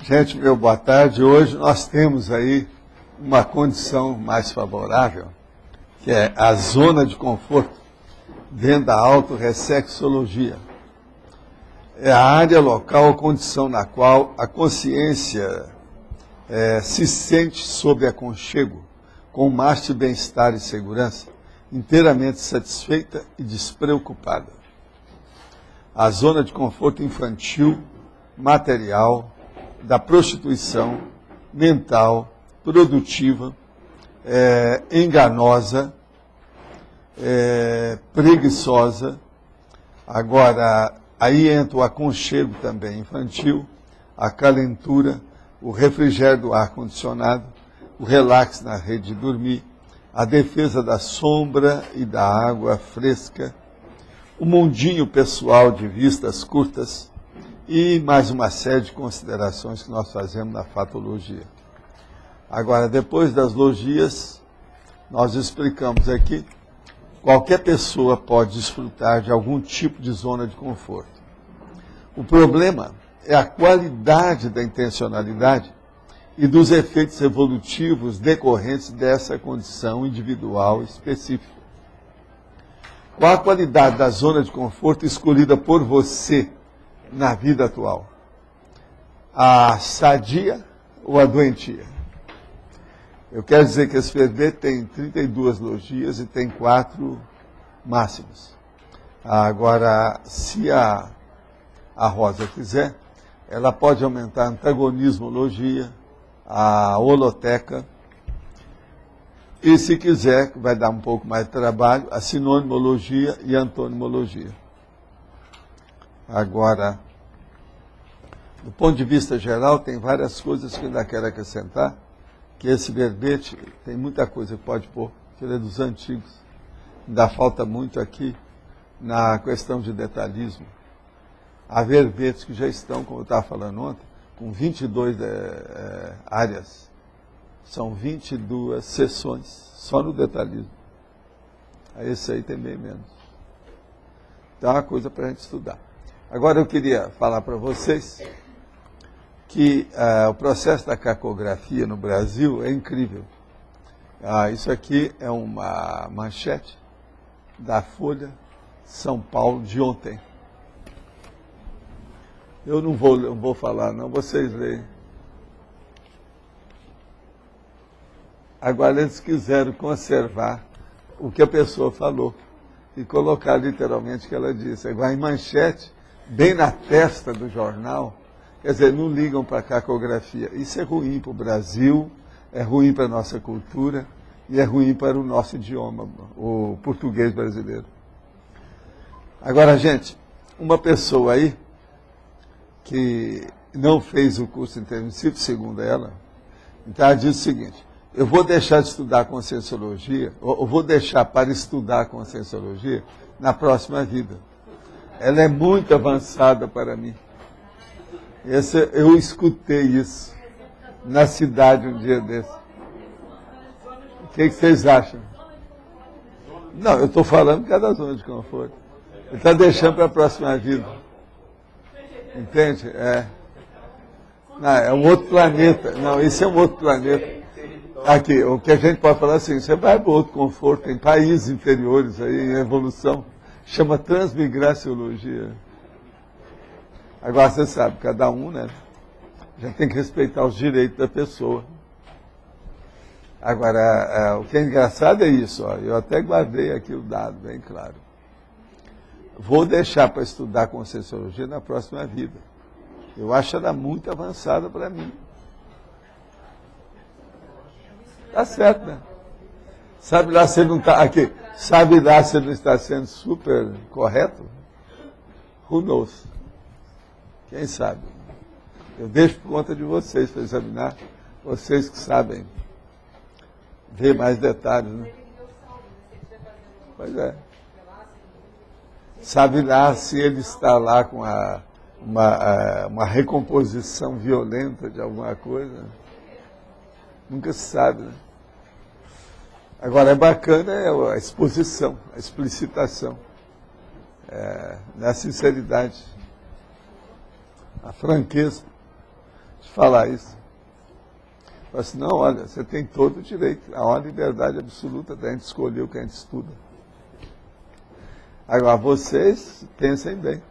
Gente, meu boa tarde. Hoje nós temos aí uma condição mais favorável, que é a zona de conforto dentro da autorreflexologia. É a área local ou condição na qual a consciência se sente sob aconchego, com marcha de bem-estar e segurança, inteiramente satisfeita e despreocupada. A zona de conforto infantil, material, da prostituição, mental, produtiva, enganosa, preguiçosa. Agora, aí entra o aconchego também infantil, a calentura, o refrigério do ar-condicionado, o relax na rede de dormir, a defesa da sombra e da água fresca, o mundinho pessoal de vistas curtas e mais uma série de considerações que nós fazemos na fatologia. Agora, depois das logias, nós explicamos aqui, qualquer pessoa pode desfrutar de algum tipo de zona de conforto. O problema é a qualidade da intencionalidade e dos efeitos evolutivos decorrentes dessa condição individual específica. Qual a qualidade da zona de conforto escolhida por você na vida atual? A sadia ou a doentia? Eu quero dizer que esse verbete tem 32 logias e tem 4 máximos. Agora, se a Rosa quiser, ela pode aumentar a antagonismologia, a holoteca, e se quiser, que vai dar um pouco mais de trabalho, a sinonimologia e a antonimologia. Agora, do ponto de vista geral, tem várias coisas que eu ainda quero acrescentar, que esse verbete tem muita coisa que pode pôr, que ele é dos antigos. Ainda falta muito aqui na questão de detalhismo. Há verbetes que já estão, como eu estava falando ontem, com 22 áreas. São 22 sessões, só no detalhismo. Esse aí tem bem menos. Então é uma coisa para a gente estudar. Agora eu queria falar para vocês que o processo da cacografia no Brasil é incrível. Isso aqui é uma manchete da Folha São Paulo de ontem. Eu não vou falar, não, vocês leem. Agora eles quiseram conservar o que a pessoa falou e colocar literalmente o que ela disse. Agora em manchete, bem na testa do jornal, quer dizer, não ligam para a cacografia. Isso é ruim para o Brasil, é ruim para a nossa cultura e é ruim para o nosso idioma, o português brasileiro. Agora, gente, uma pessoa aí que não fez o curso intermissivo, segundo ela, então ela diz o seguinte: eu vou deixar de estudar Conscienciologia, ou vou deixar para estudar Conscienciologia na próxima vida. Ela é muito avançada para mim. Eu escutei isso na cidade um dia desse. O que vocês acham? Não, eu estou falando que é da zona de conforto. Ele está deixando para a próxima vida. Entende? Não, é um outro planeta. Não, isso é um outro planeta. Aqui, o que a gente pode falar assim, você vai para outro conforto, tem países inferiores aí em evolução, chama transmigraciologia. Agora você sabe, cada um, né, já tem que respeitar os direitos da pessoa. Agora, o que é engraçado é isso, ó, eu até guardei aqui o dado, bem claro. Vou deixar para estudar Conscienciologia na próxima vida. Eu acho ela muito avançada para mim. Tá certo, né? Sabe lá se ele não está aqui? Sabe lá se ele não está sendo super correto? Who knows? Quem sabe? Eu deixo por conta de vocês para examinar, vocês que sabem ver mais detalhes, né? Pois é. Sabe lá se ele está lá com uma recomposição violenta de alguma coisa? Nunca se sabe, né? Agora, é bacana a exposição, a explicitação, na sinceridade. a franqueza de falar isso. Fala assim, não, olha, você tem todo o direito, há uma liberdade absoluta da gente escolher o que a gente estuda. Agora, vocês pensem bem.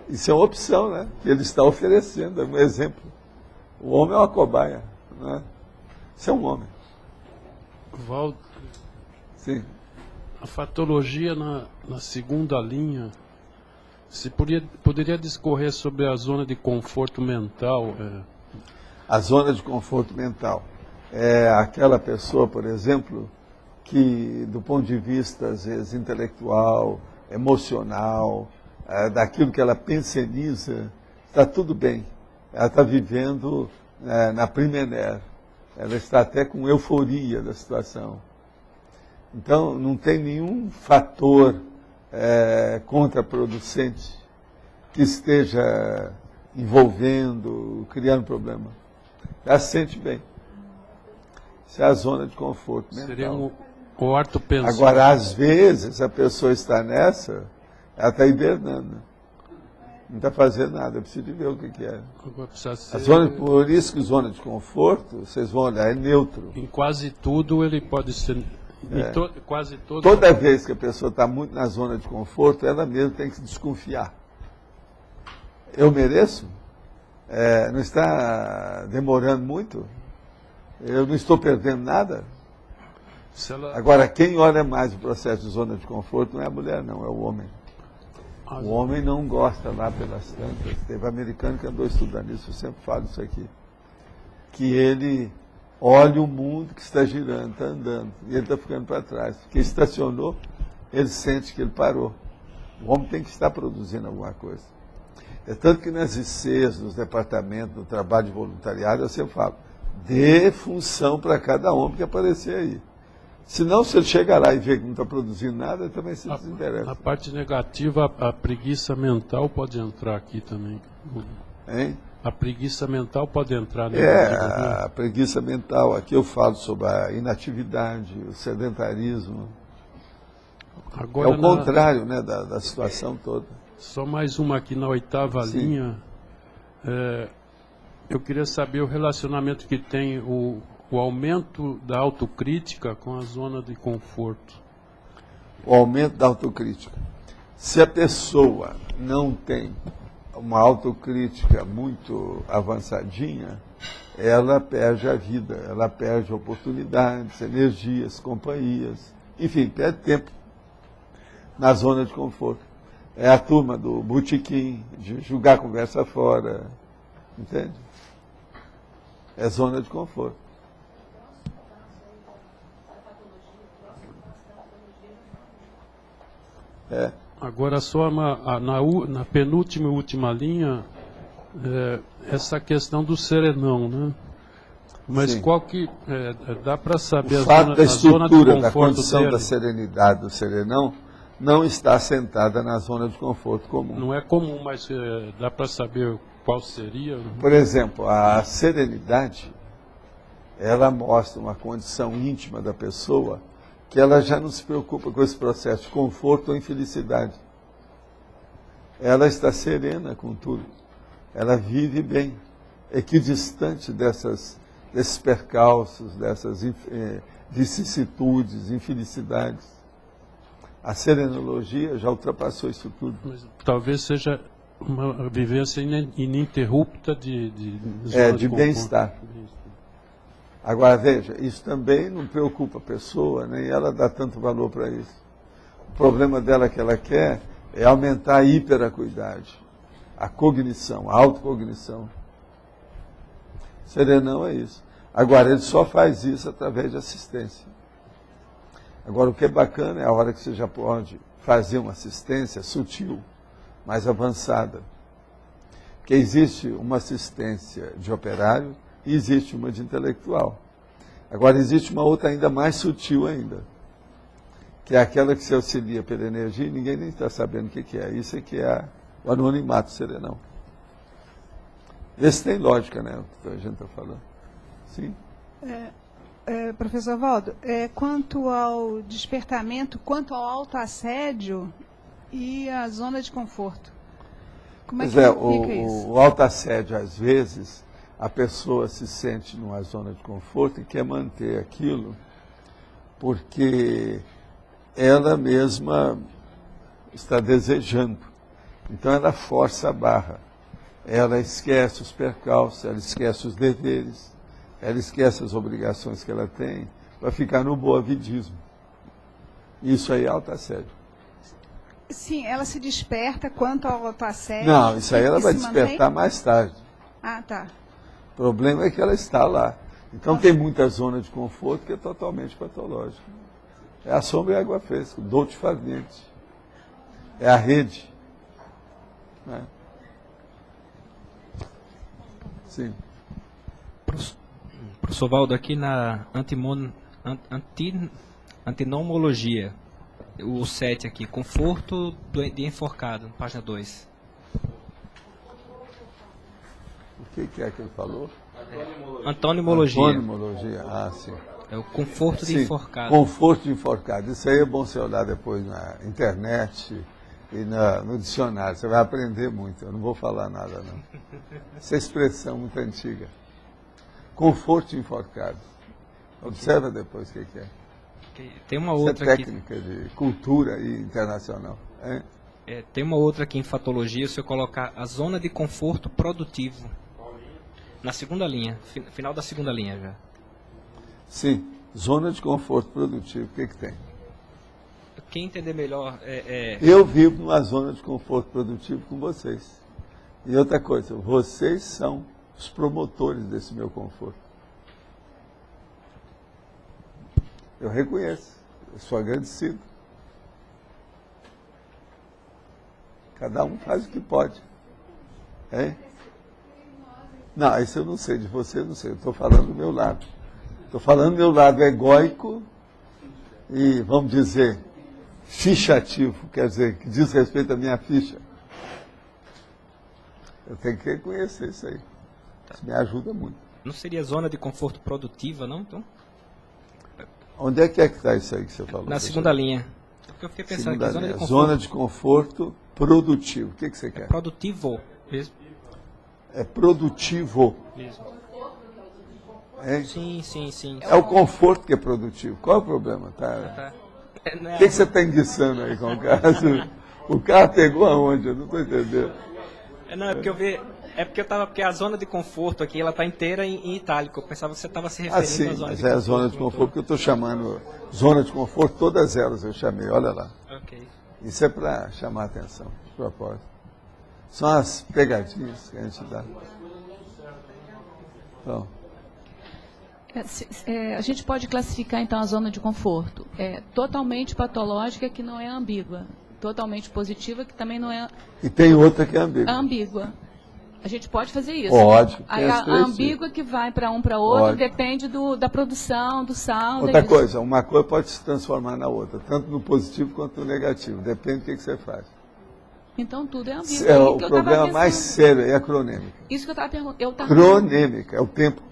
Isso é uma opção, né? Que ele está oferecendo, é um exemplo. O homem é uma cobaia, né? Isso é um homem. Valdo, Sim. a fatologia na segunda linha, se poderia discorrer sobre a zona de conforto mental? A zona de conforto mental é aquela pessoa, por exemplo, que do ponto de vista, às vezes, intelectual, emocional, daquilo que ela pensioniza, está tudo bem. Ela está vivendo na primeira. Ela está até com euforia da situação. Então, não tem nenhum fator contraproducente que esteja envolvendo, criando problema. Ela se sente bem. Isso é a zona de conforto mental. Seria o ortopensão. Agora, às vezes, a pessoa está nessa, ela está hibernando. Não está fazendo nada, eu preciso de ver o que é. A zona, por isso que zona de conforto, vocês vão olhar, é neutro. Em quase tudo ele pode ser... quase todo... Toda vez que a pessoa está muito na zona de conforto, ela mesma tem que se desconfiar. Eu mereço? Não está demorando muito? Eu não estou perdendo nada? Agora, quem olha mais o processo de zona de conforto não é a mulher, não, é o homem. O homem não gosta lá pelas tantas. Teve um americano que andou estudando isso, eu sempre falo isso aqui. Que ele olha o mundo que está girando, está andando, e ele está ficando para trás. Porque estacionou, ele sente que ele parou. O homem tem que estar produzindo alguma coisa. É tanto que nas ICs, nos departamentos, no trabalho de voluntariado, eu sempre falo, dê função para cada homem que aparecer aí. Senão, se ele chegar lá e ver que não está produzindo nada, ele também se desinteressa. A parte negativa, a preguiça mental pode entrar aqui também. Hein? A preguiça mental pode entrar negativa. A preguiça mental. Aqui eu falo sobre a inatividade, o sedentarismo. Agora, é o contrário, né, da situação toda. Só mais uma aqui na 8ª linha. Eu queria saber o relacionamento que tem o aumento da autocrítica com a zona de conforto. O aumento da autocrítica. Se a pessoa não tem uma autocrítica muito avançadinha, ela perde a vida, ela perde oportunidades, energias, companhias, enfim, perde tempo na zona de conforto. É a turma do botequim, de jogar conversa fora, entende? É zona de conforto. Agora, só na penúltima e última linha, essa questão do serenão, né? Mas Sim. qual que... dá para saber o fato da estrutura, da condição dele? da serenidade do serenão não está assentada na zona de conforto comum. Não é comum, mas dá para saber qual seria? Por exemplo, a serenidade, ela mostra uma condição íntima da pessoa que ela já não se preocupa com esse processo de conforto ou infelicidade. Ela está serena com tudo. Ela vive bem, equidistante desses percalços, dessas vicissitudes, infelicidades. A serenologia já ultrapassou isso tudo. Mas talvez seja uma vivência ininterrupta de bem-estar. Agora, veja, isso também não preocupa a pessoa, nem ela dá tanto valor para isso. O problema dela que ela quer é aumentar a hiperacuidade, a cognição, a autocognição. Serenão é isso. Agora, ele só faz isso através de assistência. Agora, o que é bacana é a hora que você já pode fazer uma assistência sutil, mais avançada. Porque existe uma assistência de operário e existe uma de intelectual. Agora, existe uma outra ainda mais sutil ainda, que é aquela que se auxilia pela energia e ninguém nem está sabendo o que é. Isso é que é o anonimato serenão. Esse tem lógica, né, o que a gente está falando. Sim? Professor Valdo, quanto ao despertamento, quanto ao autoassédio e a zona de conforto. Como é Pois que é, fica isso? o autoassédio, às vezes, a pessoa se sente numa zona de conforto e quer manter aquilo porque ela mesma está desejando. Então ela força a barra. Ela esquece os percalços, ela esquece os deveres, ela esquece as obrigações que ela tem para ficar no boavidismo. Isso aí é autoassédio. Sim, ela se desperta quanto ao autoassédio. Não, isso aí ela e vai se despertar mantém? mais tarde. Ah, tá. O problema é que ela está lá. Então tem muita zona de conforto que é totalmente patológica. É a sombra e a água fresca, o dolce far niente. É a rede. Né? Sim. Professor Valdo, aqui na antinomologia, o 7 aqui, conforto de enforcado, página 2. O que é que ele falou? Antonimologia. Antonimologia, sim. É o conforto de Sim, enforcado. conforto de enforcado. Isso aí é bom você olhar depois na internet e no dicionário. Você vai aprender muito. Eu não vou falar nada, não. Essa expressão muito antiga. Conforto de enforcado. Observa depois o que é. Tem uma Isso outra é aqui. técnica de cultura e internacional. Hein? Tem uma outra aqui em fatologia, se eu colocar a zona de conforto produtivo. Na segunda linha, final da segunda linha já. Sim, zona de conforto produtivo, o que tem? Quem entender melhor Eu vivo numa zona de conforto produtivo com vocês. E outra coisa, vocês são os promotores desse meu conforto. Eu reconheço, eu sou agradecido. Cada um faz o que pode. Hein? Não, isso eu não sei, de você eu não sei, eu estou falando do meu lado. Estou falando do meu lado egóico e, vamos dizer, fichativo, quer dizer, que diz respeito à minha ficha. Eu tenho que reconhecer isso aí. Isso me ajuda muito. Não seria zona de conforto produtiva, não? Então, Onde é que está isso aí que você falou? na segunda linha. Porque eu fiquei pensando Segunda aqui, zona de linha, conforto zona de conforto produtivo. O que você quer? produtivo. Mesmo. É produtivo. Mesmo. Hein? Sim. É o conforto que é produtivo. Qual é o problema? Tá? Não O que você está enguiçando aí com o caso? O carro pegou aonde? Eu não estou entendendo. Não, é porque eu vi. Porque a zona de conforto aqui, ela está inteira em itálico. Eu pensava que você estava se referindo Sim, à zona mas de é conforto. a zona de conforto que eu estou chamando. Zona de conforto, todas elas eu chamei, olha lá. Ok. Isso é para chamar a atenção, de propósito. São as pegadinhas que a gente dá. Então, A gente pode classificar, então, a zona de conforto. Totalmente patológica, que não é ambígua. Totalmente positiva, que também não é e tem outra que é ambígua. ambígua. A gente pode fazer isso. Pode. A, Tem as a três ambígua que vai para um para outro Pode. depende da produção, do sal. Outra disso. coisa, uma coisa pode se transformar na outra, tanto no positivo quanto no negativo. Depende do que você faz. Então tudo é ambíguo. O problema mais sério é a cronêmica. Isso que eu estava perguntando. Cronêmica, é o tempo.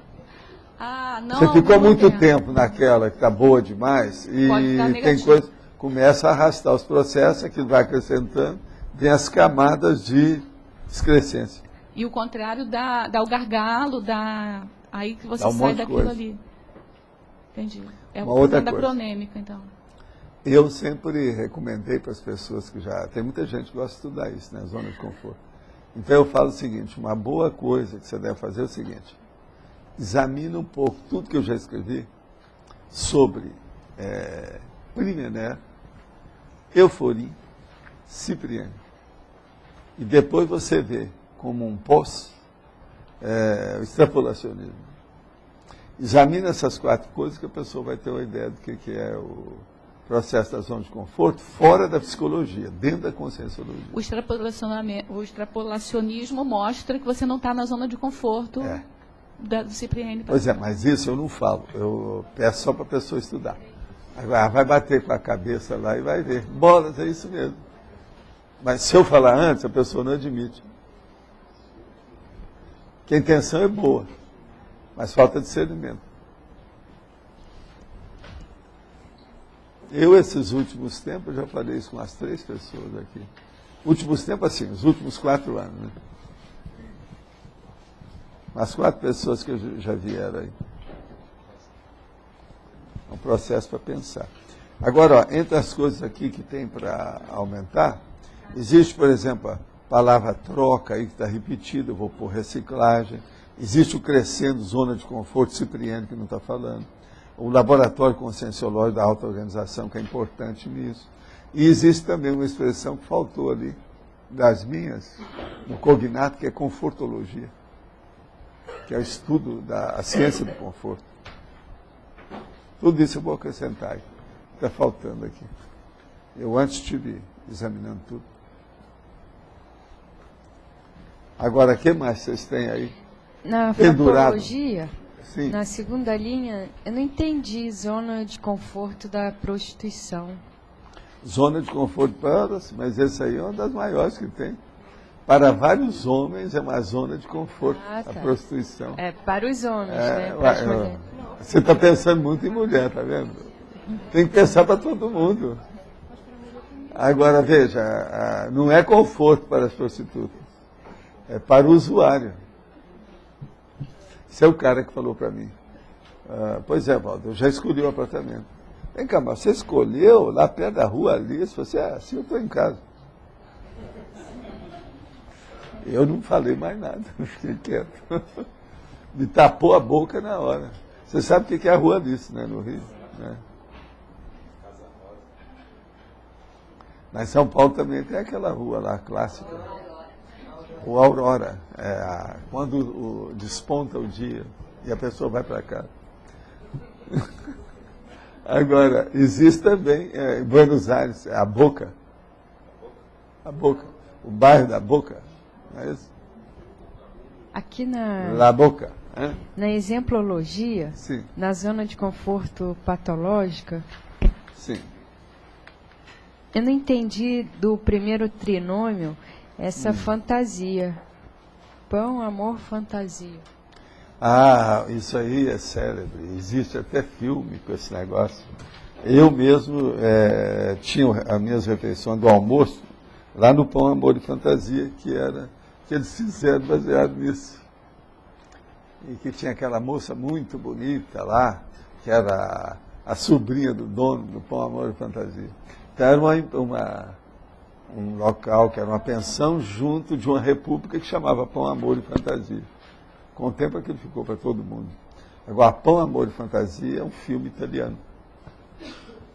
Não, Você ficou não muito entendo. tempo naquela que está boa demais e Pode ficar tem negativo. coisa, começa a arrastar os processos, aquilo vai acrescentando, vem as camadas de excrescência. E o contrário dá o gargalo, aí que você Dá um sai monte de daquilo coisa. ali. Entendi. É o Uma outra problema da coisa. cronêmica, então. Eu sempre recomendei para as pessoas que já... Tem muita gente que gosta de estudar isso, né? Zona de conforto. Então eu falo o seguinte, uma boa coisa que você deve fazer é o seguinte, examina um pouco tudo que eu já escrevi sobre Primener, Euforim, Cipriani. E depois você vê como um extrapolacionismo. Examina essas 4 coisas que a pessoa vai ter uma ideia do que é o processo da zona de conforto fora da psicologia, dentro da conscienciologia. O extrapolacionismo mostra que você não está na zona de conforto do Cipriani. Pois é, mas isso eu não falo, eu peço só para a pessoa estudar. Agora, vai bater com a cabeça lá e vai ver. Bolas, é isso mesmo. Mas se eu falar antes, a pessoa não admite. Que a intenção é boa, mas falta discernimento. Eu, esses últimos tempos, já falei isso com as 3 pessoas aqui. Últimos tempos, assim, os últimos 4 anos. Né? As 4 pessoas que já vieram aí. É um processo para pensar. Agora, ó, entre as coisas aqui que tem para aumentar, existe, por exemplo, a palavra troca aí que está repetida, eu vou pôr reciclagem. Existe o crescendo zona de conforto, Cipriano que não está falando. O laboratório conscienciológico da auto-organização, que é importante nisso. E existe também uma expressão que faltou ali, das minhas, no cognato, que é confortologia, que é o estudo da ciência do conforto. Tudo isso eu vou acrescentar aí. Está faltando aqui. Eu antes estive examinando tudo. Agora, o que mais vocês têm aí? Na Pendurado. fatologia, Sim. na segunda linha, eu não entendi zona de conforto da prostituição. Zona de conforto para, mas essa aí é uma das maiores que tem. Para vários homens é uma zona de conforto, Ah, tá. a prostituição. É, para os homens, É, né? Para as mulheres. você está pensando muito em mulher, tá vendo? Tem que pensar para todo mundo. Agora, veja, não é conforto para as prostitutas, é para o usuário. Esse é o cara que falou para mim. Pois é, Valdo, eu já escolhi o apartamento. Vem cá, mas você escolheu lá perto da rua ali, se você assim eu estou em casa. Eu não falei mais nada, fiquei quieto. Me tapou a boca na hora. Você sabe o que é a Rua Alice, né, no Rio? Né? Mas em São Paulo também tem aquela rua lá, clássica. O Aurora, quando desponta o dia e a pessoa vai para casa. Agora, existe também, em Buenos Aires, a Boca. A Boca. O bairro da Boca. Não é isso? Aqui na, La Boca. Hein? na exemplologia, Sim, na zona de conforto patológica, sim. eu não entendi do primeiro trinômio essa fantasia. Pão, amor, fantasia. Ah, isso aí é célebre. Existe até filme com esse negócio. Eu mesmo tinha as minhas refeições do almoço lá no Pão, Amor e Fantasia, que eles fizeram baseado nisso. E que tinha aquela moça muito bonita lá, que era a sobrinha do dono do Pão, Amor e Fantasia. Então era um local que era uma pensão junto de uma república que chamava Pão, Amor e Fantasia. Com o tempo aquilo ficou para todo mundo. Agora, Pão, Amor e Fantasia é um filme italiano.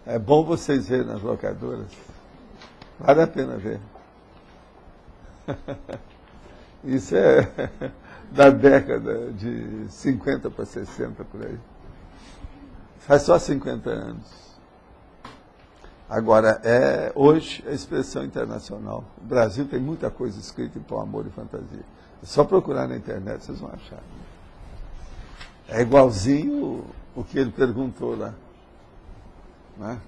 É bom vocês verem nas locadoras. Vale a pena ver. Isso é da década de 50 para 60, por aí. Faz só 50 anos. Agora, hoje é expressão internacional. O Brasil tem muita coisa escrita em Pão, Amor e Fantasia. É só procurar na internet, vocês vão achar. É igualzinho o que ele perguntou lá. Né?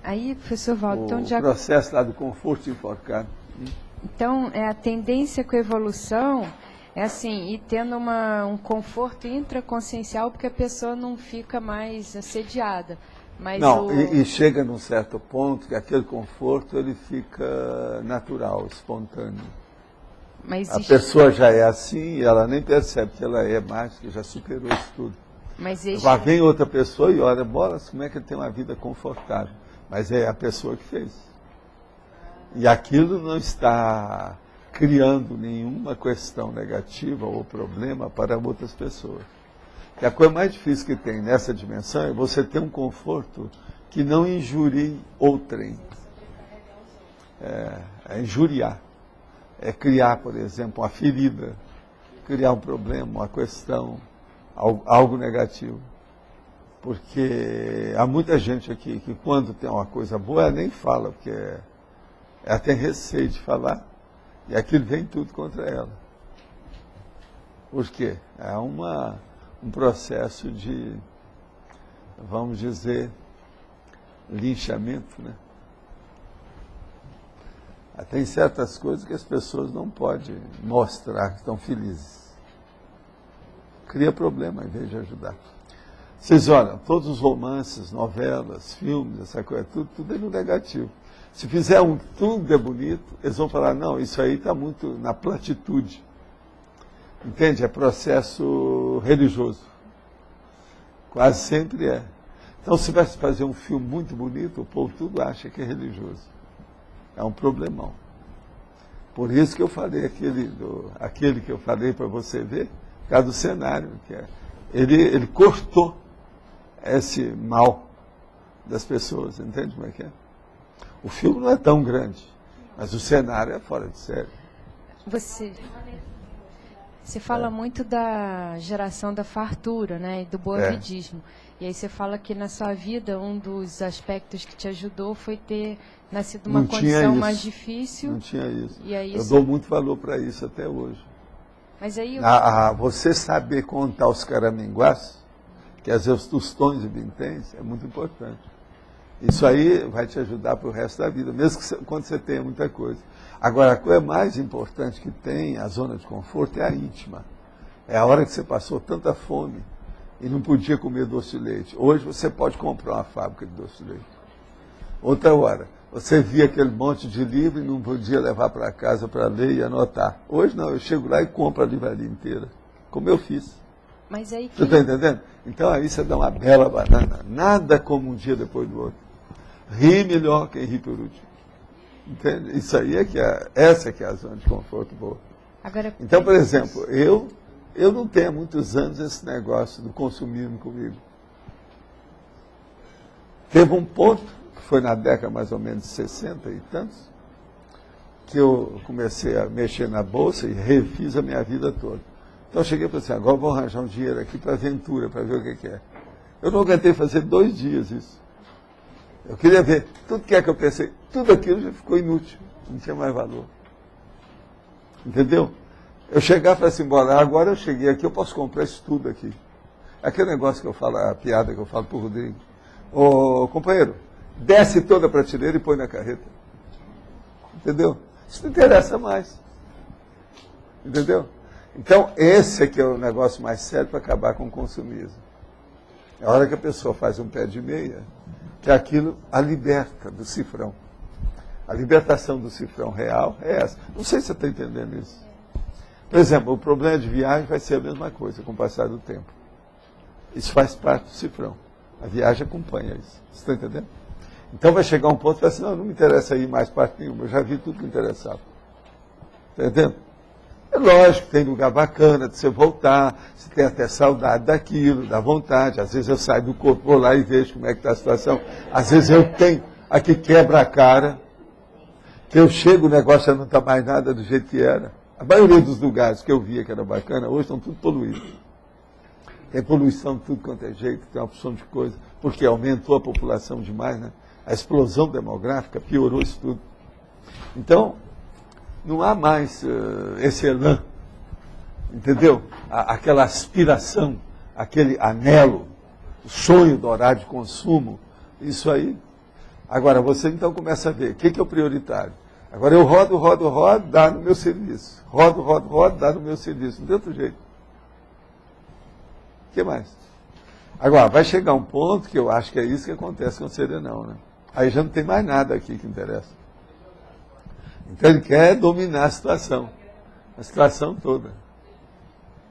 Aí, professor Valdo, então, O processo lá do conforto enforcado. então a tendência com a evolução é assim, ir tendo um conforto intraconsciencial, porque a pessoa não fica mais assediada. Mas Não, e chega num certo ponto que aquele conforto ele fica natural, espontâneo. Mas A pessoa já é assim e ela nem percebe que ela é mágica, já superou isso tudo. Mas Agora vem outra pessoa e olha, bolas, como é que ele tem uma vida confortável? Mas é a pessoa que fez. E aquilo não está criando nenhuma questão negativa ou problema para outras pessoas. E a coisa mais difícil que tem nessa dimensão é você ter um conforto que não injurie outrem. É injuriar. É criar, por exemplo, uma ferida, criar um problema, uma questão, algo negativo. Porque há muita gente aqui que quando tem uma coisa boa, ela nem fala, porque ela tem receio de falar, e aquilo vem tudo contra ela. Por quê? É um processo de, vamos dizer, linchamento, né? Tem certas coisas que as pessoas não podem mostrar que estão felizes. Cria problema em vez de ajudar. Vocês olham, todos os romances, novelas, filmes, essa coisa, tudo é no negativo. Se fizer tudo é bonito, eles vão falar, não, isso aí está muito na platitude. Entende? É processo religioso. Quase sempre é. Então, se vai fazer um filme muito bonito, o povo tudo acha que é religioso. É um problemão. Por isso que eu falei aquele que eu falei para você ver, por causa do cenário. Ele cortou esse mal das pessoas. Entende como é que é? O filme não é tão grande, mas o cenário é fora de série. Você fala muito da geração da fartura, né, e do boavidismo. E aí você fala que na sua vida um dos aspectos que te ajudou foi ter nascido numa condição mais difícil. Não tinha isso. E aí eu dou muito valor para isso até hoje. Mas aí você saber contar os caraminguás, que às vezes os tostões e vinténs, é muito importante. Isso aí vai te ajudar para o resto da vida, mesmo quando você tenha muita coisa. Agora, a coisa mais importante que tem, a zona de conforto, é a íntima. É a hora que você passou tanta fome e não podia comer doce de leite. Hoje você pode comprar uma fábrica de doce de leite. Outra hora, você via aquele monte de livro e não podia levar para casa para ler e anotar. Hoje não, eu chego lá e compro a livraria inteira, como eu fiz. Mas aí Você está entendendo? Então aí você dá uma bela banana. Nada como um dia depois do outro. Ri melhor quem ri por último. Entende? Isso aí essa que é a zona de conforto boa. Agora, então, por exemplo, eu não tenho há muitos anos esse negócio do consumismo comigo. Teve um ponto, que foi na década mais ou menos de 60 e tantos, que eu comecei a mexer na bolsa e refiz a minha vida toda. Então eu cheguei e falei assim, agora eu vou arranjar um dinheiro aqui para aventura, para ver o que é. Eu não aguentei fazer 2 dias isso. Eu queria ver tudo que eu pensei, tudo aquilo já ficou inútil, não tinha mais valor. Entendeu? Eu chegava e falei assim, bora, agora eu cheguei aqui, eu posso comprar isso tudo aqui. Aquele negócio que eu falo, a piada que eu falo para o Rodrigo. Ô, companheiro, desce toda a prateleira e põe na carreta. Entendeu? Isso não interessa mais. Entendeu? Então, esse aqui é o negócio mais sério para acabar com o consumismo. É a hora que a pessoa faz um pé de meia, que aquilo a liberta do cifrão. A libertação do cifrão real é essa. Não sei se você está entendendo isso. Por exemplo, o problema de viagem vai ser a mesma coisa com o passar do tempo. Isso faz parte do cifrão. A viagem acompanha isso. Você está entendendo? Então vai chegar um ponto que vai assim, não me interessa ir mais parte nenhuma, eu já vi tudo que interessava. Está entendendo? É lógico, tem lugar bacana de você voltar, você tem até saudade daquilo, da vontade. Às vezes eu saio do corpo, vou lá e vejo como é que está a situação. Às vezes eu tenho, aqui quebra a cara, que eu chego, o negócio já não está mais nada do jeito que era. A maioria dos lugares que eu via que era bacana, hoje estão tudo poluídos. Tem poluição de tudo quanto é jeito, tem uma opção de coisa, porque aumentou a população demais, né? A explosão demográfica piorou isso tudo. Então, não há mais esse elan, entendeu? Aquela aspiração, aquele anelo, o sonho do horário de consumo, isso aí. Agora, você então começa a ver, o que é o prioritário? Agora eu rodo, dá no meu serviço. Rodo, dá no meu serviço. Não tem outro jeito. O que mais? Agora, vai chegar um ponto que eu acho que é isso que acontece com o Serenão, né? Aí já não tem mais nada aqui que interessa. Então ele quer dominar a situação toda.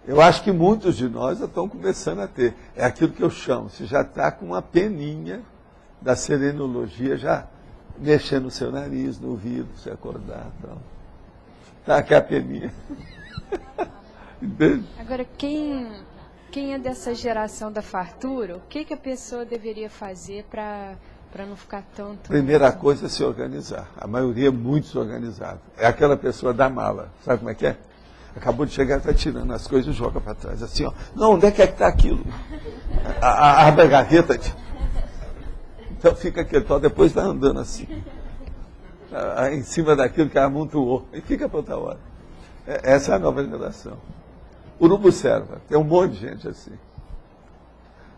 Eu acho que muitos de nós já estão começando a ter. É aquilo que eu chamo, você já está com uma peninha da serenologia já mexendo no seu nariz, no ouvido, você acordar. Então. Tá aqui a peninha. Entende? Agora, quem é dessa geração da fartura, o que a pessoa deveria fazer para não ficar tanto... Primeira coisa é se organizar. A maioria é muito desorganizada. É aquela pessoa da mala. Sabe como é que é? Acabou de chegar, está tirando as coisas e joga para trás. Assim, ó. Não, onde é que está aquilo? Abre a gaveta. Então fica aquele tal, depois vai andando assim. Em cima daquilo que amontoou. E fica para outra hora. Essa é a nova geração. Urubucerva. Tem um monte de gente assim.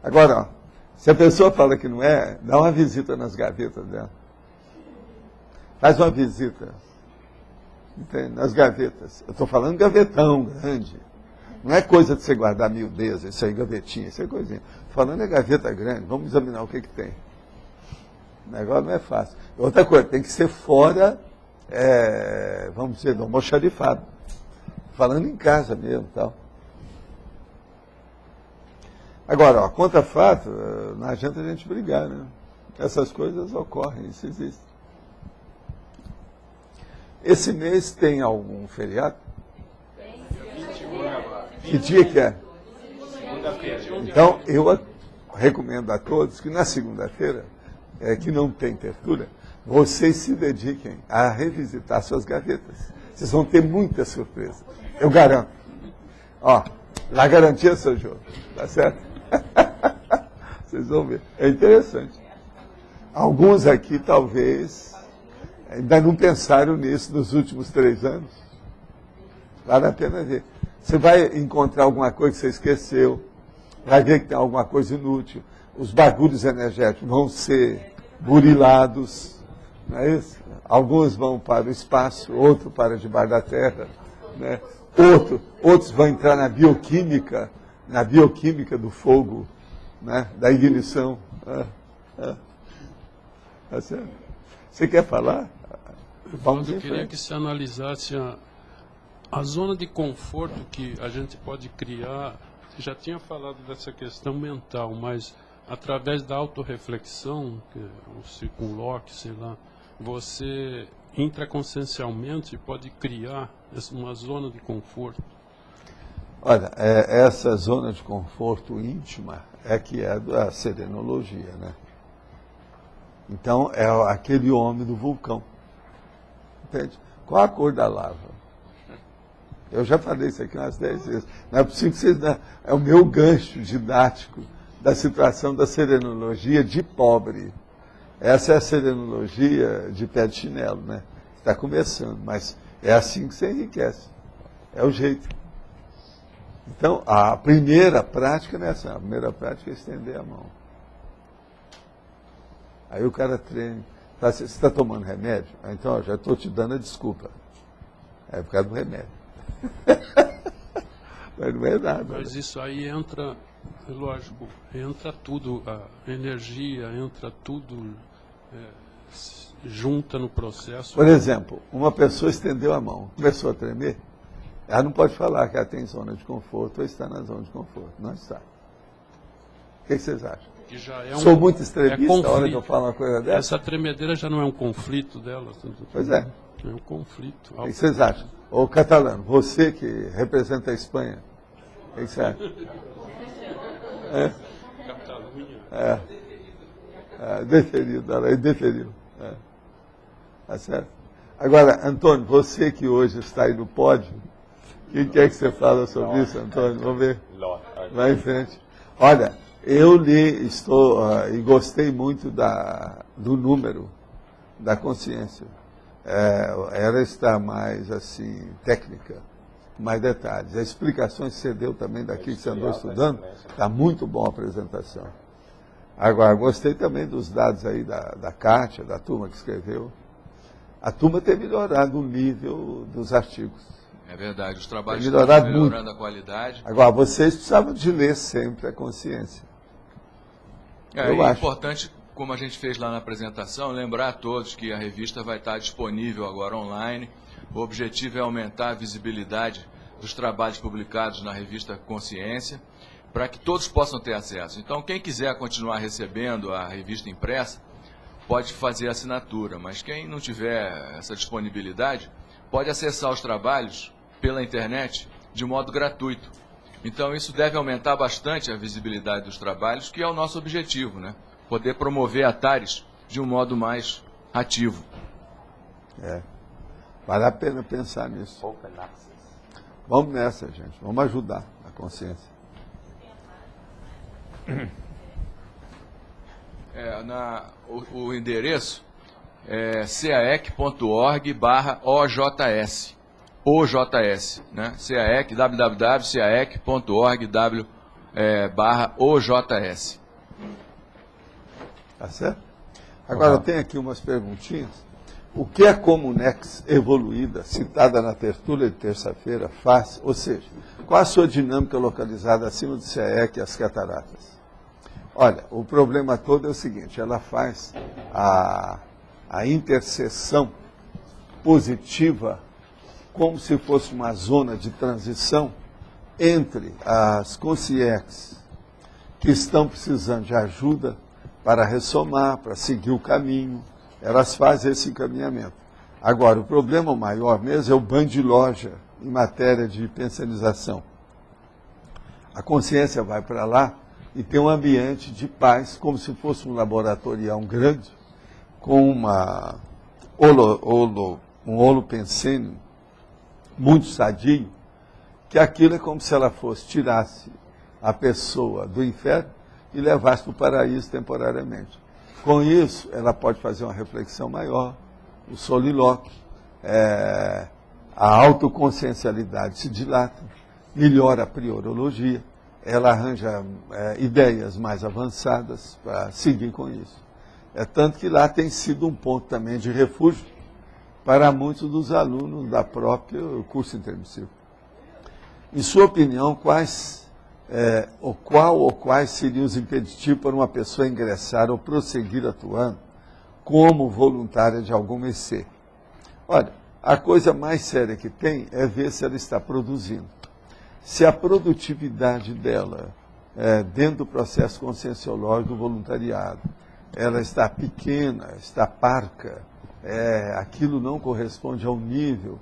Agora, ó. Se a pessoa fala que não é, dá uma visita nas gavetas dela. Faz uma visita. Entende? Nas gavetas. Eu estou falando gavetão grande. Não é coisa de você guardar miudeza, isso aí gavetinha, isso é coisinha. Estou falando é gaveta grande. Vamos examinar o que tem. O negócio não é fácil. Outra coisa, tem que ser fora, vamos dizer, do almoxarifado. Falando em casa mesmo e tal. Agora, ó, contra fato, não adianta a gente brigar, né? Essas coisas ocorrem, isso existe. Esse mês tem algum feriado? Que dia que é? Então, eu recomendo a todos que na segunda-feira, que não tem tertúlia, vocês se dediquem a revisitar suas gavetas. Vocês vão ter muita surpresa. Eu garanto. Ó, lá garantia, seu jogo. Tá certo? Vocês vão ver. É interessante. Alguns aqui, talvez, ainda não pensaram nisso nos últimos 3 anos. Vale a pena ver. Você vai encontrar alguma coisa que você esqueceu, vai ver que tem alguma coisa inútil. Os bagulhos energéticos vão ser burilados, não é isso? Alguns vão para o espaço, outros para debaixo da terra, né? Outros vão entrar na bioquímica do fogo, né? Da ignição. Tá certo? Você quer falar? Vamos Eu queria que se analisasse a zona de conforto que a gente pode criar. Você já tinha falado dessa questão mental, mas através da autorreflexão, o circunloque, sei lá, você intraconsciencialmente pode criar uma zona de conforto. Olha, essa zona de conforto íntima que é da serenologia, né? Então, é aquele homem do vulcão. Entende? Qual a cor da lava? Eu já falei isso aqui umas 10 vezes. Não é possível que vocês... É o meu gancho didático da situação da serenologia de pobre. Essa é a serenologia de pé de chinelo, né? Está começando, mas é assim que você enriquece. É o jeito. Então, a primeira prática não é essa. A primeira prática é estender a mão. Aí o cara treina. Você está tomando remédio? Então, já estou te dando a desculpa. É por causa do remédio. Mas não é nada. Mas isso aí entra, lógico, entra tudo, a energia, entra tudo, junta no processo. Por exemplo, uma pessoa estendeu a mão, começou a tremer, ela não pode falar que ela tem zona de conforto ou está na zona de conforto. Não está. O que vocês acham? Que já Sou muito extremista a hora que eu falo uma coisa dessa? Essa tremedeira já não é um conflito dela? Pois é. É um conflito. O que vocês acham? Ô, Catalano, você que representa a Espanha, o que você acha? Deferido, ela é deferido. Tá certo? Agora, Antônio, você que hoje está aí no pódio, o que quer que você fala sobre isso, Antônio? Vamos ver. Vai em frente. Olha, eu e gostei muito do número da consciência. Ela está mais assim, técnica, mais detalhes. As explicações que você deu também daqui que você andou estudando, está muito bom a apresentação. Agora, gostei também dos dados aí da Kátia, da turma que escreveu. A turma tem melhorado o nível dos artigos. É verdade, os trabalhos tem melhorado estão melhorando a qualidade. Agora, vocês precisavam de ler sempre a consciência. Eu acho importante, como a gente fez lá na apresentação, lembrar a todos que a revista vai estar disponível agora online. O objetivo é aumentar a visibilidade dos trabalhos publicados na revista Consciência, para que todos possam ter acesso. Então, quem quiser continuar recebendo a revista impressa, pode fazer a assinatura, mas quem não tiver essa disponibilidade, pode acessar os trabalhos pela internet de modo gratuito. Então, isso deve aumentar bastante a visibilidade dos trabalhos, que é o nosso objetivo, né? Poder promover a TARES de um modo mais ativo. Vale a pena pensar nisso. Vamos nessa, gente. Vamos ajudar a consciência. O endereço é caec.org/OJS. OJS, né? CAEC, www.caec.org/OJS. Tá certo? Agora, tem aqui umas perguntinhas. O que a Comunex evoluída, citada na tertúlia de terça-feira, faz? Ou seja, qual a sua dinâmica localizada acima do CAEC e as cataratas? Olha, o problema todo é o seguinte, ela faz a interseção positiva como se fosse uma zona de transição entre as consciências que estão precisando de ajuda para ressomar, para seguir o caminho, elas fazem esse encaminhamento. Agora, o problema maior mesmo é o bandiloja em matéria de pensionização. A consciência vai para lá e tem um ambiente de paz, como se fosse um laboratorial grande, com um holopensene muito sadio, que aquilo é como se ela tirasse a pessoa do inferno e levasse para o paraíso temporariamente. Com isso, ela pode fazer uma reflexão maior, o solilóquio, a autoconsciencialidade se dilata, melhora a priorologia, ela arranja ideias mais avançadas para seguir com isso. É tanto que lá tem sido um ponto também de refúgio para muitos dos alunos da própria curso intermissivo. Em sua opinião, quais seriam os impeditivos para uma pessoa ingressar ou prosseguir atuando como voluntária de alguma EC? Olha, a coisa mais séria que tem é ver se ela está produzindo. Se a produtividade dela, dentro do processo conscienciológico do voluntariado, ela está pequena, está parca, aquilo não corresponde ao nível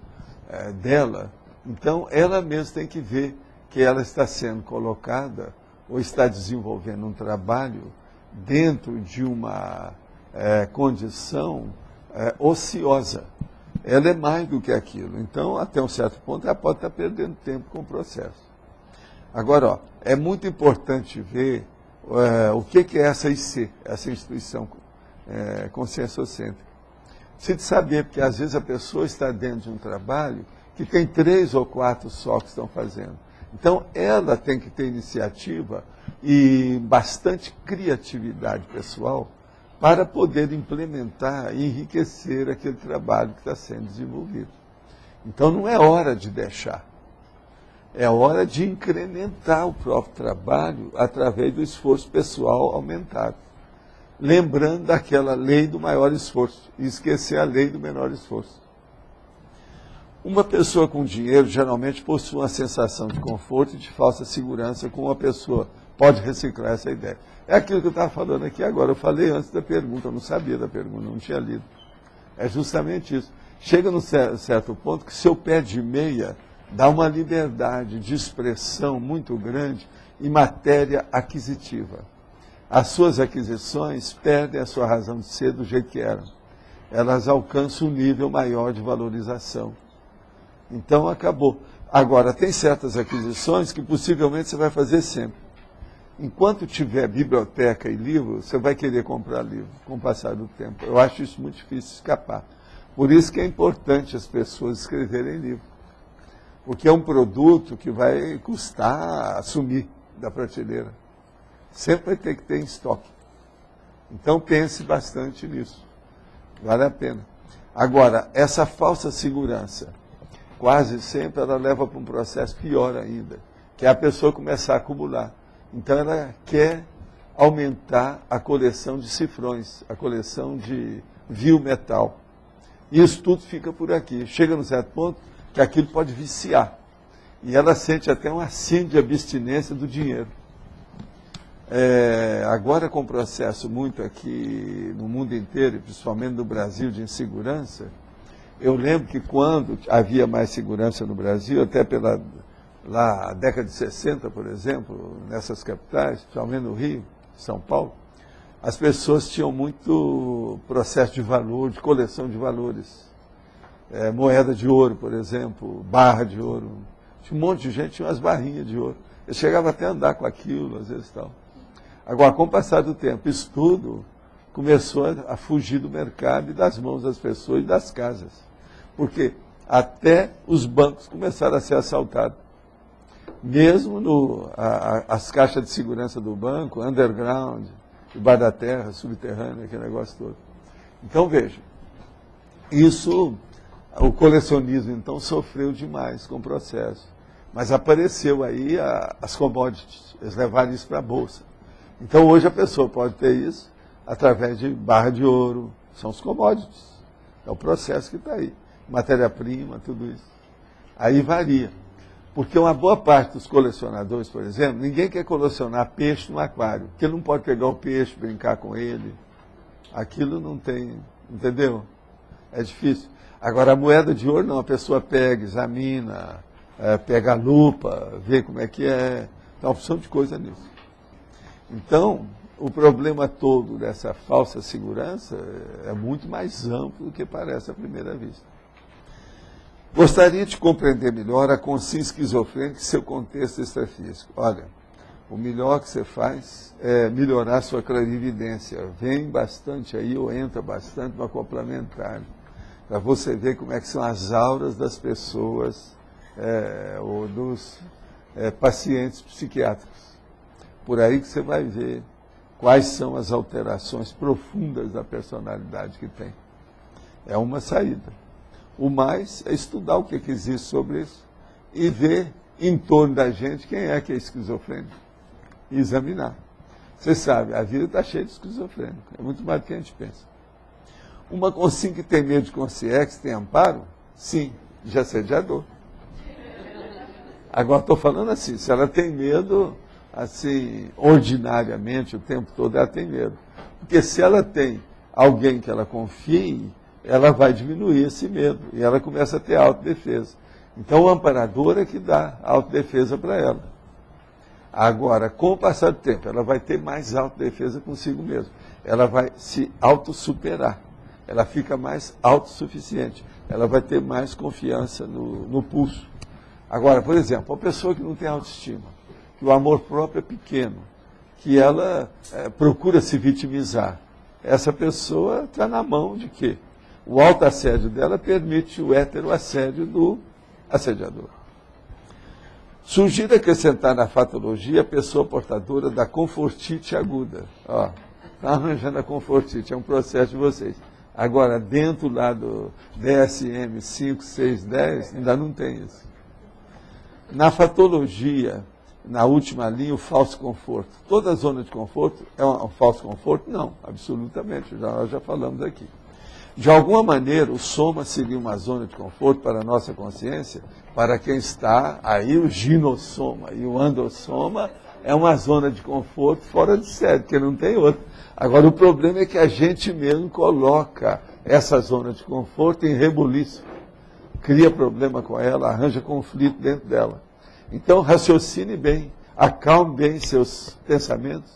dela, então ela mesma tem que ver que ela está sendo colocada ou está desenvolvendo um trabalho dentro de uma condição ociosa. Ela é mais do que aquilo. Então, até um certo ponto, ela pode estar perdendo tempo com o processo. Agora, é muito importante ver o que é essa IC, essa instituição conscienciocêntrica. Precisa de saber, porque às vezes a pessoa está dentro de um trabalho que tem 3 ou 4 só que estão fazendo. Então, ela tem que ter iniciativa e bastante criatividade pessoal para poder implementar e enriquecer aquele trabalho que está sendo desenvolvido. Então, não é hora de deixar. É hora de incrementar o próprio trabalho através do esforço pessoal aumentado. Lembrando daquela lei do maior esforço e esquecer a lei do menor esforço. Uma pessoa com dinheiro geralmente possui uma sensação de conforto e de falsa segurança com uma pessoa. Pode reciclar essa ideia. É aquilo que eu estava falando aqui agora. Eu falei antes da pergunta, eu não sabia da pergunta, não tinha lido. É justamente isso. Chega num certo ponto que seu pé de meia dá uma liberdade de expressão muito grande em matéria aquisitiva. As suas aquisições perdem a sua razão de ser do jeito que eram. Elas alcançam um nível maior de valorização. Então, acabou. Agora, tem certas aquisições que possivelmente você vai fazer sempre. Enquanto tiver biblioteca e livro, você vai querer comprar livro com o passar do tempo. Eu acho isso muito difícil de escapar. Por isso que é importante as pessoas escreverem livro. Porque é um produto que vai custar assumir da prateleira. Sempre vai ter que ter em estoque. Então pense bastante nisso. Vale a pena. Agora, essa falsa segurança, quase sempre ela leva para um processo pior ainda, que é a pessoa começar a acumular. Então ela quer aumentar a coleção de cifrões, a coleção de vil metal. E isso tudo fica por aqui. Chega num certo ponto que aquilo pode viciar. E ela sente até uma sede de abstinência do dinheiro. Agora com o processo muito aqui no mundo inteiro, principalmente no Brasil, de insegurança, eu lembro que quando havia mais segurança no Brasil, até pela lá, década de 60, por exemplo, nessas capitais, principalmente no Rio, São Paulo, as pessoas tinham muito processo de valor, de coleção de valores. Moeda de ouro, por exemplo, barra de ouro. Tinha um monte de gente que tinha umas barrinhas de ouro. Eu chegava até a andar com aquilo, às vezes tal. Agora, com o passar do tempo, isso tudo começou a fugir do mercado e das mãos das pessoas e das casas. Porque até os bancos começaram a ser assaltados. Mesmo as caixas de segurança do banco, underground, debaixo da terra, subterrânea, aquele negócio todo. Então, veja, o colecionismo, então, sofreu demais com o processo. Mas apareceu aí as commodities, eles levaram isso para a Bolsa. Então hoje a pessoa pode ter isso através de barra de ouro, são os commodities. É o processo que está aí. Matéria-prima, tudo isso. Aí varia. Porque uma boa parte dos colecionadores, por exemplo, ninguém quer colecionar peixe no aquário, porque ele não pode pegar o peixe, brincar com ele. Aquilo não tem, entendeu? É difícil. Agora, a moeda de ouro não, a pessoa pega, examina, pega a lupa, vê como é que é. Tem uma opção de coisa nisso. Então, o problema todo dessa falsa segurança é muito mais amplo do que parece à primeira vista. Gostaria de compreender melhor a consciência esquizofrênica e seu contexto extrafísico. Olha, o melhor que você faz é melhorar sua clarividência. Vem bastante aí, ou entra bastante no complementar, para você ver como é que são as auras das pessoas ou dos pacientes psiquiátricos. Por aí que você vai ver quais são as alterações profundas da personalidade que tem. É uma saída. O mais é estudar o que existe sobre isso e ver em torno da gente quem é que é esquizofrênico e examinar. Você sabe, a vida está cheia de esquizofrênico, é muito mais do que a gente pensa. Uma consciência que tem medo de consciência, tem amparo? Sim, de assediador. Agora estou falando assim, se ela tem medo, assim, ordinariamente, o tempo todo ela tem medo. Porque se ela tem alguém que ela confie, ela vai diminuir esse medo e ela começa a ter autodefesa. Então o amparador é que dá autodefesa para ela. Agora, com o passar do tempo, ela vai ter mais autodefesa consigo mesma. Ela vai se autossuperar. Ela fica mais autossuficiente. Ela vai ter mais confiança no pulso. Agora, por exemplo, uma pessoa que não tem autoestima, que o amor próprio é pequeno, que ela procura se vitimizar, essa pessoa está na mão de quê? O autoassédio dela permite o heteroassédio do assediador. Sugiro acrescentar na fatologia a pessoa portadora da confortite aguda. Está arranjando a confortite, é um processo de vocês. Agora, dentro lá do DSM 5, 6, 10, ainda não tem isso. Na fatologia, na última linha, o falso conforto. Toda zona de conforto é um falso conforto? Não, absolutamente, nós já falamos aqui. De alguma maneira, o soma seria uma zona de conforto para a nossa consciência, para quem está aí, o ginossoma e o andossoma é uma zona de conforto fora de série, porque não tem outra. Agora, o problema é que a gente mesmo coloca essa zona de conforto em rebuliço, cria problema com ela, arranja conflito dentro dela. Então, raciocine bem, acalme bem seus pensamentos,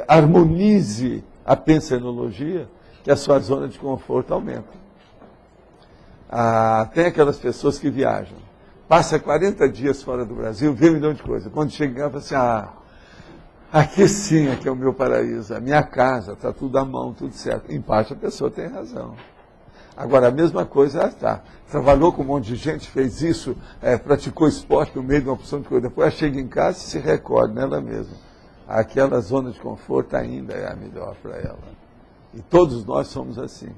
harmonize a pensenologia, que a sua zona de conforto aumenta. Tem aquelas pessoas que viajam, passa 40 dias fora do Brasil, vê 1 milhão de coisas. Quando chega em casa, fala assim, aqui sim, aqui é o meu paraíso, a minha casa, está tudo à mão, tudo certo. Em parte a pessoa tem razão. Agora, a mesma coisa, trabalhou com um monte de gente, fez isso, praticou esporte no meio de uma opção de coisa. Depois ela chega em casa e se recolhe nela mesma. Aquela zona de conforto ainda é a melhor para ela. E todos nós somos assim.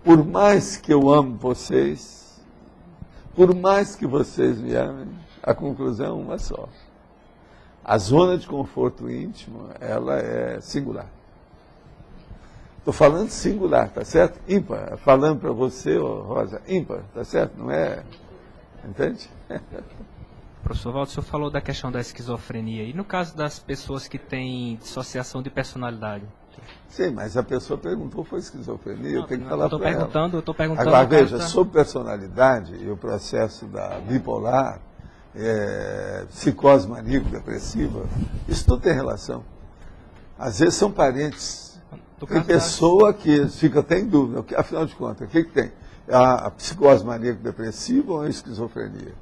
Por mais que eu amo vocês, por mais que vocês me amem, a conclusão é uma só. A zona de conforto íntimo, ela é singular. Estou falando singular, tá certo? Ímpar. Falando para você, Rosa, ímpar, tá certo? Não é... Entende? Professor Walter, o senhor falou da questão da esquizofrenia. E no caso das pessoas que têm dissociação de personalidade? Sim, mas a pessoa perguntou, foi esquizofrenia, eu tenho que falar para ela. Eu estou perguntando... Agora, veja, sobre personalidade e o processo da bipolar, psicose maníaco-depressiva, isso tudo tem relação. Às vezes são parentes. Tem pessoa que fica até em dúvida, afinal de contas, o que tem? A psicose maníaco-depressiva ou a esquizofrenia?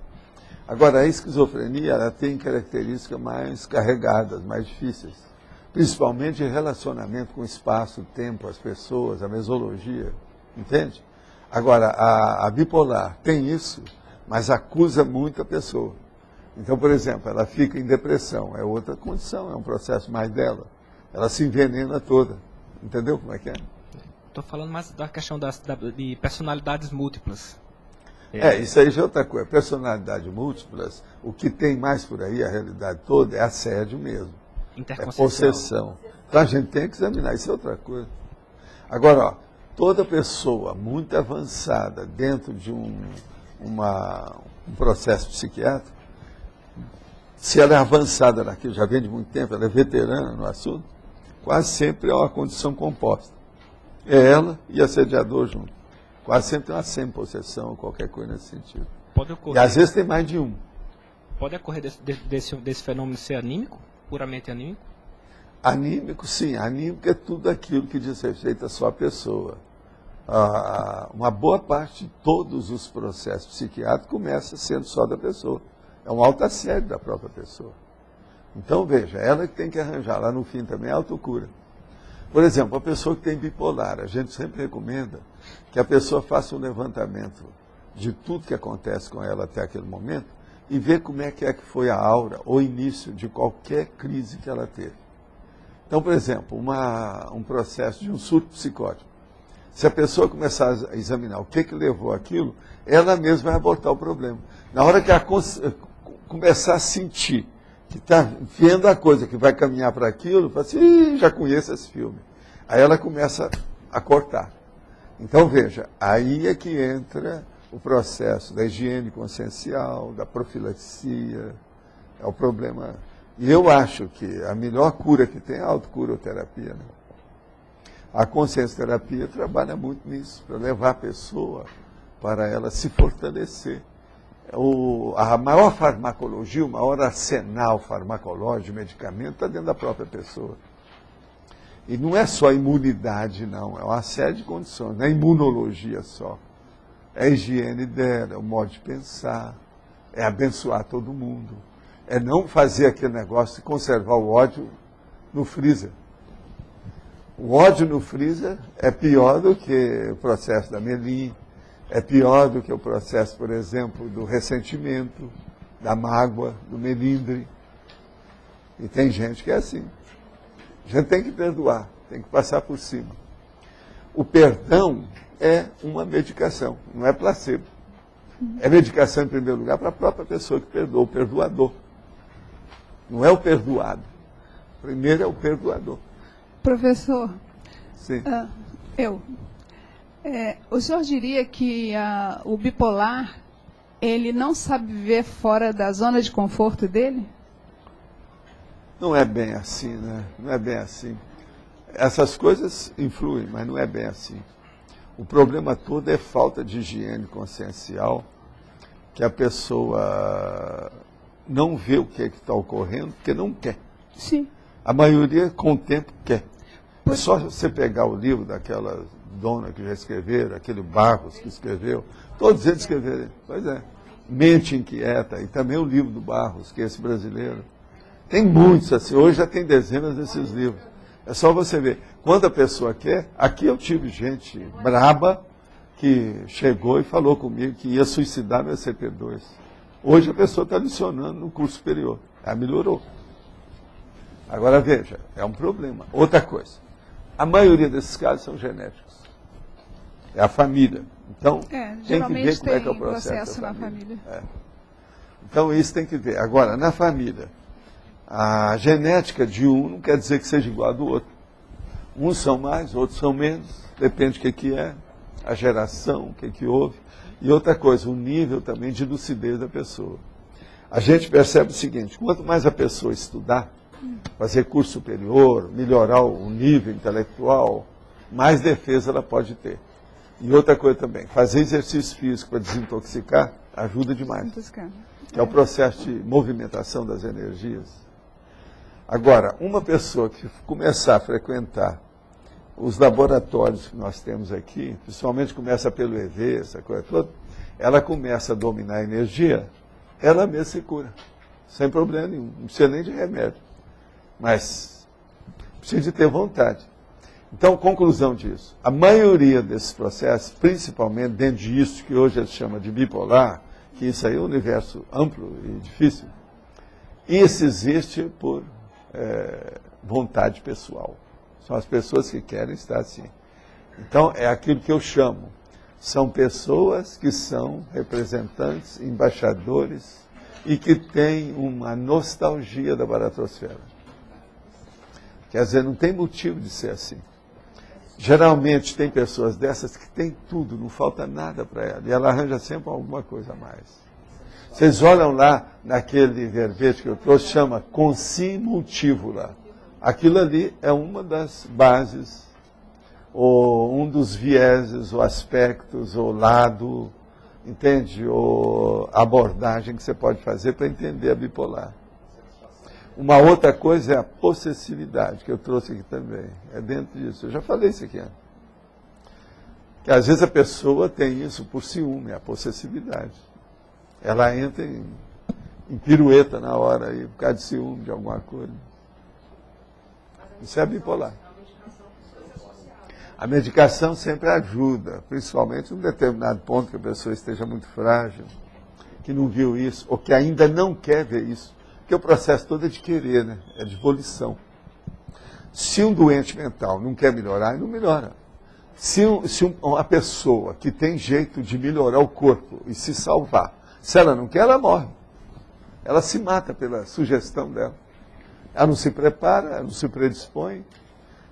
Agora, a esquizofrenia ela tem características mais carregadas, mais difíceis. Principalmente em relacionamento com o espaço, o tempo, as pessoas, a mesologia, entende? Agora, a bipolar tem isso, mas acusa muito a pessoa. Então, por exemplo, ela fica em depressão, é outra condição, é um processo mais dela. Ela se envenena toda, entendeu como é que é? Estou falando mais da questão de personalidades múltiplas. Isso aí já é outra coisa. Personalidade múltiplas, o que tem mais por aí, a realidade toda, é assédio mesmo. É possessão. Então a gente tem que examinar, isso é outra coisa. Agora, ó, toda pessoa muito avançada dentro de um processo psiquiátrico, se ela é avançada naquilo, já vem de muito tempo, ela é veterana no assunto, quase sempre é uma condição composta. É ela e assediador junto. Quase sempre tem uma semi-possessão ou qualquer coisa nesse sentido. Pode ocorrer. E às vezes tem mais de um. Pode ocorrer desse fenômeno ser anímico? Puramente anímico? Anímico, sim. Anímico é tudo aquilo que diz respeito à sua pessoa. Uma boa parte de todos os processos psiquiátricos começa sendo só da pessoa. É um autoassédio da própria pessoa. Então, veja, ela que tem que arranjar. Lá no fim também é autocura. Por exemplo, a pessoa que tem bipolar, a gente sempre recomenda que a pessoa faça um levantamento de tudo que acontece com ela até aquele momento e ver como é que foi a aura, o início de qualquer crise que ela teve. Então, por exemplo, um processo de um surto psicótico. Se a pessoa começar a examinar o que levou aquilo, ela mesma vai abortar o problema. Na hora que ela começar a sentir que está vendo a coisa que vai caminhar para aquilo, fala assim, já conheço esse filme. Aí ela começa a cortar. Então, veja, aí é que entra o processo da higiene consciencial, da profilaxia, é o problema. E eu acho que a melhor cura que tem é a autocuroterapia, né? A consciência-terapia trabalha muito nisso, para levar a pessoa para ela se fortalecer. A maior farmacologia, o maior arsenal farmacológico de medicamento está dentro da própria pessoa. E não é só imunidade, não, é uma série de condições, não é imunologia só. É a higiene dela, é o modo de pensar, é abençoar todo mundo, é não fazer aquele negócio de conservar o ódio no freezer. O ódio no freezer é pior do que o processo da Melim, é pior do que o processo, por exemplo, do ressentimento, da mágoa, do melindre. E tem gente que é assim. A gente tem que perdoar, tem que passar por cima. O perdão é uma medicação, não é placebo. É medicação, em primeiro lugar, para a própria pessoa que perdoa, o perdoador. Não é o perdoado. Primeiro é o perdoador. Professor, Sim. O senhor diria que o bipolar, ele não sabe viver fora da zona de conforto dele? Não é bem assim, né? Não é bem assim. Essas coisas influem, mas não é bem assim. O problema todo é falta de higiene consciencial, que a pessoa não vê o que está ocorrendo, porque não quer. Sim. A maioria, com o tempo, quer. É só você pegar o livro daquela dona que já escreveram, aquele Barros que escreveu, todos eles escreveram. Pois é. Mente Inquieta, e também o livro do Barros, que é esse brasileiro. Tem muitos assim, hoje já tem dezenas desses livros. É só você ver. Quando a pessoa quer, aqui eu tive gente braba que chegou e falou comigo que ia suicidar meu CP2. Hoje a pessoa está adicionando no curso superior. Ela melhorou. Agora veja, é um problema. Outra coisa, a maioria desses casos são genéticos. É a família. Então, tem que ver como é que é o processo na família. Então, isso tem que ver. Agora, na família, a genética de um não quer dizer que seja igual a do outro. Uns são mais, outros são menos. Depende do que é, a geração, o que houve. E outra coisa, o nível também de lucidez da pessoa. A gente percebe o seguinte, quanto mais a pessoa estudar, fazer curso superior, melhorar o nível intelectual, mais defesa ela pode ter. E outra coisa também, fazer exercício físico para desintoxicar ajuda demais. Que é o processo de movimentação das energias. Agora, uma pessoa que começar a frequentar os laboratórios que nós temos aqui, principalmente começa pelo EV, essa coisa toda, ela começa a dominar a energia, ela mesma se cura, sem problema nenhum, não precisa nem de remédio. Mas precisa de ter vontade. Então, conclusão disso. A maioria desses processos, principalmente dentro disso que hoje a gente chama de bipolar, que isso aí é um universo amplo e difícil, isso existe por vontade pessoal. São as pessoas que querem estar assim. Então, é aquilo que eu chamo. São pessoas que são representantes, embaixadores e que têm uma nostalgia da baratosfera. Quer dizer, não tem motivo de ser assim. Geralmente tem pessoas dessas que têm tudo, não falta nada para ela, e ela arranja sempre alguma coisa a mais. Vocês olham lá naquele verbete que eu trouxe, chama consimultívola. Aquilo ali é uma das bases, ou um dos vieses, ou aspectos, ou lado, entende? Ou abordagem que você pode fazer para entender a bipolar. Uma outra coisa é a possessividade, que eu trouxe aqui também. É dentro disso. Eu já falei isso aqui antes. Que às vezes a pessoa tem isso por ciúme, a possessividade. Ela entra em pirueta na hora aí, por causa de ciúme de alguma coisa. Isso é bipolar. A medicação sempre ajuda, principalmente em um determinado ponto que a pessoa esteja muito frágil, que não viu isso, ou que ainda não quer ver isso. Porque o processo todo é de querer, né? É de volição. Se um doente mental não quer melhorar, ele não melhora. Se uma pessoa que tem jeito de melhorar o corpo e se salvar, se ela não quer, ela morre. Ela se mata pela sugestão dela. Ela não se prepara, ela não se predispõe.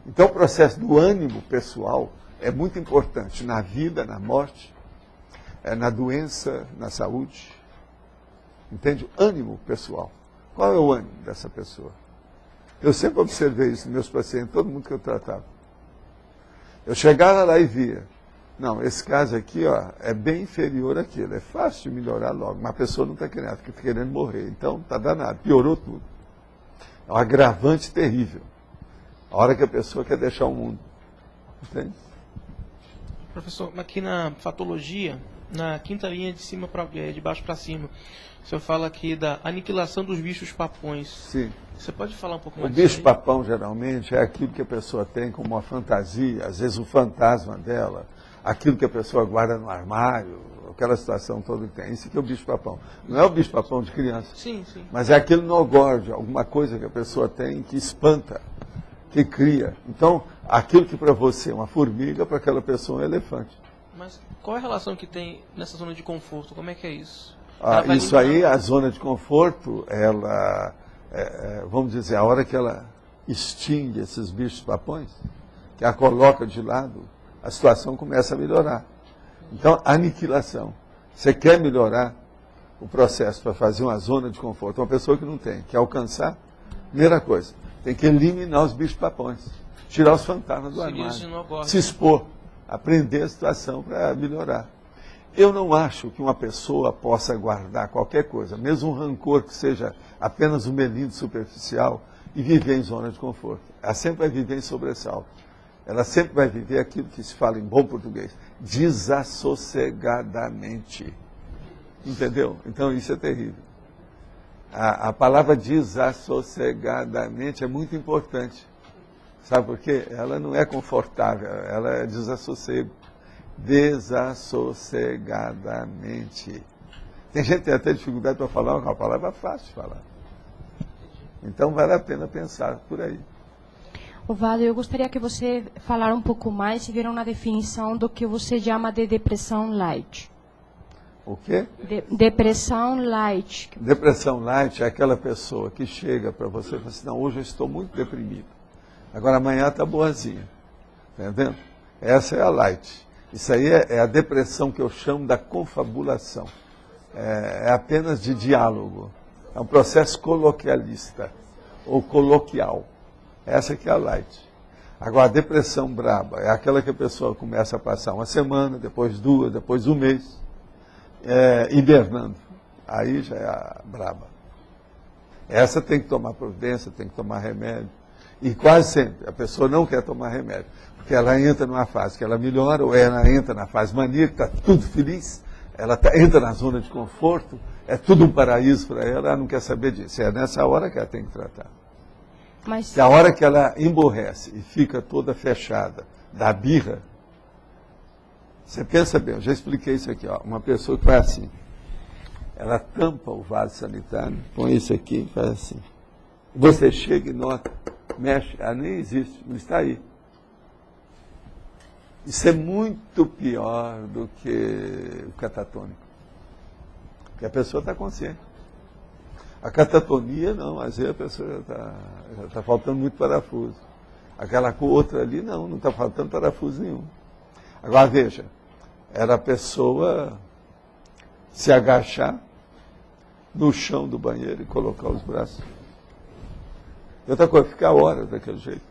Então o processo do ânimo pessoal é muito importante na vida, na morte, na doença, na saúde. Entende? Ânimo pessoal. Qual é o ânimo dessa pessoa? Eu sempre observei isso nos meus pacientes, todo mundo que eu tratava. Eu chegava lá e via, não, esse caso aqui ó, é bem inferior àquele, é fácil de melhorar logo, mas a pessoa não está querendo, fica querendo morrer, então está danado, piorou tudo. É um agravante terrível. A hora que a pessoa quer deixar o mundo. Entende? Professor, aqui na fatologia, na quinta linha de baixo para cima, o senhor fala aqui da aniquilação dos bichos papões. Sim. Você pode falar um pouco mais O disso? bicho papão, geralmente, é aquilo que a pessoa tem como uma fantasia, às vezes o fantasma dela, aquilo que a pessoa guarda no armário, aquela situação toda que tem. Isso aqui é o bicho papão. Não é o bicho papão de criança. Sim, sim. Mas é aquele nogórdio, alguma coisa que a pessoa tem que espanta, que cria. Então, aquilo que para você é uma formiga, para aquela pessoa é um elefante. Mas qual é a relação que tem nessa zona de conforto? Como é que é isso? Isso aí, a zona de conforto, ela, vamos dizer, a hora que ela extingue esses bichos papões, que a coloca de lado, a situação começa a melhorar. Então, aniquilação. Você quer melhorar o processo para fazer uma zona de conforto? Uma pessoa que não tem, quer alcançar, primeira coisa, tem que eliminar os bichos papões, tirar os fantasmas do armário, se expor, aprender a situação para melhorar. Eu não acho que uma pessoa possa guardar qualquer coisa, mesmo um rancor que seja apenas um melindre superficial, e viver em zona de conforto. Ela sempre vai viver em sobressalto. Ela sempre vai viver aquilo que se fala em bom português, desassossegadamente. Entendeu? Então isso é terrível. A palavra desassossegadamente é muito importante. Sabe por quê? Ela não é confortável, ela é desassossego. Desassossegadamente. Tem gente que tem até dificuldade para falar, uma palavra fácil de falar. Então vale a pena pensar por aí. Ovaldo, eu gostaria que você falara um pouco mais e desse uma definição do que você chama de depressão light. O quê? Depressão light. Depressão light é aquela pessoa que chega para você e fala assim, não, hoje eu estou muito deprimido. Agora amanhã está boazinha. Está entendendo? Essa é a light. Isso aí é a depressão que eu chamo da confabulação. É apenas de diálogo. É um processo coloquialista ou coloquial. Essa que é a light. Agora, a depressão braba é aquela que a pessoa começa a passar uma semana, depois duas, depois um mês, hibernando. Aí já é a braba. Essa tem que tomar providência, tem que tomar remédio. E quase sempre a pessoa não quer tomar remédio, porque ela entra numa fase que ela melhora, ou ela entra na fase maníaca, está tudo feliz, ela entra na zona de conforto, é tudo um paraíso para ela, ela não quer saber disso. É nessa hora que ela tem que tratar. Mas... a hora que ela emborrece e fica toda fechada, da birra, você pensa bem, eu já expliquei isso aqui, ó, uma pessoa que faz assim, ela tampa o vaso sanitário, põe isso aqui e faz assim. Você chega e nota, mexe, ela nem existe, não está aí. Isso é muito pior do que o catatônico. Porque a pessoa está consciente. A catatonia, não, às vezes a pessoa já está faltando muito parafuso. Aquela outra ali, não está faltando parafuso nenhum. Agora, veja, era a pessoa se agachar no chão do banheiro e colocar os braços. E outra coisa, ficar horas daquele jeito.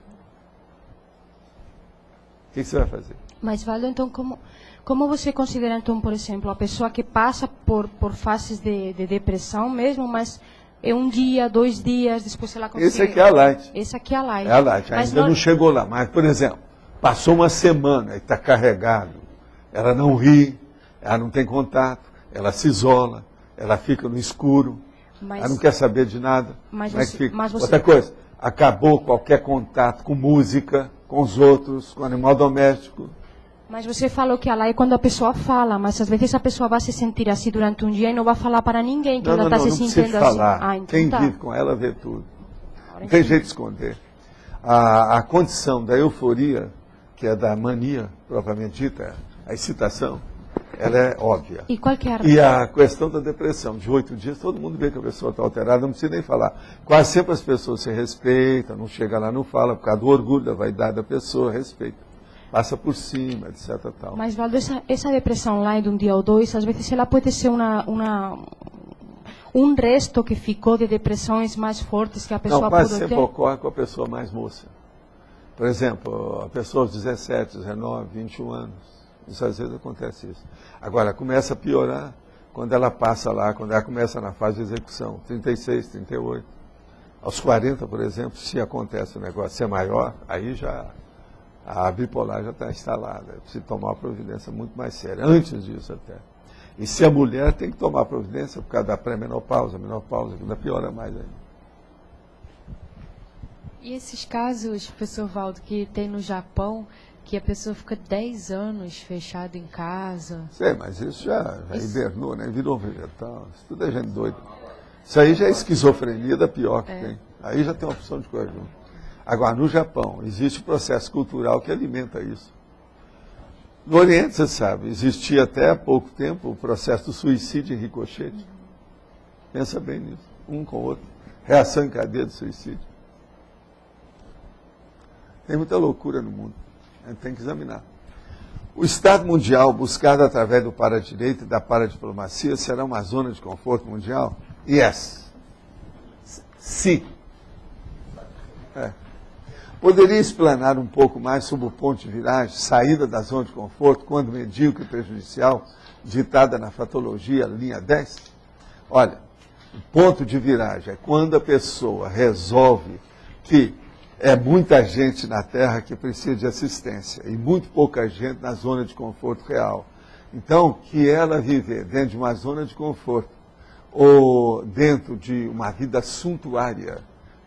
O que você vai fazer? Mas, Valdo, então, como você considera, então, por exemplo, a pessoa que passa por fases de depressão mesmo, mas é um dia, 2 dias, depois ela consegue... Esse aqui é a light. Esse aqui é a light. É a light, mas ainda não chegou lá. Mas, por exemplo, passou uma semana e está carregado. Ela não ri, ela não tem contato, ela se isola, ela fica no escuro, ela não quer saber de nada. Mas como é que fica? mas você... Outra coisa, acabou qualquer contato com música, com os outros, com o animal doméstico. Mas você falou que a light é quando a pessoa fala, mas às vezes a pessoa vai se sentir assim durante um dia e não vai falar para ninguém que ela está se sentindo assim. Falar. Então quem vive com ela vê tudo. Não tem jeito de esconder. A condição da euforia, que é da mania, propriamente dita, a excitação, ela é óbvia. E qual que é E a questão da depressão, de 8 dias, todo mundo vê que a pessoa está alterada, não precisa nem falar. Quase sempre as pessoas se respeitam, não chega lá, não fala, por causa do orgulho, da vaidade da pessoa, respeita. Passa por cima, etc. Tal. Mas, Valdo, essa depressão lá de um dia ou 2, às vezes ela pode ser um resto que ficou de depressões mais fortes que a pessoa não, quase pode sempre ter? ocorre com a pessoa mais moça. Por exemplo, a pessoa aos 17, 19, 21 anos. Isso às vezes acontece isso. Agora, começa a piorar quando ela passa lá, quando ela começa na fase de execução, 36, 38. Aos 40, por exemplo, se acontece o negócio ser maior, aí já a bipolar já está instalada. Precisa tomar uma providência muito mais séria, antes disso até. E se a mulher tem que tomar providência por causa da pré-menopausa, menopausa, que ainda piora mais ainda. E esses casos, professor Valdo, que tem no Japão, que a pessoa fica 10 anos fechada em casa? Sei, mas isso já hibernou, né? Virou vegetal. Isso tudo é gente doida. Isso aí já é esquizofrenia da pior que tem. Aí já tem uma opção de coisa junto. Agora, no Japão, existe um processo cultural que alimenta isso. No Oriente, você sabe, existia até há pouco tempo o processo do suicídio em ricochete. Pensa bem nisso, um com o outro. Reação em cadeia de suicídio. Tem muita loucura no mundo. A gente tem que examinar. O Estado mundial, buscado através do para-direito e da paradiplomacia, será uma zona de conforto mundial? Yes. Sim. Poderia explanar um pouco mais sobre o ponto de viragem, saída da zona de conforto, quando medíocre e prejudicial, ditada na fatologia, linha 10? Olha, o ponto de viragem é quando a pessoa resolve que é muita gente na Terra que precisa de assistência e muito pouca gente na zona de conforto real. Então, que ela viver dentro de uma zona de conforto ou dentro de uma vida suntuária,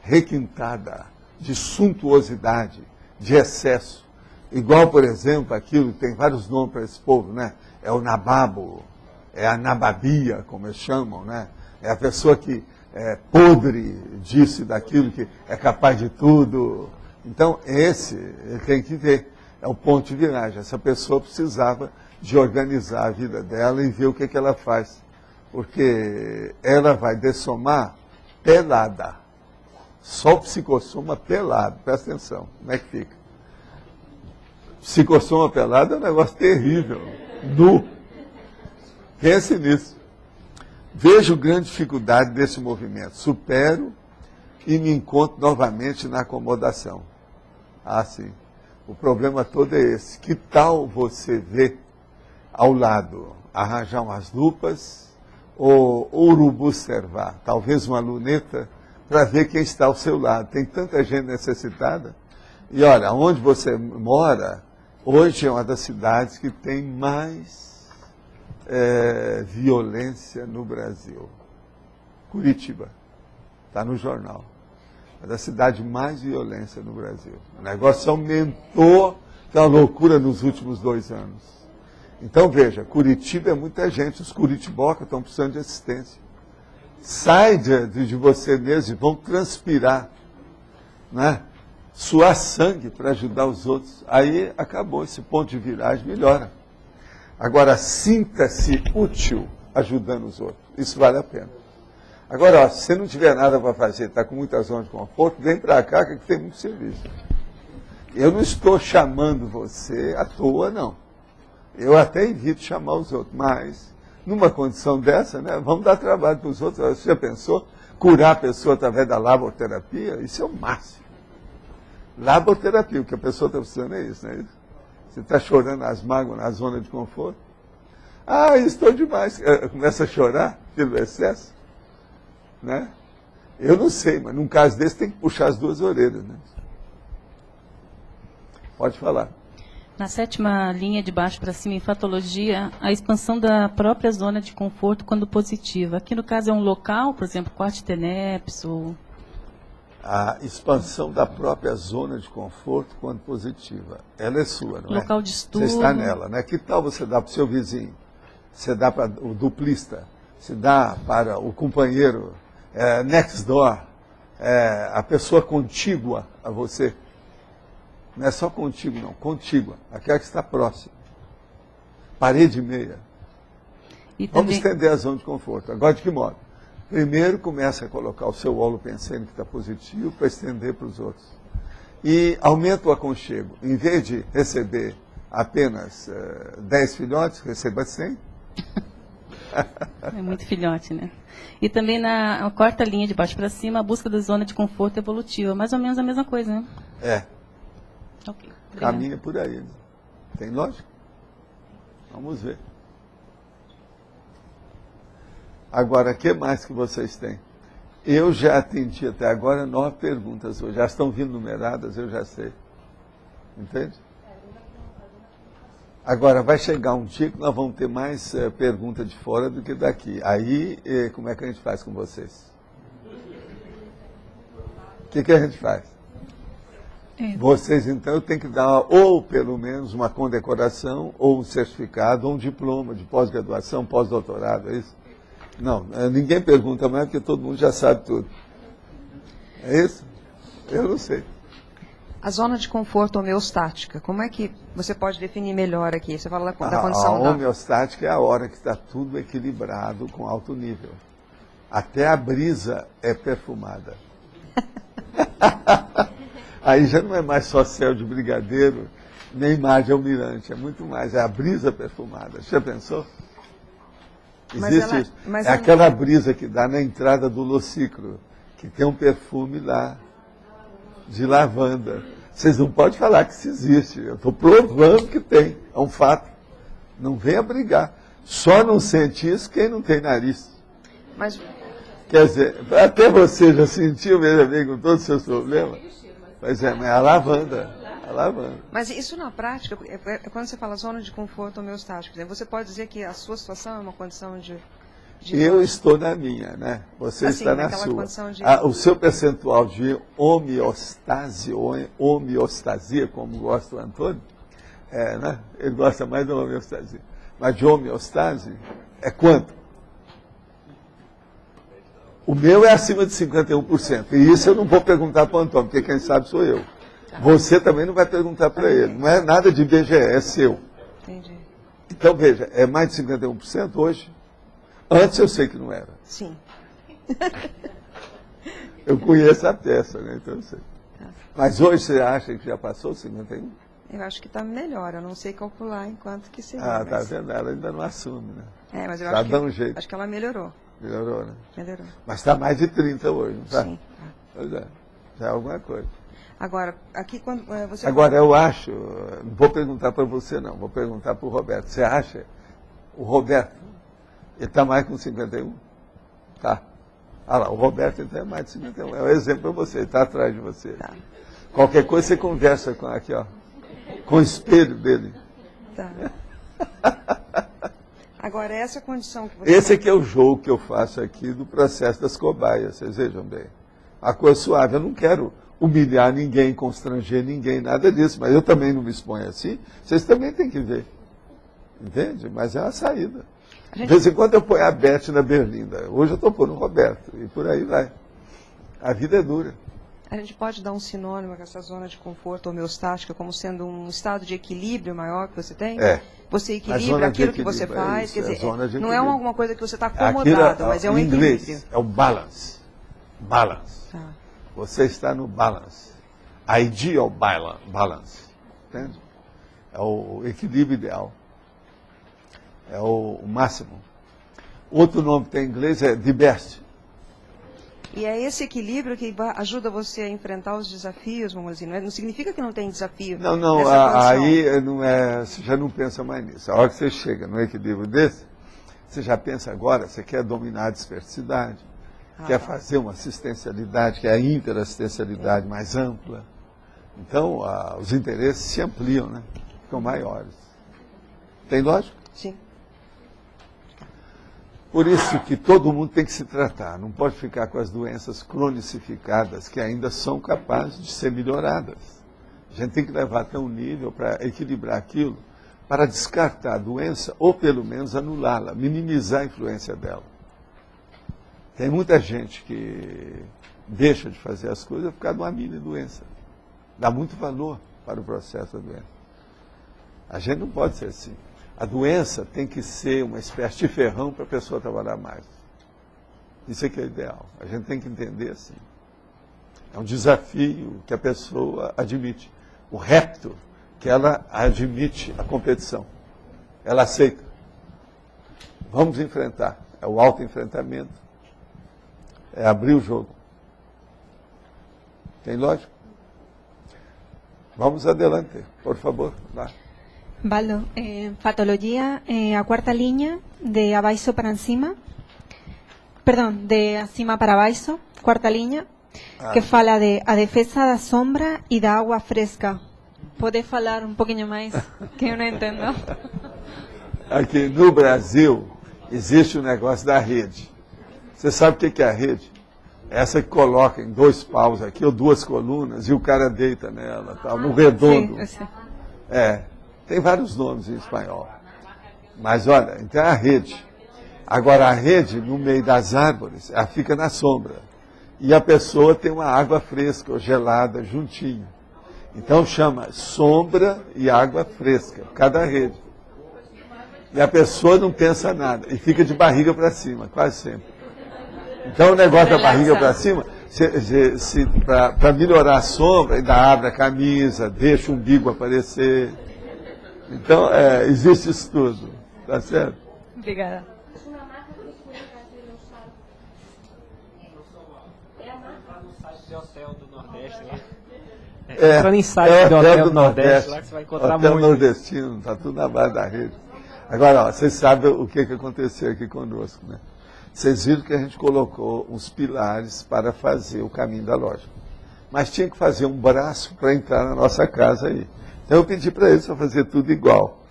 requintada, de suntuosidade, de excesso. Igual, por exemplo, aquilo, tem vários nomes para esse povo, né? É o nababo, é a nababia, como eles chamam, né? É a pessoa que é podre disso e daquilo, que é capaz de tudo. Então, esse tem que ver, é o ponto de viragem. Essa pessoa precisava de organizar a vida dela e ver o que ela faz. Porque ela vai dessomar pelada. Só o psicossoma pelado, presta atenção, como é que fica? Psicossoma pelado é um negócio terrível, nu. Pense nisso. Vejo grande dificuldade desse movimento. Supero e me encontro novamente na acomodação. Ah, sim. O problema todo é esse. Que tal você ver ao lado, arranjar umas lupas ou urubu-servar, talvez uma luneta, para ver quem está ao seu lado. Tem tanta gente necessitada. E olha, onde você mora, hoje é uma das cidades que tem mais violência no Brasil. Curitiba. Está no jornal. É da cidade mais violência no Brasil. O negócio aumentou, que é uma loucura nos últimos 2 anos. Então, veja, Curitiba é muita gente. Os curitibocas estão precisando de assistência. Sai de você mesmo e vão transpirar, né? Suar sangue para ajudar os outros. Aí acabou, esse ponto de viragem melhora. Agora, sinta-se útil ajudando os outros. Isso vale a pena. Agora, ó, se você não tiver nada para fazer, está com muita zona de conforto, vem para cá que tem muito serviço. Eu não estou chamando você à toa, não. Eu até evito chamar os outros, mas numa condição dessa, né, vamos dar trabalho para os outros. Você já pensou? Curar a pessoa através da laboterapia? Isso é o máximo. Laboterapia, o que a pessoa está precisando é isso, não é isso? Você está chorando as mágoas na zona de conforto? Ah, estou demais. Começa a chorar pelo excesso, né? Eu não sei, mas num caso desse tem que puxar as duas orelhas, né? Pode falar. Na 7ª linha de baixo para cima, em fatologia, a expansão da própria zona de conforto quando positiva. Aqui no caso é um local, por exemplo, quarto de TENEPS ou... A expansão da própria zona de conforto quando positiva. Ela é sua, não é? Local de estudo. Você está nela, né? Que tal você dar para o seu vizinho? Você dá para o duplista? Você dá para o companheiro next door? A pessoa contígua a você? Não é só contigo, não. Contígua. Aquela que está próxima. Parede e meia. E Vamos também... estender a zona de conforto. Agora, de que modo? Primeiro, começa a colocar o seu holopensene que está positivo para estender para os outros. E aumenta o aconchego. Em vez de receber apenas 10 filhotes, receba 100. É muito filhote, né? E também na 4ª linha de baixo para cima, a busca da zona de conforto evolutiva. Mais ou menos a mesma coisa, né? É. Ok. Caminha por aí. Né? Tem lógica? Vamos ver. Agora, o que mais que vocês têm? Eu já atendi até agora 9 perguntas hoje. Já estão vindo numeradas, eu já sei. Entende? Agora, vai chegar um dia que nós vamos ter mais perguntas de fora do que daqui. Aí, como é que a gente faz com vocês? O que a gente faz? Vocês, então, têm que dar ou, pelo menos, uma condecoração, ou um certificado, ou um diploma de pós-graduação, pós-doutorado, é isso? Não, ninguém pergunta mais, porque todo mundo já sabe tudo. É isso? Eu não sei. A zona de conforto homeostática, como é que você pode definir melhor aqui? Você fala da condição A homeostática é a hora que está tudo equilibrado com alto nível. Até a brisa é perfumada. Aí já não é mais só céu de brigadeiro, nem mar de almirante, é muito mais, é a brisa perfumada. Você já pensou? Existe isso. É aquela brisa que dá na entrada do Lociclo, que tem um perfume lá, de lavanda. Vocês não podem falar que isso existe, eu estou provando que tem, é um fato. Não venha brigar. Só não sente isso quem não tem nariz. Mas... Quer dizer, até você já sentiu, veja bem, com todos os seus problemas. Pois é, mas é a lavanda. A lavanda. Mas isso na prática, quando você fala zona de conforto homeostático, você pode dizer que a sua situação é uma condição de eu estou na minha, né? Você está na sua. O seu percentual de homeostase, ou homeostasia, como gosta o Antônio, né? Ele gosta mais da homeostasia. Mas de homeostase é quanto? O meu é acima de 51%. E isso eu não vou perguntar para o Antônio, porque quem sabe sou eu. Você também não vai perguntar para ele. Não é nada de IBGE, é seu. Entendi. Então, veja, é mais de 51% hoje? Antes eu sei que não era. Sim. Eu conheço a peça, né? Então eu sei. Tá. Mas hoje você acha que já passou 51%? Eu acho que está melhor. Eu não sei calcular enquanto que seria. Ah, tá vendo? Ela ainda não assume, né? Mas eu acho que ela melhorou. Melhorou, né? Melhorou. Mas está mais de 30 hoje, não está? Sim. Pois é. Já é alguma coisa. Agora, aqui quando você... Agora, eu acho, não vou perguntar para você não, vou perguntar para o Roberto. Você acha, o Roberto, ele está mais com 51? Tá. Ah lá, o Roberto então é mais de 51. É um exemplo para você, ele está atrás de você. Tá. Qualquer coisa você conversa com aqui, ó, com o espelho dele. Tá. Agora, essa condição que você... Esse aqui é o jogo que eu faço aqui do processo das cobaias, vocês vejam bem. A coisa suave, eu não quero humilhar ninguém, constranger ninguém, nada disso, mas eu também não me exponho assim, vocês também têm que ver. Entende? Mas é uma saída. De vez em quando eu ponho a Beth na Berlinda, hoje eu estou pondo o Roberto, e por aí vai. A vida é dura. A gente pode dar um sinônimo com essa zona de conforto homeostática como sendo um estado de equilíbrio maior que você tem? É. Você equilibra aquilo que você faz, isso, quer dizer, não é alguma coisa que você está acomodado, mas é um equilíbrio. É o balance. Balance. Tá. Você está no balance. ideal balance. Entende? É o equilíbrio ideal. É o máximo. Outro nome que tem em inglês é the best. E é esse equilíbrio que ajuda você a enfrentar os desafios, vamos dizer. Não significa que não tem desafio. Não, aí não é, você já não pensa mais nisso. A hora que você chega no equilíbrio desse, você já pensa agora, você quer dominar a dispersidade, quer fazer uma assistencialidade, que é a interassistencialidade mais ampla. Então, os interesses se ampliam, né? Ficam maiores. Tem lógica? Sim. Por isso que todo mundo tem que se tratar, não pode ficar com as doenças cronicificadas que ainda são capazes de ser melhoradas. A gente tem que levar até um nível para equilibrar aquilo, para descartar a doença ou pelo menos anulá-la, minimizar a influência dela. Tem muita gente que deixa de fazer as coisas por causa de uma mini doença. Dá muito valor para o processo da doença. A gente não pode ser assim. A doença tem que ser uma espécie de ferrão para a pessoa trabalhar mais. Isso é que é ideal. A gente tem que entender assim. É um desafio que a pessoa admite. O repto, que ela admite a competição. Ela aceita. Vamos enfrentar. É o autoenfrentamento. É abrir o jogo. Tem lógica? Vamos adelante, por favor. Lá. Baldo, patologia, a quarta linha, de abaixo para cima, perdão, de acima para baixo, quarta linha, que fala de a defesa da sombra e da água fresca. Pode falar um pouquinho mais, que eu não entendo? Aqui no Brasil, existe o negócio da rede. Você sabe o que é a rede? Essa que coloca em 2 paus aqui, ou 2 colunas, e o cara deita nela, tal, no redondo. Sim, Tem vários nomes em espanhol. Mas olha, então é a rede. Agora a rede, no meio das árvores, ela fica na sombra. E a pessoa tem uma água fresca ou gelada juntinho. Então chama sombra e água fresca, cada rede. E a pessoa não pensa nada, e fica de barriga para cima, quase sempre. Então o negócio da barriga para cima, para melhorar a sombra, ainda abre a camisa, deixa o umbigo aparecer. Então, existe isso tudo, tá certo? Obrigada. Entrando em site do Hotel do Nordeste, lá que você vai encontrar Hotel muito. Nordestino, está tudo na base da rede. Agora, ó, vocês sabem o que aconteceu aqui conosco, né? Vocês viram que a gente colocou uns pilares para fazer o caminho da lógica. Mas tinha que fazer um braço para entrar na nossa casa aí. Então eu pedi para eles para fazer tudo igual.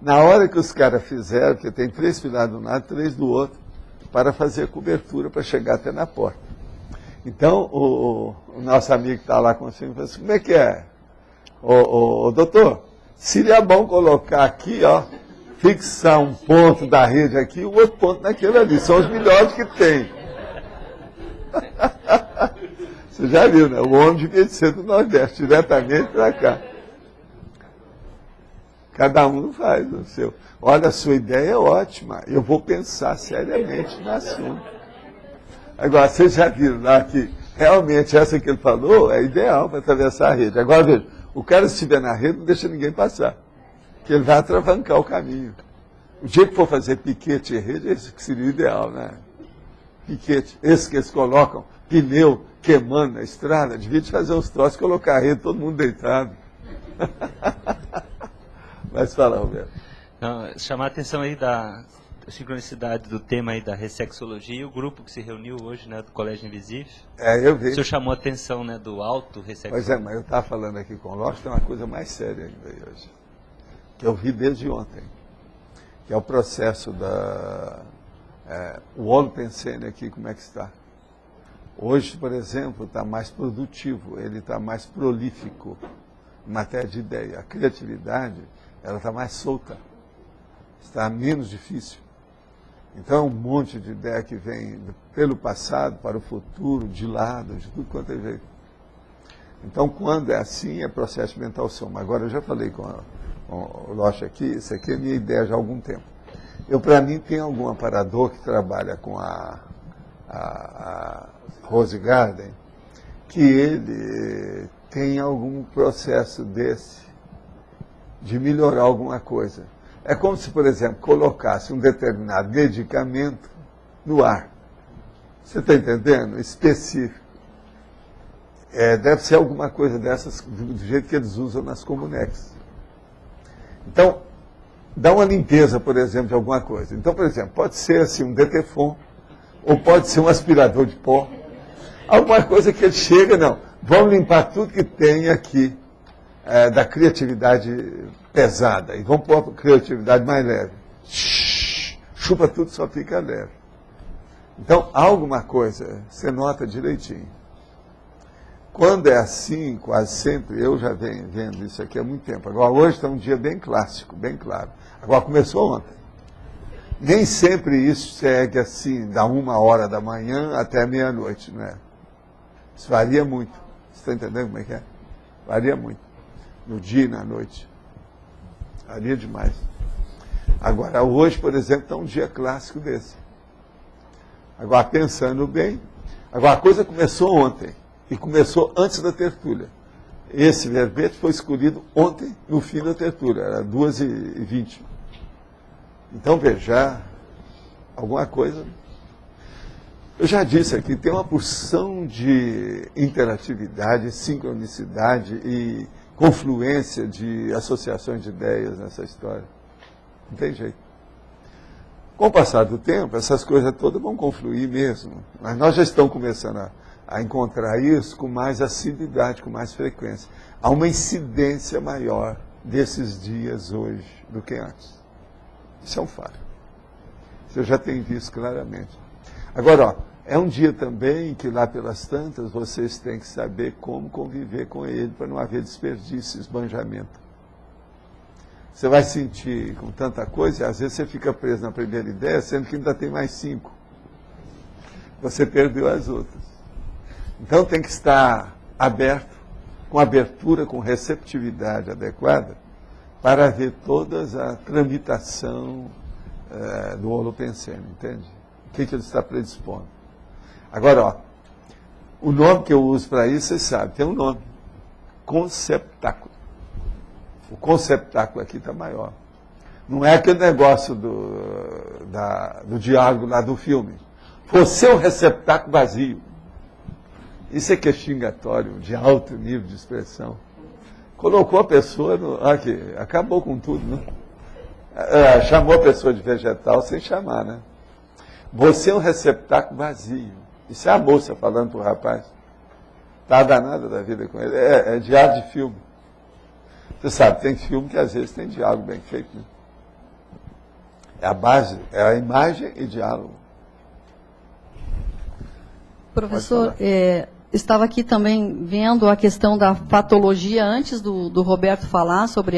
Na hora que os caras fizeram, porque tem 3 pilares de um lado, 3 do outro, para fazer a cobertura para chegar até na porta. Então o nosso amigo que está lá com você falou assim, como é que é? Doutor, seria bom colocar aqui, ó, fixar um ponto da rede aqui e o outro ponto naquele ali. São os melhores que tem. Você já viu, né? O homem devia ser do Nordeste, diretamente para cá. Cada um faz o seu. Olha, a sua ideia é ótima. Eu vou pensar seriamente no assunto. Agora, vocês já viram lá que realmente essa que ele falou é ideal para atravessar a rede. Agora, veja, o cara se estiver na rede não deixa ninguém passar. Que ele vai atravancar o caminho. O dia que for fazer piquete e rede, esse que seria o ideal, né? Piquete. Esse que eles colocam, pneu queimando na estrada, devia de fazer uns troços, colocar a rede, todo mundo deitado. Mas fala, Roberto. Não, chamar a atenção aí da sincronicidade do tema aí da ressexologia, o grupo que se reuniu hoje, né, do Colégio Invisível. Eu vi. O senhor chamou a atenção, né, do auto-ressexologia. Pois é, mas eu estava falando aqui com o Lógico, tem uma coisa mais séria ainda aí hoje, que eu vi desde ontem, que é o processo o Holopensene aqui, como é que está? Hoje, por exemplo, está mais produtivo, ele está mais prolífico em matéria de ideia. A criatividade, ela está mais solta, está menos difícil. Então é um monte de ideia que vem pelo passado para o futuro, de lado, de tudo quanto é jeito. Então, quando é assim, é processo de mental soma. Agora, eu já falei com o Loche aqui, isso aqui é minha ideia já há algum tempo. Para mim, tem algum aparador que trabalha com a Rose Garden, que ele tem algum processo desse de melhorar alguma coisa. É como se, por exemplo, colocasse um determinado medicamento no ar. Você está entendendo? Específico. Deve ser alguma coisa dessas, do jeito que eles usam nas Comunex. Então, dá uma limpeza, por exemplo, de alguma coisa. Então, por exemplo, pode ser assim, um Detefon, ou pode ser um aspirador de pó. Alguma coisa que ele chega, não. Vamos limpar tudo que tem aqui da criatividade pesada. E vamos pôr a criatividade mais leve. Chupa tudo, só fica leve. Então, alguma coisa, você nota direitinho. Quando é assim, quase sempre, eu já venho vendo isso aqui há muito tempo. Agora, hoje está um dia bem clássico, bem claro. Agora, começou ontem. Nem sempre isso segue assim, da 1h da manhã até meia-noite, não é? Isso varia muito. Você está entendendo como é que é? Varia muito. No dia e na noite. Varia demais. Agora, hoje, por exemplo, está um dia clássico desse. Agora, pensando bem, agora a coisa começou ontem. E começou antes da tertúlia. Esse verbete foi escolhido ontem, no fim da tertúlia, era 2h20. Então, veja, alguma coisa... Eu já disse aqui, tem uma porção de interatividade, sincronicidade e confluência de associações de ideias nessa história. Não tem jeito. Com o passar do tempo, essas coisas todas vão confluir mesmo. Mas nós já estamos começando a encontrar isso com mais assiduidade, com mais frequência. Há uma incidência maior desses dias hoje do que antes. Isso é um fato. Isso eu já tenho visto claramente. Agora, ó, é um dia também que lá pelas tantas vocês têm que saber como conviver com ele para não haver desperdício, esbanjamento. Você vai sentir com tanta coisa e às vezes você fica preso na primeira ideia, sendo que ainda tem mais 5. Você perdeu as outras. Então tem que estar aberto, com abertura, com receptividade adequada, para ver toda a tramitação do holopensene, entende? O que ele está predispondo. Agora, ó, o nome que eu uso para isso, vocês sabem, tem um nome. Conceptáculo. O conceptáculo aqui está maior. Não é aquele negócio do diálogo lá do filme. Você é um receptáculo vazio. Isso é que é xingatório, de alto nível de expressão. Colocou a pessoa aqui, acabou com tudo, né? Chamou a pessoa de vegetal sem chamar, né? Você é um receptáculo vazio. Isso é a moça falando para o rapaz. Está danada da vida com ele. É diálogo de filme. Você sabe, tem filme que às vezes tem diálogo bem feito, né? É a base, é a imagem e diálogo. Professor, estava aqui também vendo a questão da patologia antes do Roberto falar sobre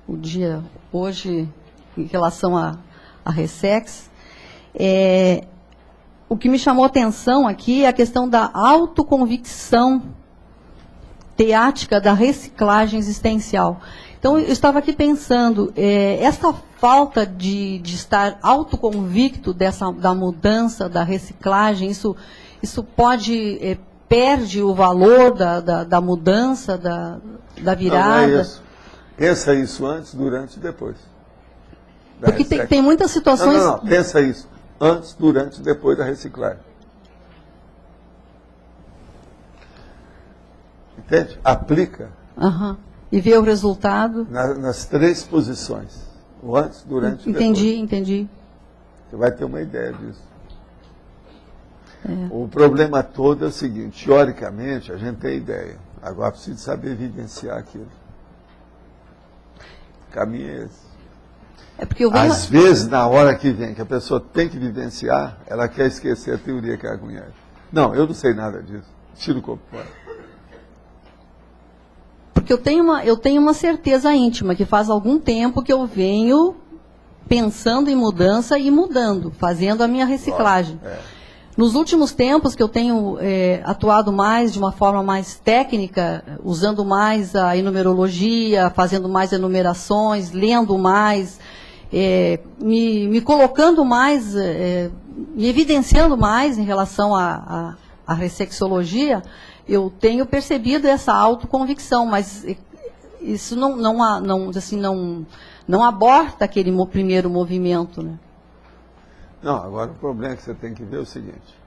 o dia hoje em relação à Ressex. O que me chamou a atenção aqui é a questão da autoconvicção teática da reciclagem existencial. Então, eu estava aqui pensando, essa falta de estar autoconvicto da mudança, da reciclagem, isso pode, perde o valor da mudança, da virada? Não é isso. Pensa isso antes, durante e depois. Porque tem muitas situações... Não, pensa isso antes, durante e depois da reciclagem. Entende? Aplica. E vê o resultado. Nas 3 posições. O antes, durante e depois. Entendi. Você vai ter uma ideia disso. O problema todo é o seguinte, teoricamente a gente tem ideia. Agora precisa saber vivenciar aquilo. O caminho é esse. Às vezes, na hora que vem, que a pessoa tem que vivenciar, ela quer esquecer a teoria que ela conhece. Não, eu não sei nada disso. Tira o corpo fora. Porque eu tenho uma certeza íntima, que faz algum tempo que eu venho pensando em mudança e mudando, fazendo a minha reciclagem. Nos últimos tempos que eu tenho atuado mais de uma forma mais técnica, usando mais a enumerologia, fazendo mais enumerações, lendo mais, me colocando mais, me evidenciando mais em relação à ressexologia, eu tenho percebido essa autoconvicção, mas isso não aborta aquele primeiro movimento, né? Não, agora o problema que você tem que ver é o seguinte: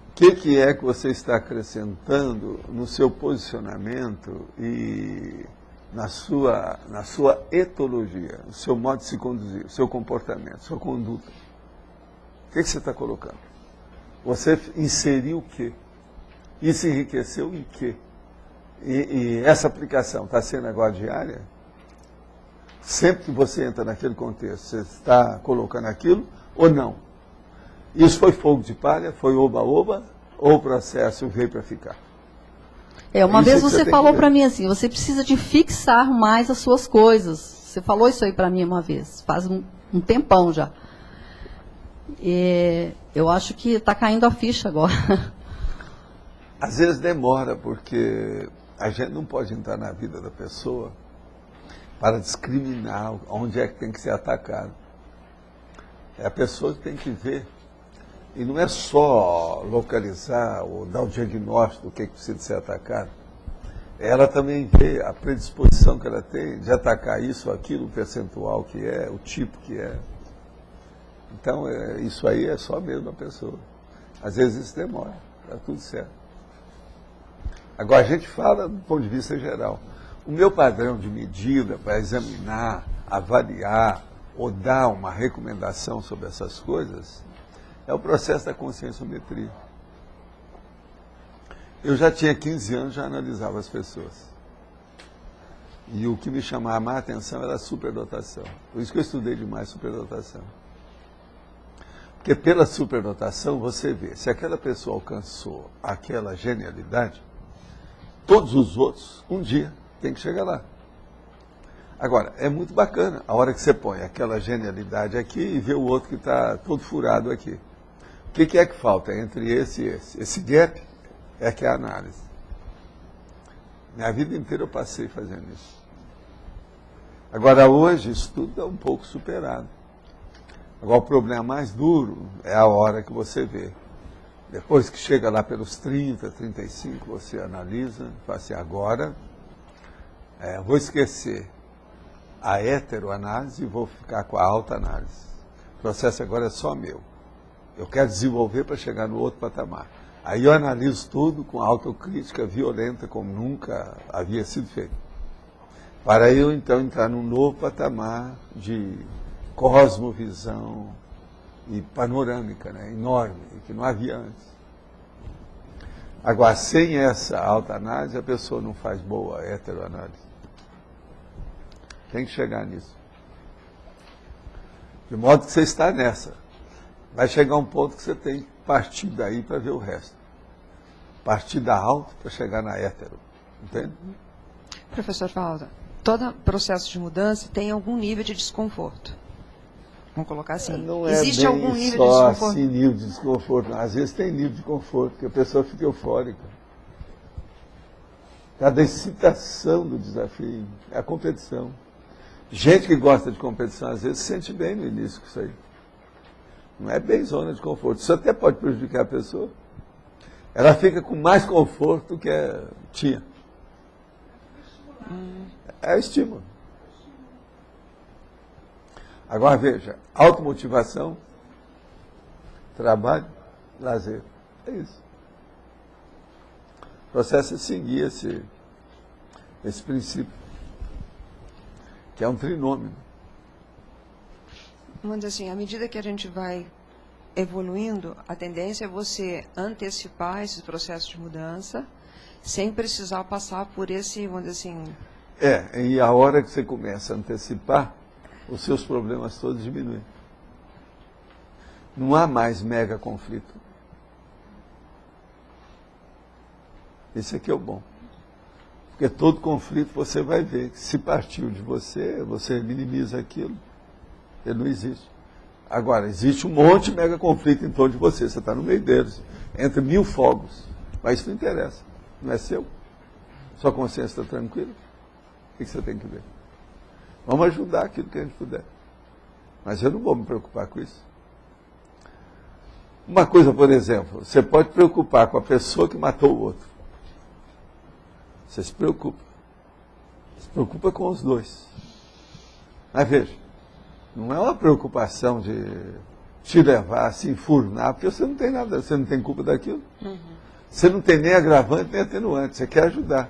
o que é que você está acrescentando no seu posicionamento e na sua etologia, no seu modo de se conduzir, o seu comportamento, sua conduta? O que você está colocando? Você inseriu o quê? Isso enriqueceu em quê? E essa aplicação está sendo agora diária? Sempre que você entra naquele contexto, você está colocando aquilo ou não? Isso foi fogo de palha, foi oba-oba, ou o processo veio para ficar? Uma vez você falou para mim assim, você precisa de fixar mais as suas coisas. Você falou isso aí para mim uma vez, faz um tempão já. Eu acho que está caindo a ficha agora. Às vezes demora, porque a gente não pode entrar na vida da pessoa para discriminar onde é que tem que ser atacado. É a pessoa que tem que ver. E não é só localizar ou dar o diagnóstico do que precisa ser atacado. Ela também vê a predisposição que ela tem de atacar isso ou aquilo, o percentual que é, o tipo que é. Então, isso aí é só mesmo a pessoa. Às vezes isso demora, está tudo certo. Agora, a gente fala do ponto de vista geral. O meu padrão de medida para examinar, avaliar ou dar uma recomendação sobre essas coisas é o processo da conscienciometria. Eu já tinha 15 anos, já analisava as pessoas. E o que me chamava mais a atenção era a superdotação. Por isso que eu estudei demais superdotação. Porque pela superdotação você vê, se aquela pessoa alcançou aquela genialidade, todos os outros, um dia, tem que chegar lá. Agora, é muito bacana a hora que você põe aquela genialidade aqui e vê o outro que está todo furado aqui. O que é que falta entre esse e esse? Esse gap é que é a análise. Minha vida inteira eu passei fazendo isso. Agora, hoje, isso tudo é um pouco superado. Agora, o problema mais duro é a hora que você vê. Depois que chega lá pelos 30, 35, você analisa, fala assim, agora vou esquecer a heteroanálise e vou ficar com a autoanálise. O processo agora é só meu. Eu quero desenvolver para chegar no outro patamar. Aí eu analiso tudo com autocrítica violenta, como nunca havia sido feito. Para eu, então, entrar num novo patamar de cosmovisão e panorâmica, né, enorme, que não havia antes. Agora, sem essa autoanálise, a pessoa não faz boa heteroanálise. Tem que chegar nisso. De modo que você está nessa. Vai chegar um ponto que você tem que partir daí para ver o resto. Partir da auto para chegar na hétero. Entende? Professor Valda, todo processo de mudança tem algum nível de desconforto. Vamos colocar assim. Não existe bem algum nível só de desconforto? Assim, nível de desconforto. Às vezes tem nível de conforto, porque a pessoa fica eufórica. Cada excitação do desafio, é a competição. Gente que gosta de competição, às vezes, se sente bem no início com isso aí. Não é bem zona de conforto. Isso até pode prejudicar a pessoa. Ela fica com mais conforto do que tinha. É estímulo. Agora veja, automotivação, trabalho, lazer. É isso. O processo é seguir esse princípio, que é um trinômio. Vamos dizer assim, à medida que a gente vai evoluindo, a tendência é você antecipar esses processos de mudança, sem precisar passar por esse, vamos dizer assim... E a hora que você começa a antecipar, os seus problemas todos diminuem. Não há mais mega conflito. Esse aqui é o bom. Porque todo conflito você vai ver que se partiu de você, você minimiza aquilo. Ele não existe. Agora, existe um monte de mega conflito em torno de você. Você está no meio deles. Entre 1000 fogos. Mas isso não interessa. Não é seu. Sua consciência está tranquila. O que você tem que ver? Vamos ajudar aquilo que a gente puder. Mas eu não vou me preocupar com isso. Uma coisa, por exemplo, você pode preocupar com a pessoa que matou o outro. Você se preocupa. Se preocupa com os dois. Mas veja, não é uma preocupação de te levar a se enfurnar, porque você não tem nada, você não tem culpa daquilo. Você não tem nem agravante nem atenuante, você quer ajudar.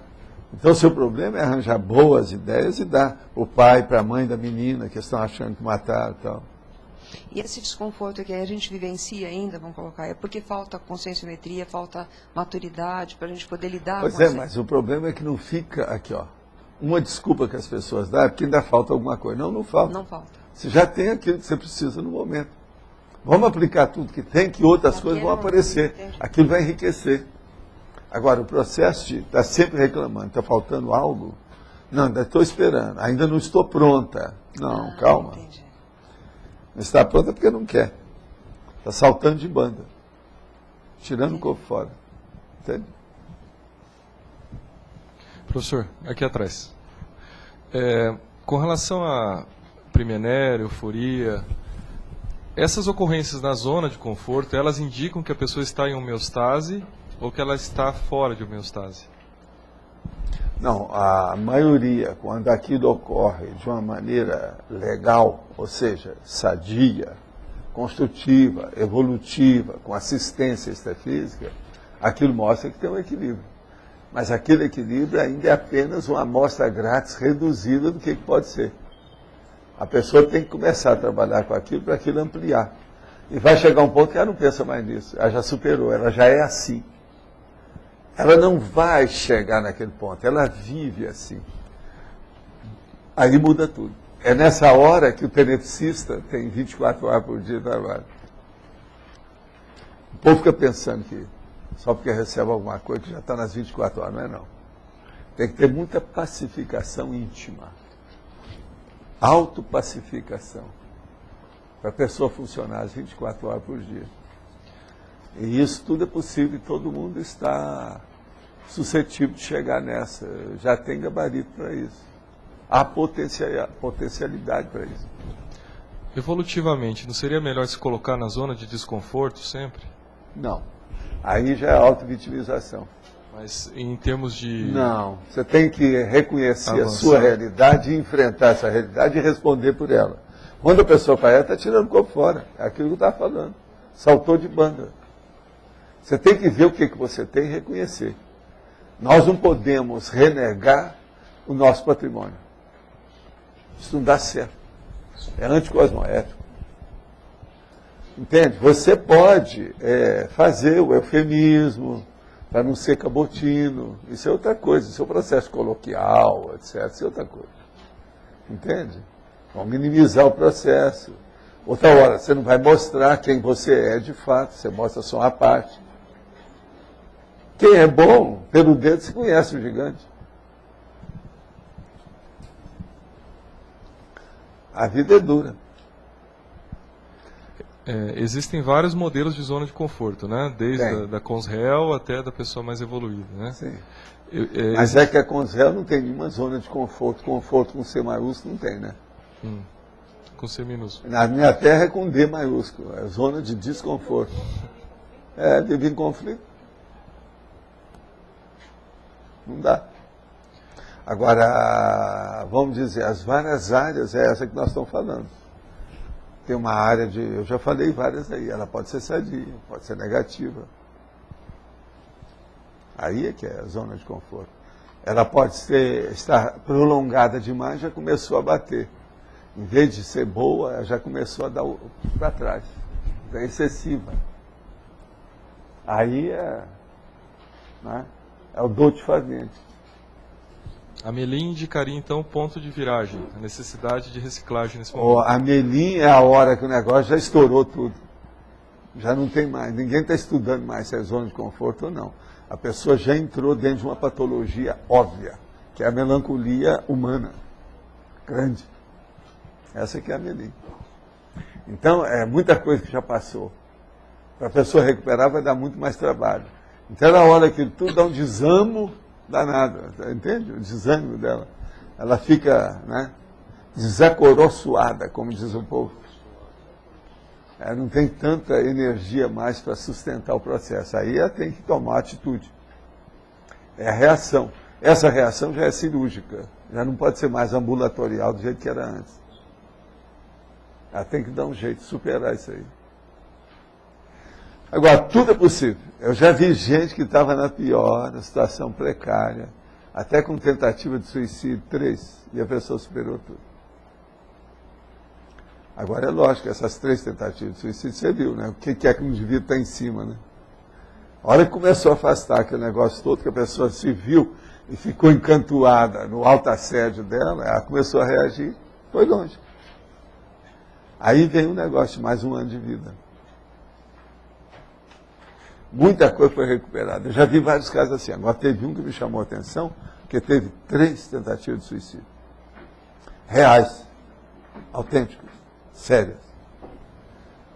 Então o seu problema é arranjar boas ideias e dar o pai para a mãe da menina que estão achando que mataram e tal. E esse desconforto que a gente vivencia ainda, vamos colocar, é porque falta conscienciometria, falta maturidade para a gente poder lidar com isso. Mas o problema é que não fica aqui, ó. Uma desculpa que as pessoas dão é porque ainda falta alguma coisa. Não falta. Não falta. Você já tem aquilo que você precisa no momento. Vamos aplicar tudo que tem, que outras coisas vão aparecer. Aquilo vai enriquecer. Agora, o processo de estar sempre reclamando, está faltando algo? Não, ainda estou esperando, ainda não estou pronta. Não, calma. Entendi. Não está pronta porque não quer. Está saltando de banda. Tirando o corpo fora. Entende? Professor, aqui atrás. Com relação a primenéria, euforia, essas ocorrências na zona de conforto, elas indicam que a pessoa está em homeostase ou que ela está fora de homeostase? Não, a maioria, quando aquilo ocorre de uma maneira legal, ou seja, sadia, construtiva, evolutiva, com assistência extrafísica, aquilo mostra que tem um equilíbrio. Mas aquele equilíbrio ainda é apenas uma amostra grátis reduzida do que pode ser. A pessoa tem que começar a trabalhar com aquilo para aquilo ampliar. E vai chegar um ponto que ela não pensa mais nisso, ela já superou, ela já é assim. Ela não vai chegar naquele ponto, ela vive assim. Aí muda tudo. É nessa hora que o tenepsista tem 24 horas por dia de trabalho. O povo fica pensando que só porque recebe alguma coisa que já está nas 24 horas, não é não. Tem que ter muita pacificação íntima. Autopacificação. Para a pessoa funcionar as 24 horas por dia. E isso tudo é possível e todo mundo está suscetível de chegar nessa. Já tem gabarito para isso. Há potencialidade para isso. Evolutivamente, não seria melhor se colocar na zona de desconforto sempre? Não. Aí já é auto-vitimização. Mas em termos de... Não. Você tem que reconhecer a sua realidade e enfrentar essa realidade e responder por ela. Quando a pessoa faz, ela está tirando o corpo fora. É aquilo que eu estava falando. Saltou de banda. Você tem que ver o que você tem e reconhecer. Nós não podemos renegar o nosso patrimônio. Isso não dá certo. É anticosmoético. Entende? Você pode fazer o eufemismo para não ser cabotino. Isso é outra coisa. Isso é um processo coloquial, etc. Isso é outra coisa. Entende? Vamos minimizar o processo. Outra hora, você não vai mostrar quem você é de fato. Você mostra só uma parte. Quem é bom, pelo dedo se conhece o gigante. A vida é dura. Existem vários modelos de zona de conforto, né? Desde da Consréu até da pessoa mais evoluída, né? Sim. Mas é que a Consréu não tem nenhuma zona de conforto. Conforto com C maiúsculo não tem, né? Com C minúsculo. Na minha terra é com D maiúsculo. É zona de desconforto. Vive em conflito. Não dá. Agora, vamos dizer, as várias áreas é essa que nós estamos falando. Tem uma área de... Eu já falei várias aí. Ela pode ser sadia, pode ser negativa. Aí é que é a zona de conforto. Ela pode estar prolongada demais, já começou a bater. Em vez de ser boa, ela já começou a dar para trás. É excessiva. Aí né, é o dote fazente. A Melim indicaria, então, o ponto de viragem, a necessidade de reciclagem nesse momento. A Melim é a hora que o negócio já estourou tudo. Já não tem mais, ninguém está estudando mais se é zona de conforto ou não. A pessoa já entrou dentro de uma patologia óbvia, que é a melancolia humana, grande. Essa que é a Melim. Então, é muita coisa que já passou. Para a pessoa recuperar vai dar muito mais trabalho. Então, na hora que tudo dá um desamo danado, entende? O desânimo dela. Ela fica, né, desacoroçoada, como diz o povo. Ela não tem tanta energia mais para sustentar o processo. Aí ela tem que tomar atitude. É a reação. essa reação já é cirúrgica, já não pode ser mais ambulatorial do jeito que era antes. Ela tem que dar um jeito de superar isso aí. Agora, tudo é possível. Eu já vi gente que estava na pior, na situação precária, até com tentativa de suicídio, 3, e a pessoa superou tudo. Agora é lógico, essas 3 tentativas de suicídio, você viu, né? O que é que o indivíduo está em cima, né? A hora que começou a afastar aquele negócio todo, que a pessoa se viu e ficou encantuada no alto assédio dela, ela começou a reagir, foi longe. Aí vem um negócio de mais 1 ano de vida. Muita coisa foi recuperada. Eu já vi vários casos assim. Agora teve um que me chamou a atenção, que teve 3 tentativas de suicídio. Reais, autênticas, sérias.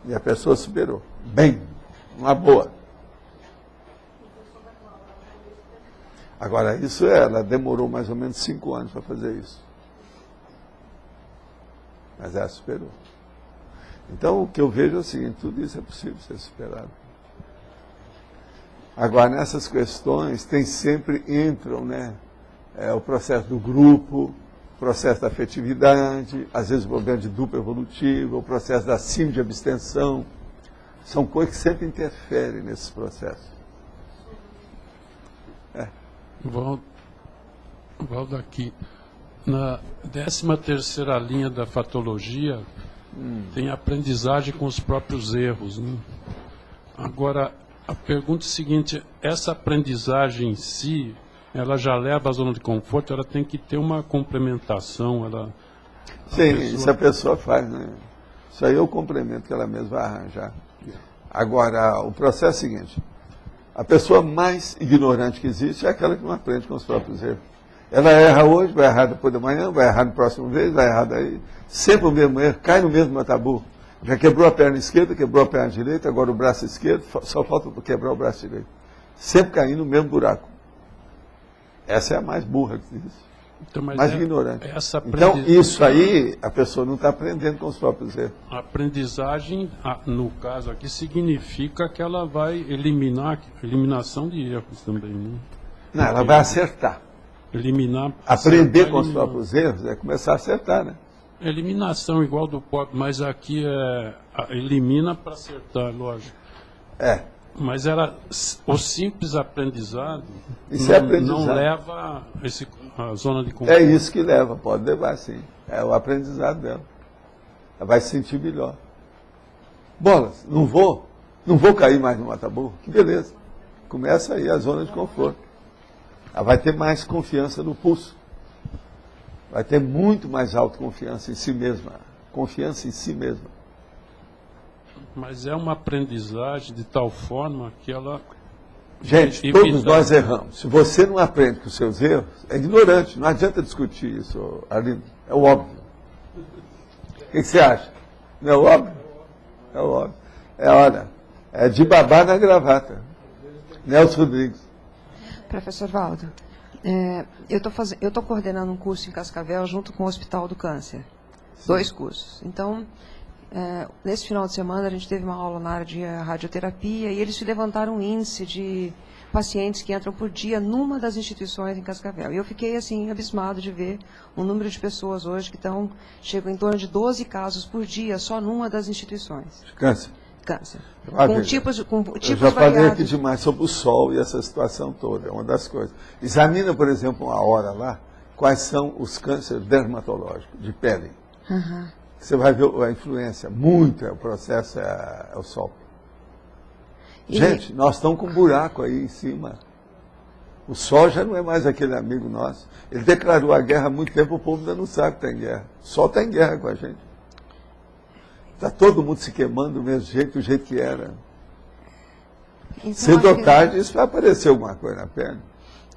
E a pessoa superou. Bem, uma boa. Agora, isso ela demorou mais ou menos 5 anos para fazer isso. Mas ela superou. Então, o que eu vejo é o seguinte, tudo isso é possível ser superado. Agora, nessas questões, sempre entram, né, o processo do grupo, o processo da afetividade, às vezes o problema de dupla evolutiva, o processo da síndrome de abstenção. São coisas que sempre interferem nesses processos. Volto aqui. Na 13ª linha da fatologia, tem aprendizagem com os próprios erros, né? Agora, a pergunta é a seguinte, essa aprendizagem em si, ela já leva à zona de conforto, ela tem que ter uma complementação, Sim, isso a pessoa faz, né? Isso aí é o complemento que ela mesma vai arranjar. Agora, o processo é o seguinte, a pessoa mais ignorante que existe é aquela que não aprende com os próprios erros. Ela erra hoje, vai errar depois da manhã, vai errar no próximo vez, vai errar daí. Sempre o mesmo erro, cai no mesmo matabu. Já quebrou a perna esquerda, quebrou a perna direita, agora o braço esquerdo, só falta quebrar o braço direito. Sempre caindo no mesmo buraco. Essa é a mais burra que existe. Então, mais ignorante. Então, isso aí, a pessoa não está aprendendo com os próprios erros. A aprendizagem, no caso aqui, significa que ela vai eliminação de erros também, né? Não, ela vai acertar. Aprender com os próprios erros é começar a acertar, né? Eliminação igual do pop, mas aqui elimina para acertar, lógico. Mas o simples aprendizado, não leva a zona de conforto. É isso que leva, pode levar sim. É o aprendizado dela. Ela vai se sentir melhor. Bolas, não vou cair mais no mataburro. Que beleza. Começa aí a zona de conforto. Ela vai ter mais confiança no pulso. Vai ter muito mais autoconfiança em si mesma. Confiança em si mesma. Mas é uma aprendizagem de tal forma que ela... Gente, todos nós erramos. Se você não aprende com os seus erros, é ignorante. Não adianta discutir isso, Arlindo. É o óbvio. O que você acha? Não é o óbvio? É o óbvio. Olha, é de babar na gravata. Nelson Rodrigues. Professor Valdo, eu estou coordenando um curso em Cascavel junto com o Hospital do Câncer. Sim. 2 cursos. Então, nesse final de semana, a gente teve uma aula na área de radioterapia e eles levantaram um índice de pacientes que entram por dia numa das instituições em Cascavel. E eu fiquei, assim, abismado de ver o número de pessoas hoje que chegam em torno de 12 casos por dia só numa das instituições. Câncer. Câncer. Com tipos eu já falei aqui demais sobre o sol e essa situação toda, é uma das coisas. Examina, por exemplo, uma hora lá, quais são os cânceres dermatológicos, de pele. Uhum. Você vai ver a influência, muito o processo é o sol. Gente, nós estamos com um buraco aí em cima. O sol já não é mais aquele amigo nosso. Ele declarou a guerra há muito tempo, o povo ainda não sabe que está em guerra. O sol está em guerra com a gente. Está todo mundo se queimando do mesmo jeito, do jeito que era. Então, cedo ou tarde, isso vai aparecer alguma coisa na perna.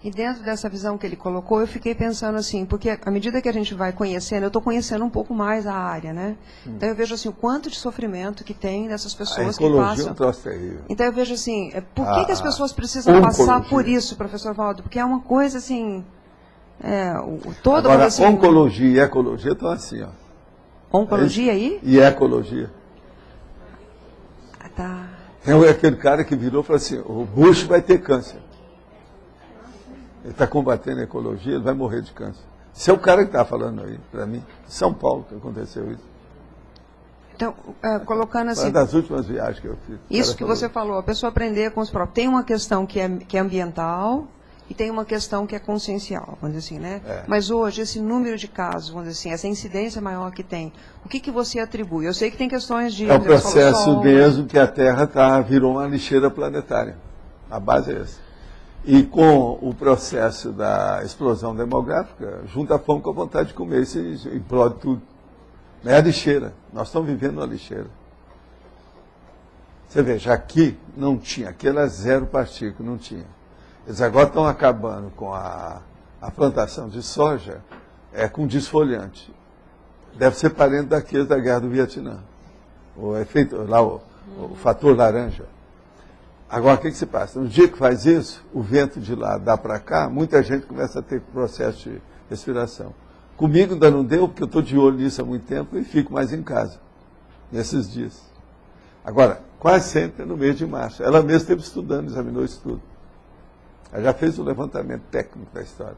E dentro dessa visão que ele colocou, eu fiquei pensando assim, porque à medida que a gente vai conhecendo, eu estou conhecendo um pouco mais a área, né? Então eu vejo assim, o quanto de sofrimento que tem dessas pessoas que passam. É um troço terrível. Então eu vejo assim, por que as pessoas precisam passar por isso, professor Valdo? Porque é uma coisa assim, todo agora, assim, oncologia e ecologia estão assim, ó. Oncologia aí? E ecologia. Tá. Tem aquele cara que virou e falou assim, o Bush vai ter câncer. ele está combatendo a ecologia, ele vai morrer de câncer. Esse é o cara que está falando aí, para mim, em São Paulo que aconteceu isso. Então, colocando assim... Uma das últimas viagens que eu fiz. Isso que você falou, a pessoa aprender com os próprios. Tem uma questão que é ambiental e tem uma questão que é consciencial, vamos dizer assim, né? Mas hoje, esse número de casos, vamos dizer assim, essa incidência maior que tem, o que você atribui? Eu sei que tem questões de... É o processo mesmo que a Terra virou uma lixeira planetária. A base é essa. E com o processo da explosão demográfica, junta a fome com a vontade de comer, isso implode tudo. É a lixeira. Nós estamos vivendo uma lixeira. Você veja, aqui não tinha, aqui era zero partícula, não tinha. Eles agora estão acabando com a plantação de soja com desfolhante. Deve ser parente daqueles da Guerra do Vietnã. O efeito, lá, o fator laranja. Agora, o que se passa? No dia que faz isso, o vento de lá dá para cá, muita gente começa a ter processo de respiração. Comigo ainda não deu, porque eu estou de olho nisso há muito tempo e fico mais em casa, nesses dias. Agora, quase sempre no mês de março. Ela mesma esteve estudando, examinou isso tudo. Ela já fez um levantamento técnico da história.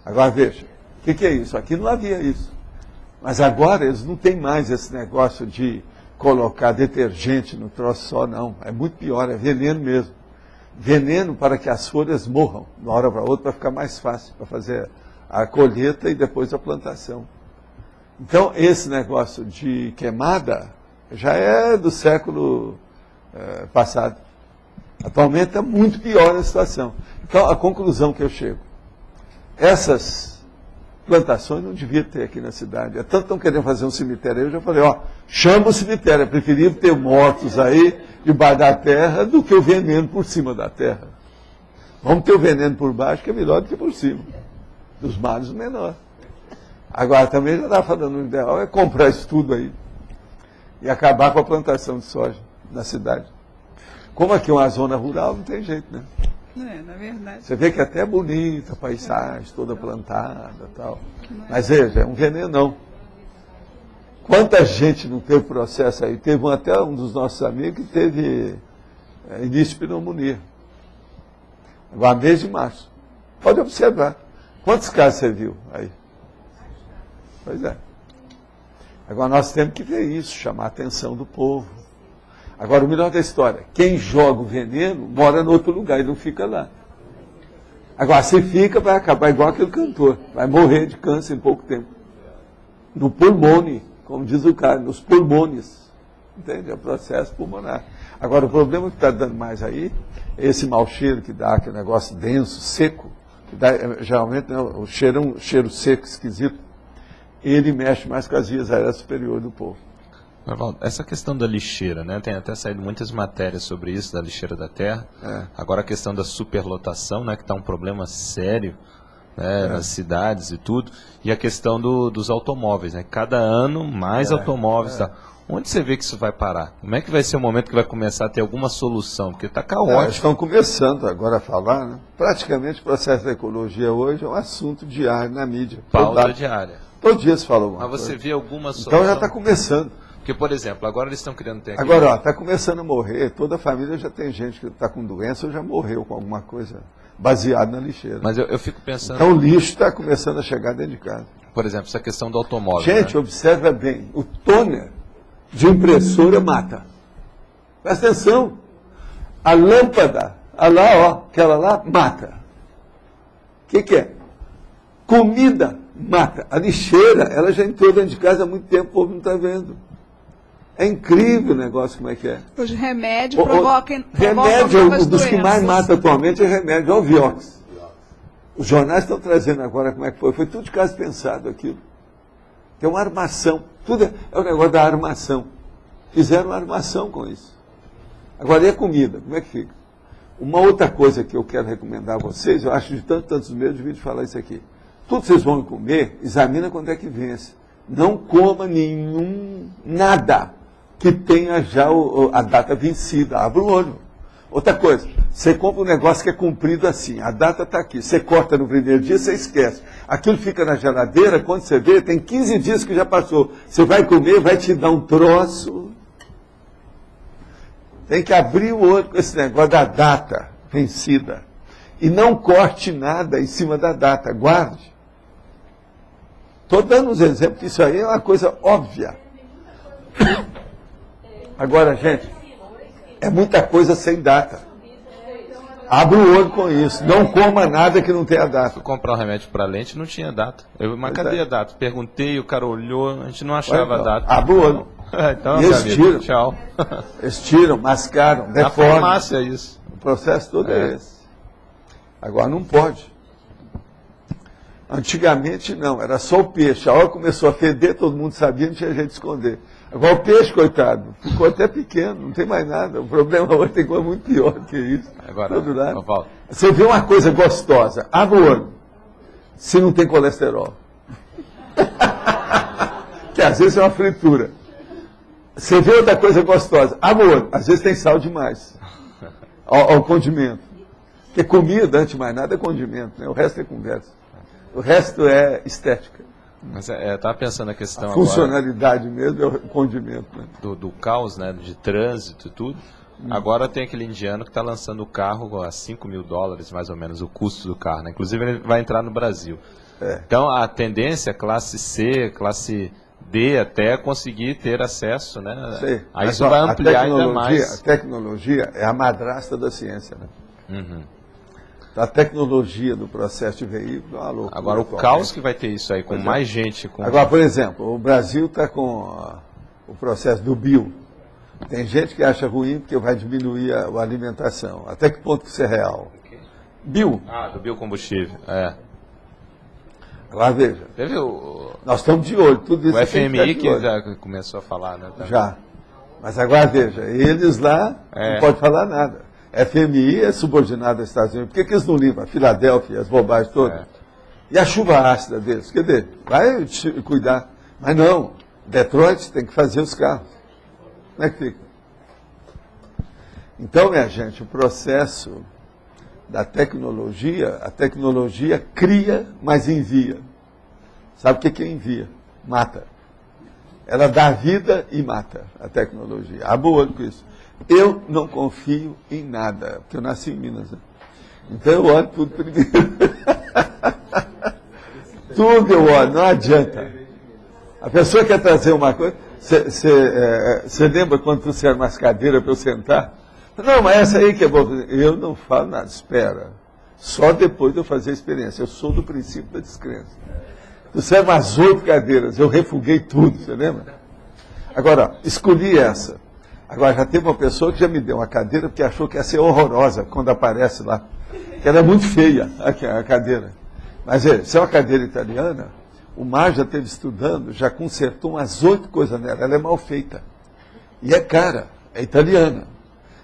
Agora, veja, o que é isso? Aqui não havia isso. Mas agora eles não têm mais esse negócio de colocar detergente no troço só, não. É muito pior, é veneno mesmo. Veneno para que as folhas morram, de uma hora para outra, para ficar mais fácil, para fazer a colheita e depois a plantação. Então, esse negócio de queimada já é do século passado. Atualmente está muito pior a situação. Então, a conclusão que eu chego, essas plantações não devia ter aqui na cidade. É tanto que estão querendo fazer um cemitério aí, eu já falei, chama o cemitério, é preferível ter mortos aí debaixo da terra do que o veneno por cima da terra. Vamos ter o veneno por baixo, que é melhor do que por cima. Dos males, o menor. Agora, também já estava falando, o ideal é comprar isso tudo aí e acabar com a plantação de soja na cidade. Como aqui é uma zona rural, não tem jeito, né? Na verdade. Você vê que até é bonita a paisagem, toda plantada e tal. Mas veja, é um venenão. Quanta gente não teve processo aí? Teve até um dos nossos amigos que teve início de pneumonia. Agora, mês de março. Pode observar. Quantos casos você viu aí? Pois é. Agora, nós temos que ver isso, chamar a atenção do povo. Agora, o melhor da história, quem joga o veneno mora em outro lugar e não fica lá. Agora, se fica, vai acabar igual aquele cantor. Vai morrer de câncer em pouco tempo. No pulmone, como diz o cara, nos pulmões. Entende? É o processo pulmonar. Agora, o problema que está dando mais aí é esse mau cheiro que dá, aquele negócio denso, seco. Que dá, geralmente, né, o cheiro é um cheiro seco, esquisito. Ele mexe mais com as vias aéreas superiores do povo. Arvaldo, essa questão da lixeira, né? Tem até saído muitas matérias sobre isso, da lixeira da terra. Agora a questão da superlotação, né? Que está um problema sério, né? Nas cidades e tudo. E a questão dos automóveis, né? Cada ano mais automóveis. Tá. Onde você vê que isso vai parar? Como é que vai ser o momento que vai começar a ter alguma solução? Porque está caótico. Estão começando agora a falar, né? Praticamente o processo da ecologia hoje é um assunto diário na mídia. Pauta diária. Todo dia se fala alguma coisa. Mas você vê alguma solução? Então já está começando. Porque, por exemplo, agora eles estão querendo ter aqui... Agora, está começando a morrer, toda a família já tem gente que está com doença ou já morreu com alguma coisa baseada na lixeira. Mas eu fico pensando... Então o lixo está começando a chegar dentro de casa. Por exemplo, essa questão do automóvel. Gente, observa bem, o toner de impressora mata. Presta atenção. A lâmpada, aquela lá, mata. O que é? Comida mata. A lixeira, ela já entrou dentro de casa há muito tempo, o povo não está vendo. É incrível o negócio, como é que é. Os remédios provocam remédio, novas dos que mais doenças. mata atualmente é remédio, olha o Vioxx. Os jornais estão trazendo agora como é que foi. Foi tudo de caso pensado aquilo. Tem uma armação. Tudo é o negócio da armação. Fizeram uma armação com isso. Agora, e a comida? Como é que fica? Uma outra coisa que eu quero recomendar a vocês, eu acho de tantos meses, devia de falar isso aqui. Tudo que vocês vão comer, examina quando é que vence. Não coma nada que tenha já a data vencida. Abra o olho. Outra coisa, você compra um negócio que é comprido assim, a data está aqui, você corta no primeiro dia, você esquece. Aquilo fica na geladeira, quando você vê, tem 15 dias que já passou. Você vai comer, vai te dar um troço. Tem que abrir o olho com esse negócio da data vencida. E não corte nada em cima da data, guarde. Estou dando uns exemplos, que isso aí é uma coisa óbvia. Agora, gente, é muita coisa sem data. Abra o olho com isso. Não coma nada que não tenha data. Fui comprar um remédio para lente, não tinha data. Mas cadê a data? Perguntei, o cara olhou, a gente não achava a data. Abra o olho. Então, e eles tiram. Tchau. Eles tiram, mascaram, deformam. Na farmácia é isso. O processo todo é esse. Agora não pode. Antigamente não, era só o peixe. A hora que começou a feder, todo mundo sabia, não tinha jeito de esconder. Agora o peixe, coitado, ficou até pequeno, não tem mais nada. O problema hoje tem coisa muito pior do que isso. Agora, você vê uma coisa gostosa, abre o olho, se não tem colesterol. Que às vezes é uma fritura. Você vê outra coisa gostosa, abre o olho, às vezes tem sal demais. Ao condimento. Porque comida, antes de mais nada, é condimento, né? O resto é conversa. O resto é estética. Mas estava pensando na questão a funcionalidade agora, mesmo é o condimento. Né? Do caos, né, de trânsito e tudo. Agora tem aquele indiano que está lançando o carro a $5 mil, mais ou menos, o custo do carro. Né? Inclusive ele vai entrar no Brasil. Então a tendência, classe C, classe D, até conseguir ter acesso, né? Sei. Aí isso vai ampliar ainda mais. A tecnologia é a madrasta da ciência, né? A tecnologia do processo de veículo é uma loucura. Agora, o caos que vai ter isso aí, com mais gente... Agora, por exemplo, o Brasil está com o processo do bio. Tem gente que acha ruim porque vai diminuir a alimentação. Até que ponto que isso é real? Bio. Do biocombustível, Agora, veja. Teve nós estamos de olho. Tudo isso o FMI que já começou a falar, né? Já. Mas agora, veja, eles lá não podem falar nada. FMI é subordinado aos Estados Unidos. Por que eles não limpam a Filadélfia, as bobagens todas? E a chuva ácida deles? Quer dizer, vai cuidar. Mas não, Detroit tem que fazer os carros. Como é que fica? Então, minha gente, o processo da tecnologia, a tecnologia cria, mas envia. Sabe o que envia? Mata. Ela dá vida e mata, a tecnologia. Abra o olho com isso. Eu não confio em nada, porque eu nasci em Minas. Né? Então eu olho tudo primeiro. Tudo eu olho, não adianta. A pessoa quer trazer uma coisa. Você lembra quando trouxeram umas cadeiras para eu sentar? Não, mas essa aí que é boa. Eu não falo nada, espera. Só depois de eu fazer a experiência. Eu sou do princípio da descrença. Trouxeram umas 8 cadeiras, eu refuguei tudo, você lembra? Agora, escolhi essa. Agora, já teve uma pessoa que já me deu uma cadeira porque achou que ia ser horrorosa quando aparece lá. Que ela é muito feia, a cadeira. Mas se é uma cadeira italiana, o Mar já esteve estudando, já consertou umas 8 coisas nela. Ela é mal feita. E é cara, é italiana.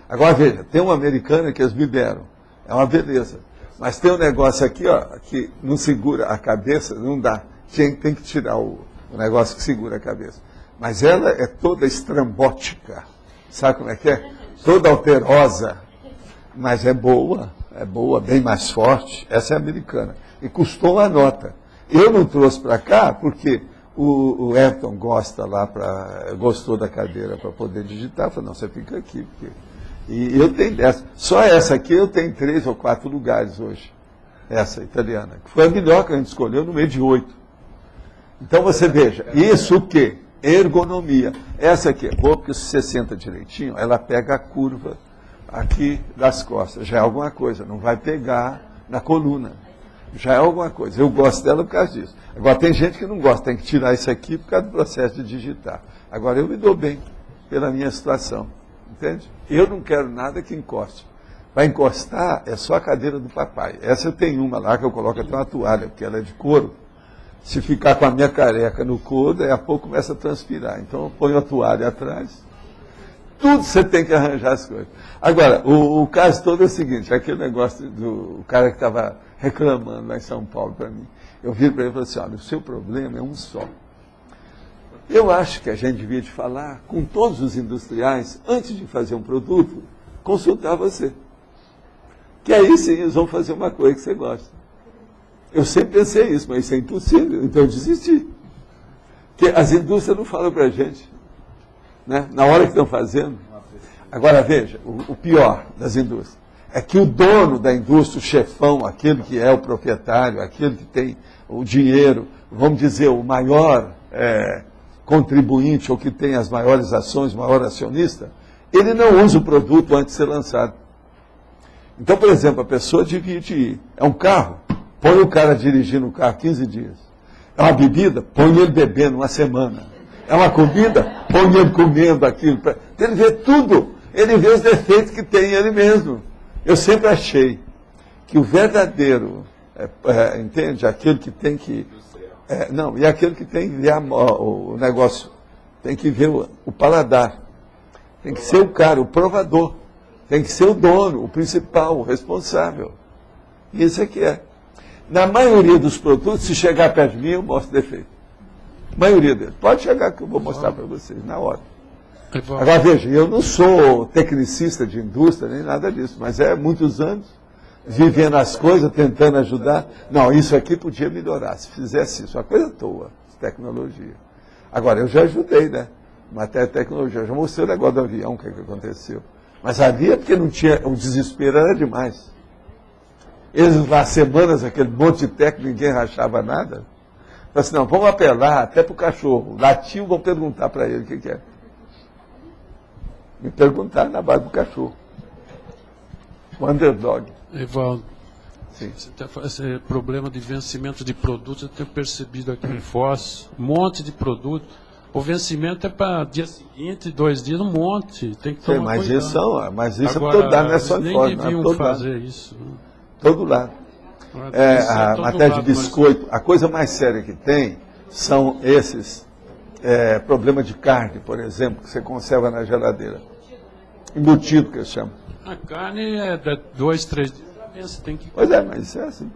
Agora, veja, tem uma americana que eles me deram. É uma beleza. Mas tem um negócio aqui, ó, que não segura a cabeça, não dá. Tem que tirar o negócio que segura a cabeça. Mas ela é toda estrambótica. Sabe como é que é? Toda alterosa, mas é boa, bem mais forte. Essa é americana. E custou uma nota. Eu não trouxe para cá porque o Ayrton gostou da cadeira para poder digitar. Falei, não, você fica aqui. E eu tenho dessa. Só essa aqui eu tenho 3 ou 4 lugares hoje. Essa italiana. Que foi a melhor que a gente escolheu no meio de 8. Então você veja, isso o quê? Ergonomia. Essa aqui é boa porque se você senta direitinho, ela pega a curva aqui das costas. Já é alguma coisa, não vai pegar na coluna. Já é alguma coisa. Eu gosto dela por causa disso. Agora tem gente que não gosta, tem que tirar isso aqui por causa do processo de digitar. Agora eu me dou bem pela minha situação. Entende? Eu não quero nada que encoste. Para encostar é só a cadeira do papai. Essa eu tenho uma lá que eu coloco até uma toalha, porque ela é de couro. Se ficar com a minha careca no couro, daí a pouco começa a transpirar. Então eu ponho a toalha atrás. Tudo você tem que arranjar as coisas. Agora, o caso todo é o seguinte, aquele negócio do cara que estava reclamando lá em São Paulo para mim. Eu vi para ele e falei assim, olha, o seu problema é um só. Eu acho que a gente devia te falar com todos os industriais, antes de fazer um produto, consultar você. Que aí sim eles vão fazer uma coisa que você gosta. Eu sempre pensei isso, mas isso é impossível, então eu desisti. Porque as indústrias não falam para a gente, né? Na hora que estão fazendo. Agora veja, o pior das indústrias. é que o dono da indústria, o chefão, aquele que é o proprietário, aquele que tem o dinheiro, vamos dizer, o maior contribuinte ou que tem as maiores ações, o maior acionista, ele não usa o produto antes de ser lançado. Então, por exemplo, a pessoa divide, é um carro, põe o cara dirigindo o carro 15 dias. É uma bebida, põe ele bebendo uma semana. É uma comida, põe ele comendo aquilo. Ele vê tudo, ele vê os defeitos que tem ele mesmo. Eu sempre achei que o verdadeiro, entende, aquele que tem que... não, e aquele que tem que ver o negócio, tem que ver o paladar, tem que ser o cara, o provador, tem que ser o dono, o principal, o responsável. Isso é que é. Na maioria dos produtos, se chegar perto de mim, eu mostro defeito. A maioria deles. Pode chegar que eu vou mostrar para vocês, na hora. Agora, veja, eu não sou tecnicista de indústria, nem nada disso, mas muitos anos vivendo as coisas, tentando ajudar. Não, isso aqui podia melhorar, se fizesse isso. Uma coisa à toa, tecnologia. Agora, eu já ajudei, né? Matéria de tecnologia, eu já mostrei o negócio do avião, o que aconteceu. Mas havia porque não tinha, o desespero era demais. Eles lá, semanas, aquele monte de técnico, ninguém rachava nada. Então, assim, não, vamos apelar até para o cachorro. Latiu, vão perguntar para ele o que é. Me perguntaram na base do cachorro. O underdog. Evaldo, sim. Esse problema de vencimento de produtos, eu tenho percebido aqui em Foz, um monte de produtos. O vencimento é para dia seguinte, 2 dias, um monte. Tem que tomar cuidado. Mas isso agora, é todo lado, não é só nem forma, deviam todo fazer lado. Isso. Todo lado. A matéria de biscoito, a coisa mais séria que tem são esses problemas de carne, por exemplo, que você conserva na geladeira. Embutido, que eles chamam. A carne é 2, 3 dias. Você tem que... Pois é, mas isso é assim.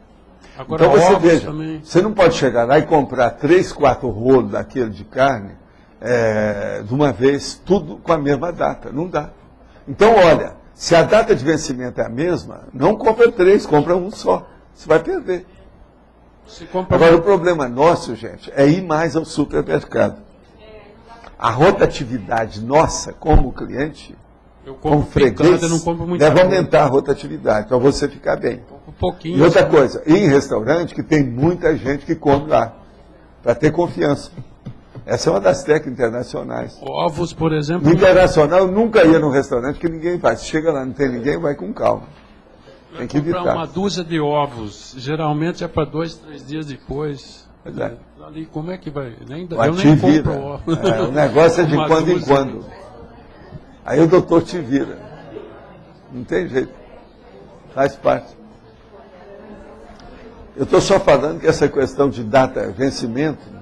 Agora, então você veja, também. Você não pode chegar lá e comprar 3, 4 rolos daquele de carne de uma vez, tudo com a mesma data. Não dá. Então, olha, se a data de vencimento é a mesma, não compra 3, compra um só. Você vai perder. Agora, o problema nosso, gente, é ir mais ao supermercado. A rotatividade nossa, como cliente, como freguês, deve aumentar a rotatividade, para você ficar bem. Um pouquinho. E outra coisa, ir em restaurante que tem muita gente que come lá, para ter confiança. Essa é uma das técnicas internacionais. Ovos, por exemplo. No internacional, eu nunca ia num restaurante que ninguém vai. Se chega lá, não tem ninguém, vai com calma. Tem que evitar. Comprar uma dúzia de ovos, geralmente é para 2, 3 dias depois. Pois é. Ali, como é que vai? Eu nem compro ovo. O negócio é de quando em quando. Aí o doutor te vira. Não tem jeito. Faz parte. Eu estou só falando que essa questão de data, vencimento,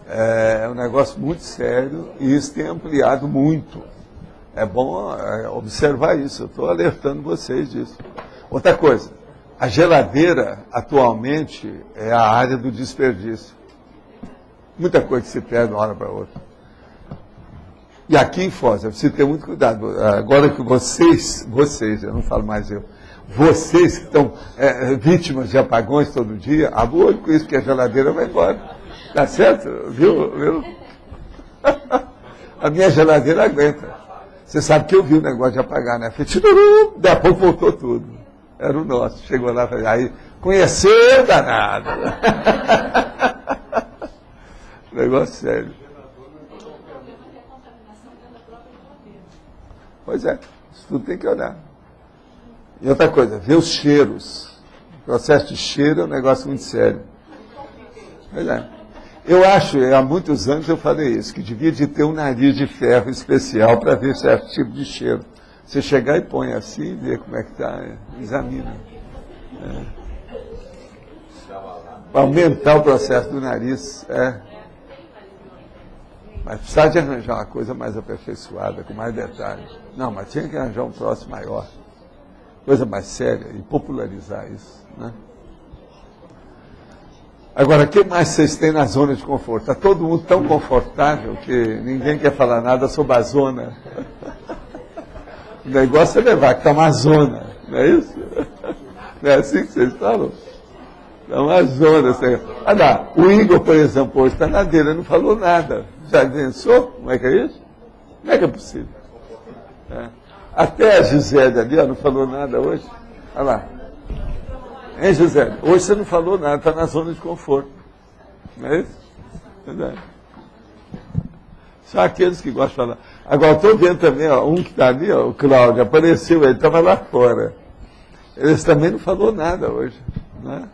é um negócio muito sério e isso tem ampliado muito. É bom observar isso, eu estou alertando vocês disso. Outra coisa, a geladeira atualmente é a área do desperdício. Muita coisa que se perde de uma hora para outra. E aqui em Foz, é preciso ter muito cuidado. Agora que vocês, eu não falo mais eu, vocês que estão vítimas de apagões todo dia, abra o olho com isso, porque a geladeira vai embora. Tá certo? Viu? A minha geladeira aguenta. Você sabe que eu vi o negócio de apagar, né? Daí a pouco voltou tudo. Era o nosso. Chegou lá e falei, aí, conheceu, danado. Negócio sério. Pois é, isso tudo tem que olhar. E outra coisa, ver os cheiros. O processo de cheiro é um negócio muito sério. Pois é. Eu acho, há muitos anos eu falei isso, que devia de ter um nariz de ferro especial para ver certo tipo de cheiro. Você chegar e põe assim, ver como é que está, examina. Para aumentar o processo do nariz. Mas precisava de arranjar uma coisa mais aperfeiçoada, com mais detalhes. Não, mas tinha que arranjar um troço maior, coisa mais séria, e popularizar isso, né? Agora, o que mais vocês têm na zona de conforto? Está todo mundo tão confortável que ninguém quer falar nada sobre a zona. O negócio é levar que está uma zona, não é isso? Não é assim que vocês falam? Está uma zona. O Igor, por exemplo, hoje está na dele, não falou nada. Já pensou? Como é que é isso? Como é que é possível? Até a Gisele ali, ó, não falou nada hoje. Olha lá. Hein, Gisele? Hoje você não falou nada, está na zona de conforto. Não é isso? Verdade. São aqueles que gostam de falar. Agora, estou vendo também, ó, um que está ali, ó, o Cláudio, apareceu, ele estava lá fora. Eles também não falou nada hoje. Né?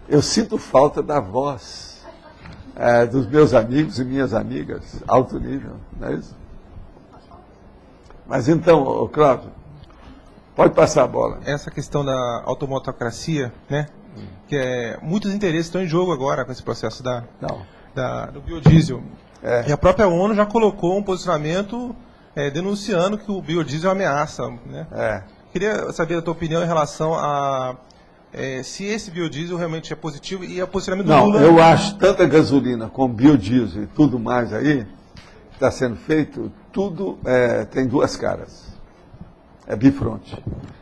Eu sinto falta da voz dos meus amigos e minhas amigas, alto nível, não é isso? Mas então, Cláudio, pode passar a bola. Essa questão da automotocracia, né? Que muitos interesses estão em jogo agora com esse processo do biodiesel. E a própria ONU já colocou um posicionamento denunciando que o biodiesel é uma ameaça. Né? Queria saber a tua opinião em relação a se esse biodiesel realmente é positivo e o posicionamento do Lula... Não, eu acho tanta gasolina com biodiesel e tudo mais aí, que está sendo feito, tudo tem duas caras. É bifronte.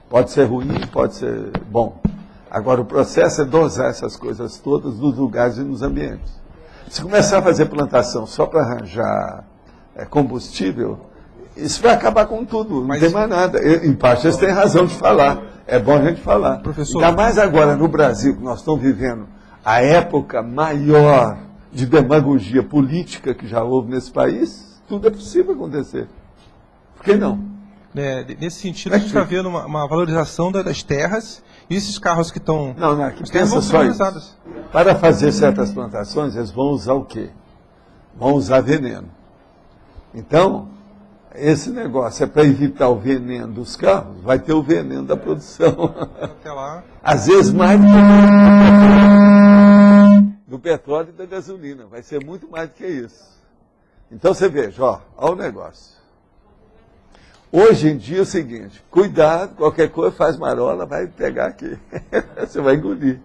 Pode ser ruim, pode ser bom. Agora, o processo é dosar essas coisas todas nos lugares e nos ambientes. Se começar a fazer plantação só para arranjar combustível, isso vai acabar com tudo, não tem mais nada. Em parte, eles têm razão de falar. É bom a gente falar. Professor, ainda mais agora no Brasil, que nós estamos vivendo a época maior de demagogia política que já houve nesse país, tudo é possível acontecer. Por que não? Nesse sentido, a gente está vendo uma valorização das terras e esses carros que estão... Não, aqui pensa só isso. Para fazer certas plantações, eles vão usar o quê? Vão usar veneno. Então, esse negócio é para evitar o veneno dos carros, vai ter o veneno da produção. Até lá. Às vezes mais do petróleo e da gasolina. Vai ser muito mais do que isso. Então você veja, olha o negócio. Hoje em dia é o seguinte, cuidado, qualquer coisa faz marola, vai pegar aqui. Você vai engolir.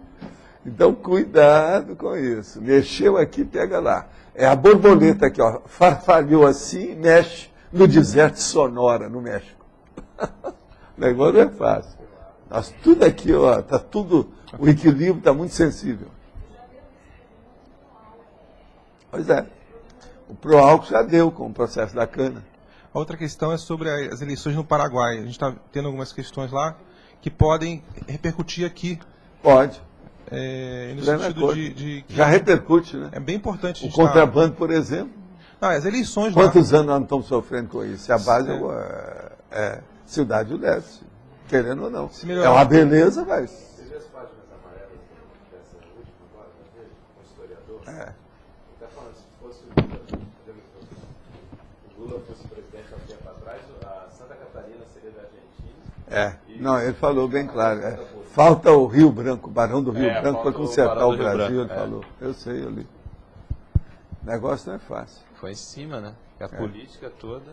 Então, cuidado com isso. Mexeu aqui, pega lá. É a borboleta aqui, ó, farfalhou assim, mexe no deserto de Sonora, no México. O negócio não é fácil. Nós, tudo aqui, ó, tá tudo, o equilíbrio está muito sensível. Pois é. O Proálcool já deu com o processo da cana. A outra questão é sobre as eleições no Paraguai. A gente está tendo algumas questões lá que podem repercutir aqui. Pode. No sentido de já repercute, né? É bem importante. O contrabando, por exemplo. Não, as eleições Quantos anos nós não estamos sofrendo com isso? A base é Cidade do Leste, querendo ou não. É uma beleza, mas... Você viu as páginas amarelas dessa última agora, com o historiador? Ele está falando, se fosse o Lula fosse presidente há um tempo atrás, a Santa Catarina seria da Argentina. Não, ele falou bem claro. Falta o Rio Branco, o Barão do Rio Branco, para consertar o Brasil, ele falou. Eu sei, eu li. O negócio não é fácil. Foi em cima, né? A política toda...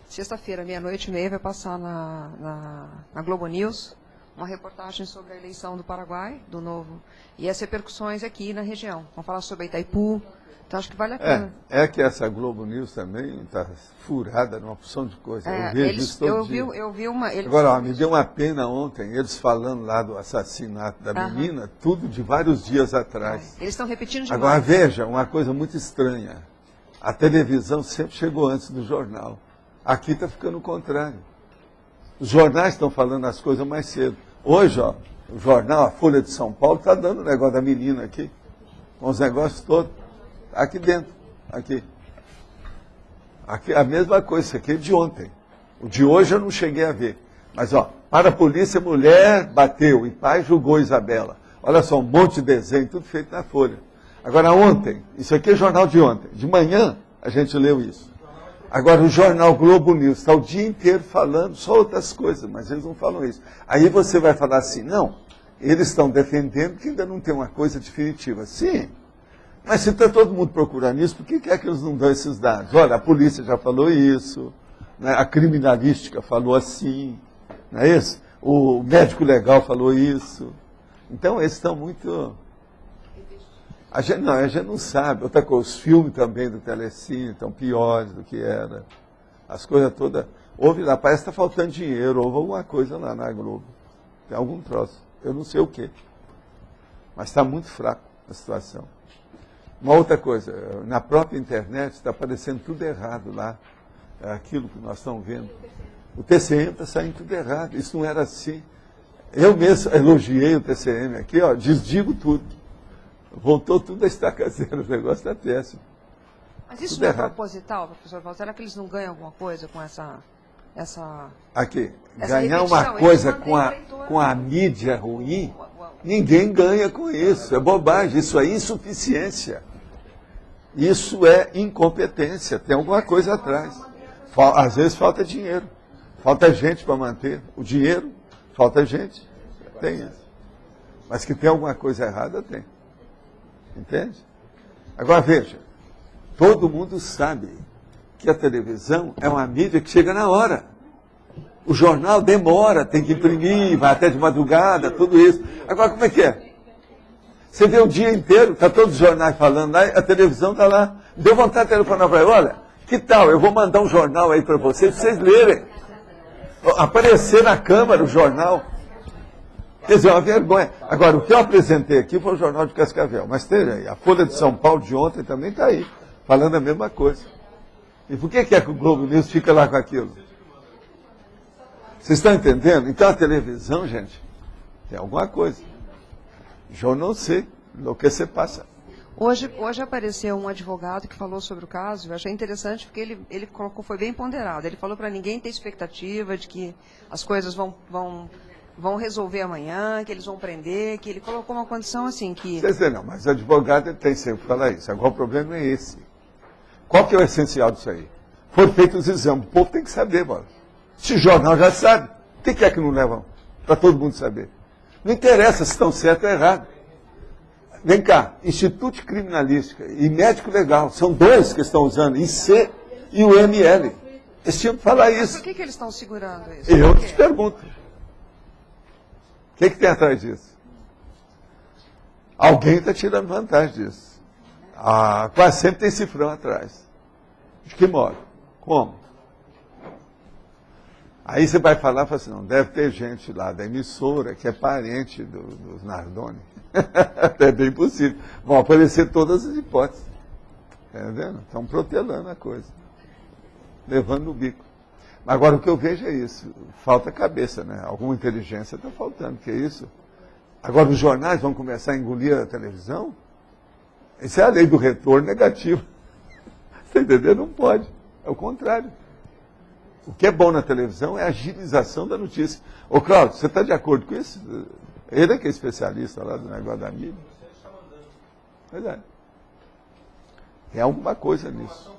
Sexta-feira, meia-noite e meia, vai passar na Globo News uma reportagem sobre a eleição do Paraguai, do novo, e as repercussões aqui na região. Vamos falar sobre Itaipu, então acho que vale a pena. É que essa Globo News também está furada numa opção de coisa. Eu vejo isso todo dia. Eu vi uma... Agora, me deu uma pena ontem, eles falando lá do assassinato da menina, tudo de vários dias atrás. Eles estão repetindo demais. Agora, veja, uma coisa muito estranha. A televisão sempre chegou antes do jornal. Aqui está ficando o contrário. Os jornais estão falando as coisas mais cedo. Hoje, ó, o jornal, a Folha de São Paulo, está dando o negócio da menina aqui, com os negócios todos. Aqui dentro, aqui. Aqui a mesma coisa, isso aqui é de ontem. O de hoje eu não cheguei a ver. Mas, ó, para a polícia, mulher bateu e pai julgou Isabela. Olha só, um monte de desenho, tudo feito na Folha. Agora, ontem, isso aqui é jornal de ontem. De manhã, a gente leu isso. Agora, o jornal Globo News está o dia inteiro falando só outras coisas, mas eles não falam isso. Aí você vai falar assim, não, eles estão defendendo que ainda não tem uma coisa definitiva. Sim, mas se está todo mundo procurando isso, por que é que eles não dão esses dados? Olha, a polícia já falou isso, né? A criminalística falou assim, não é isso? O médico legal falou isso. Então, eles estão muito... A gente não sabe. Outra coisa, os filmes também do Telecine estão piores do que era. As coisas todas... Houve lá, parece que está faltando dinheiro, houve alguma coisa lá na Globo. Tem algum troço. Eu não sei o quê. Mas está muito fraco a situação. Uma outra coisa, na própria internet está aparecendo tudo errado lá, aquilo que nós estamos vendo. O TCM está saindo tudo errado, isso não era assim. Eu mesmo elogiei o TCM aqui, ó, desdigo tudo. Voltou tudo a estaca zero, o negócio está péssimo. Mas isso tudo não é errado. proposital, professor Walter? Será que eles não ganham alguma coisa com essa Aqui, essa ganhar repetição? uma coisa Eles com a mídia ruim, ninguém ganha com isso, é bobagem, isso é insuficiência. Isso é incompetência, tem alguma coisa atrás. Às vezes falta dinheiro, falta gente para manter o dinheiro, falta gente, tem isso. Mas que tem alguma coisa errada, tem. Entende? Agora veja, todo mundo sabe que a televisão é uma mídia que chega na hora. O jornal demora, tem que imprimir, vai até de madrugada, tudo isso. Agora como é que é? Você vê o dia inteiro, está todos os jornais falando lá, a televisão está lá. Deu vontade de telefonar para ele, olha, que tal, eu vou mandar um jornal aí para vocês lerem. Aparecer na Câmara o jornal. Quer dizer, é uma vergonha. Agora, o que eu apresentei aqui foi o Jornal de Cascavel, mas teve aí, a Folha de São Paulo de ontem também está aí, falando a mesma coisa. E por que é que o Globo News fica lá com aquilo? Vocês estão entendendo? Então a televisão, gente, tem alguma coisa. Eu não sei o que se passa. Hoje apareceu um advogado que falou sobre o caso, eu achei interessante porque ele colocou, foi bem ponderado. Ele falou para ninguém ter expectativa de que as coisas vão resolver amanhã, que eles vão prender, que ele colocou uma condição assim que... Vocês dizem, não, mas o advogado ele tem sempre que falar isso. Agora o problema é esse. Qual que é o essencial disso aí? Foram feitos os exames, o povo tem que saber, bola. Se o jornal já sabe, o que é que não levam? Para todo mundo saber. Não interessa se estão certo ou errado. Vem cá, Instituto de Criminalística e Médico Legal, são dois que estão usando, IC e o ML. Eles tinham que falar isso. Por que eles estão segurando isso? Eu te pergunto. O que tem atrás disso? Alguém está tirando vantagem disso. Quase sempre tem cifrão atrás. De que modo? Como? Aí você vai falar e fala assim, não, deve ter gente lá da emissora que é parente dos Nardoni. É bem possível. Vão aparecer todas as hipóteses. Está vendo? Estão protelando a coisa. Levando no bico. Agora, o que eu vejo é isso. Falta cabeça, né? Alguma inteligência está faltando. Que é isso? Agora, os jornais vão começar a engolir a televisão? Essa é a lei do retorno negativo. Você entendeu? Não pode. É o contrário. O que é bom na televisão é a agilização da notícia. Ô, Cláudio, você está de acordo com isso? Ele é que é especialista lá do negócio da mídia. Pois é. Tem alguma coisa nisso.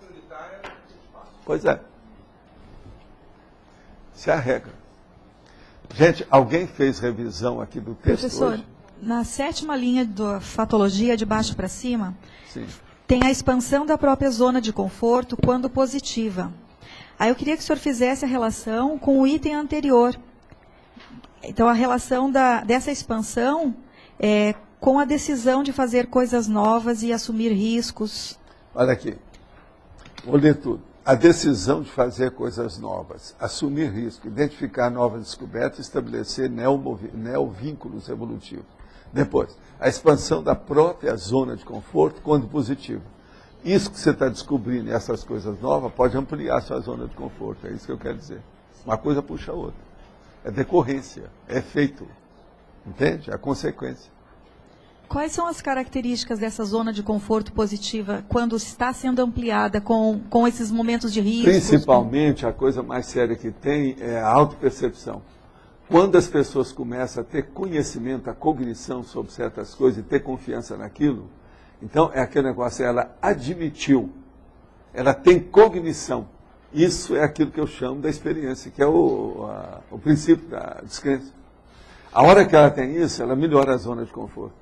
Pois é. Isso é a regra. Gente, alguém fez revisão aqui do texto Professor, hoje? Na 7ª linha da fatologia, de baixo para cima, Sim. tem a expansão da própria zona de conforto quando positiva. Aí eu queria que o senhor fizesse a relação com o item anterior. Então, a relação dessa expansão com a decisão de fazer coisas novas e assumir riscos. Olha aqui, vou ler tudo. A decisão de fazer coisas novas, assumir risco, identificar novas descobertas, estabelecer neovínculos evolutivos. Depois, a expansão da própria zona de conforto quando positivo. Isso que você está descobrindo, essas coisas novas, pode ampliar a sua zona de conforto. É isso que eu quero dizer. Uma coisa puxa a outra. É decorrência, é efeito. Entende? É a consequência. Quais são as características dessa zona de conforto positiva quando está sendo ampliada com esses momentos de risco? Principalmente, a coisa mais séria que tem é a autopercepção. Quando as pessoas começam a ter conhecimento, a cognição sobre certas coisas e ter confiança naquilo, então é aquele negócio, ela admitiu, ela tem cognição. Isso é aquilo que eu chamo da experiência, que é o princípio da descrença. A hora que ela tem isso, ela melhora a zona de conforto.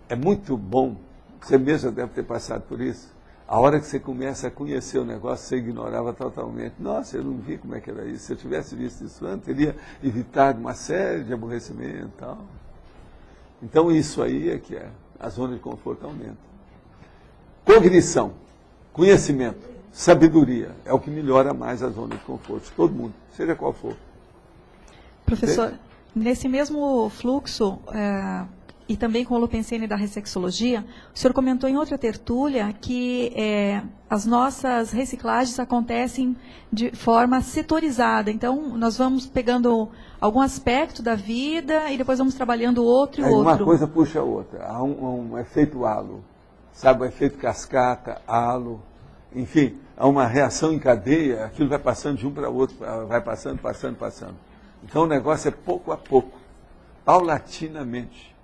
É muito bom, você mesmo deve ter passado por isso, a hora que você começa a conhecer o negócio, você ignorava totalmente. Nossa, eu não vi como é que era isso. Se eu tivesse visto isso antes, teria evitado uma série de aborrecimento e tal. Então isso aí é que é, a zona de conforto aumenta. Cognição, conhecimento, sabedoria, é o que melhora mais a zona de conforto, todo mundo, seja qual for. Professor, nesse mesmo fluxo, e também com o Lupensene da ressexologia, o senhor comentou em outra tertúlia que as nossas reciclagens acontecem de forma setorizada. Então, nós vamos pegando algum aspecto da vida e depois vamos trabalhando outro e outro. Uma coisa puxa a outra. Há um efeito halo, sabe, o efeito cascata, halo, enfim, há uma reação em cadeia, aquilo vai passando de um para o outro, vai passando. Então, o negócio é pouco a pouco, paulatinamente.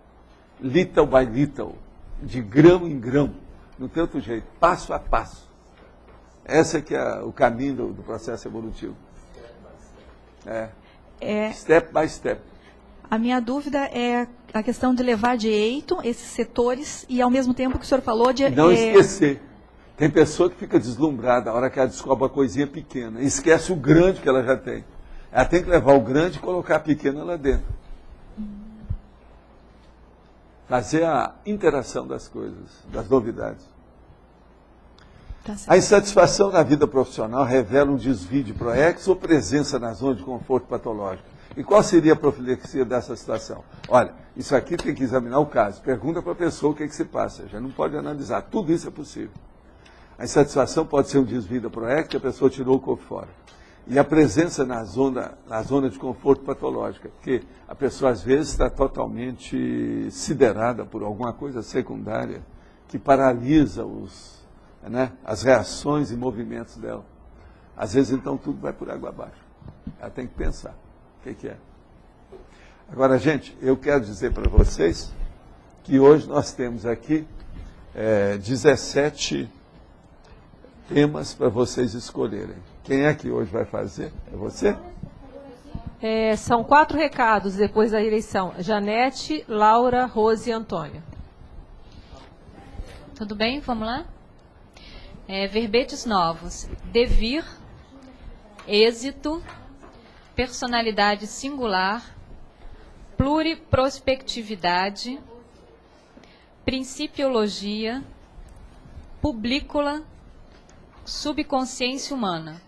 Little by little, de grão em grão, não tem outro jeito, passo a passo. Esse é que é o caminho do processo evolutivo. Step by step. A minha dúvida é a questão de levar de jeito esses setores e, ao mesmo tempo que o senhor falou de... Não esquecer. Tem pessoa que fica deslumbrada a hora que ela descobre uma coisinha pequena, e esquece o grande que ela já tem. Ela tem que levar o grande e colocar a pequena lá dentro. Fazer a interação das coisas, das novidades. A insatisfação na vida profissional revela um desvio de proex ou presença na zona de conforto patológico. E qual seria a profilaxia dessa situação? Olha, isso aqui tem que examinar o caso. Pergunta para a pessoa o que se passa. Já não pode analisar. Tudo isso é possível. A insatisfação pode ser um desvio da proex que a pessoa tirou o corpo fora. E a presença na zona de conforto patológica, porque a pessoa às vezes está totalmente siderada por alguma coisa secundária que paralisa as reações e movimentos dela. Às vezes, então, tudo vai por água abaixo. Ela tem que pensar o que é. Agora, gente, eu quero dizer para vocês que hoje nós temos aqui 17 temas para vocês escolherem. Quem é que hoje vai fazer? É você? São 4 recados depois da eleição. Janete, Laura, Rose e Antônio. Tudo bem? Vamos lá? Verbetes novos. Devir, êxito, personalidade singular, pluriprospectividade, principiologia, publícula, subconsciência humana.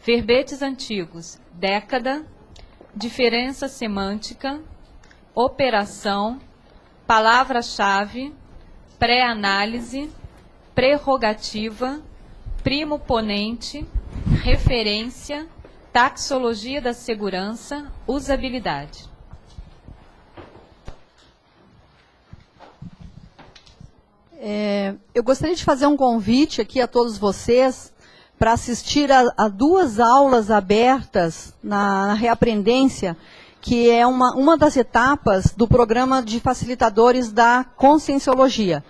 Verbetes antigos: década, diferença semântica, operação, palavra-chave, pré-análise, prerrogativa, primo-ponente, referência, taxologia da segurança, usabilidade. Eu gostaria de fazer um convite aqui a todos vocês para assistir a 2 aulas abertas na Reaprendência, que é uma das etapas do programa de facilitadores da Conscienciologia.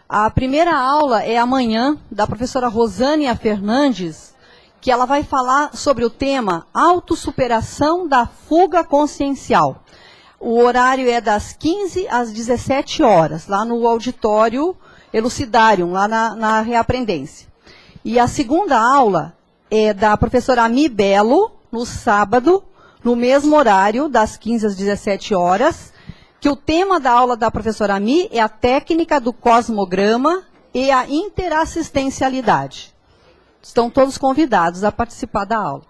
A primeira aula é amanhã, da professora Rosânia Fernandes, que ela vai falar sobre o tema autossuperação da fuga consciencial. O horário é das 15 às 17 horas, lá no auditório Elucidarium, lá na Reaprendência. E a segunda aula é da professora Ami Belo, no sábado, no mesmo horário, das 15 às 17 horas, que o tema da aula da professora Ami é a técnica do cosmograma e a interassistencialidade. Estão todos convidados a participar da aula.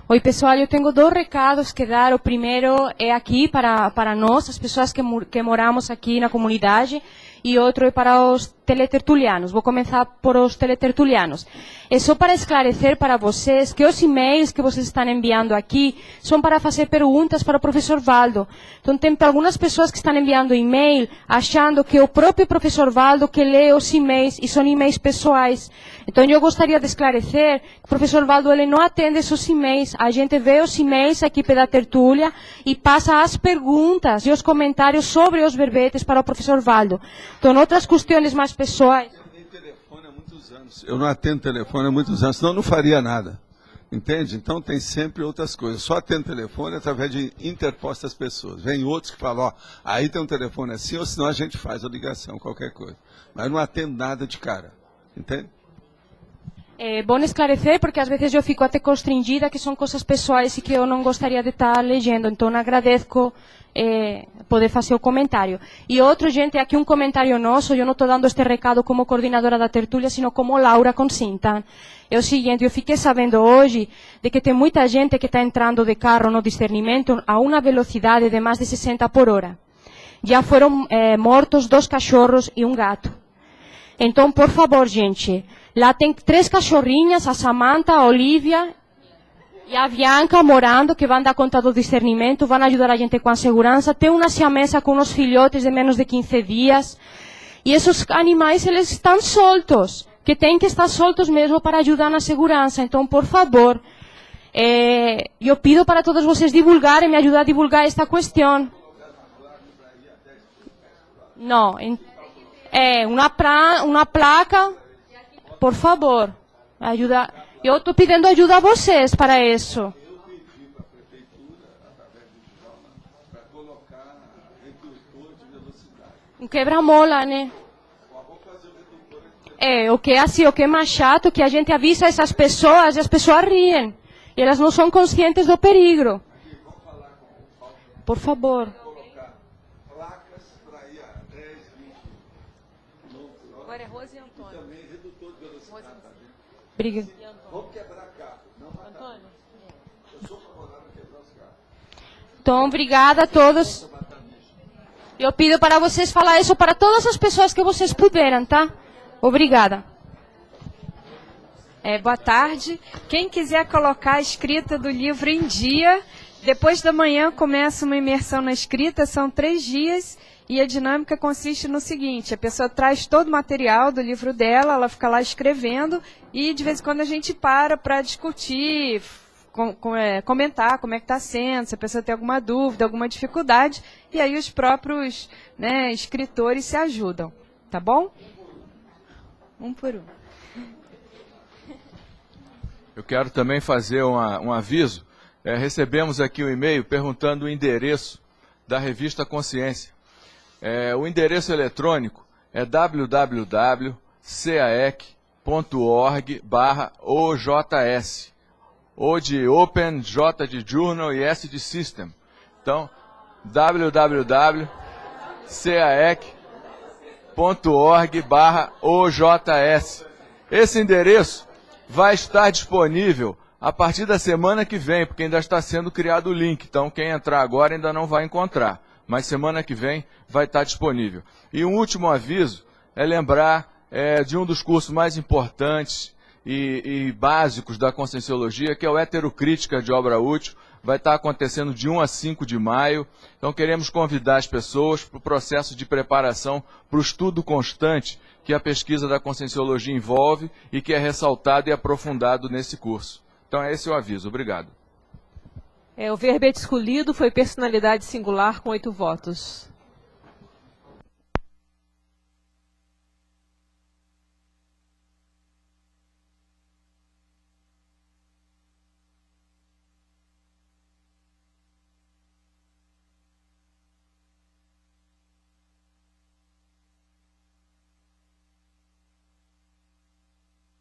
Oi, pessoal, eu tenho 2 recados que dar. O primeiro é aqui para nós, as pessoas que moramos aqui na comunidade, e outro é para os teletertulianos. Vou começar por os teletertulianos. É só para esclarecer para vocês que os e-mails que vocês estão enviando aqui são para fazer perguntas para o professor Valdo. Então, tem algumas pessoas que estão enviando e-mail achando que é o próprio professor Valdo que lê os e-mails e são e-mails pessoais. Então, eu gostaria de esclarecer que o professor Valdo ele não atende esses e-mails. A gente vê os e-mails aqui pela tertúlia e passa as perguntas e os comentários sobre os verbetes para o professor Valdo. Então, outras questões mais pessoais. Eu não atendo telefone há muitos anos, senão eu não faria nada. Entende? Então tem sempre outras coisas. Só atendo telefone através de interpostas pessoas. Vem outros que falam, ó, aí tem um telefone assim, ou senão a gente faz a ligação, qualquer coisa. Mas eu não atendo nada de cara. Entende? É bom esclarecer, porque às vezes eu fico até constrangida, que são coisas pessoais e que eu não gostaria de estar lendo. Então, agradeço poder fazer o comentário. E outro, gente, aqui um comentário nosso, eu não estou dando este recado como coordenadora da tertúlia, sino como Laura Consinta. É o seguinte, eu fiquei sabendo hoje de que tem muita gente que está entrando de carro no discernimento a uma velocidade de mais de 60 por hora. já foram mortos 2 cachorros e um gato. Então, por favor, gente, lá tem 3 cachorrinhas, a Samantha, a Olivia e a Bianca morando, que vão dar conta do discernimento, vão ajudar a gente com a segurança. Tem uma siamesa com uns filhotes de menos de 15 dias. E esses animais, eles estão soltos, que tem que estar soltos mesmo para ajudar na segurança. Então, por favor, eu pido para todos vocês divulgarem, me ajudar a divulgar esta questão. Não, uma placa, por favor, ajuda. Eu estou pedindo ajuda a vocês para isso. Um quebra-mola, né? O que é mais chato, que a gente avisa essas pessoas e as pessoas riem. E elas não são conscientes do perigo. Por favor. Agora é Rose e Antônio. Obrigada. Então, obrigada a todos. Eu pido para vocês falar isso para todas as pessoas que vocês puderam, tá? Obrigada. Boa tarde. Quem quiser colocar a escrita do livro em dia, depois da manhã começa uma imersão na escrita, são 3 dias, e a dinâmica consiste no seguinte: a pessoa traz todo o material do livro dela, ela fica lá escrevendo, e de vez em quando a gente para discutir, comentar como é que está sendo, se a pessoa tem alguma dúvida, alguma dificuldade, e aí os próprios escritores se ajudam, tá bom? Um por um. Eu quero também fazer um aviso. Recebemos aqui um e-mail perguntando o endereço da revista Consciência. O endereço eletrônico é www.caec.org/OJS. O de Open, J de Journal e S de System. Então, www.caec.org/OJS. Esse endereço vai estar disponível a partir da semana que vem, porque ainda está sendo criado o link. Então, quem entrar agora ainda não vai encontrar. Mas semana que vem vai estar disponível. E um último aviso é lembrar de um dos cursos mais importantes e básicos da Conscienciologia, que é o Heterocrítica de Obra Útil. Vai estar acontecendo de 1 a 5 de maio. Então queremos convidar as pessoas para o processo de preparação para o estudo constante que a pesquisa da Conscienciologia envolve e que é ressaltado e aprofundado nesse curso. Então esse é o aviso. Obrigado. O verbete escolhido foi personalidade singular com 8 votos.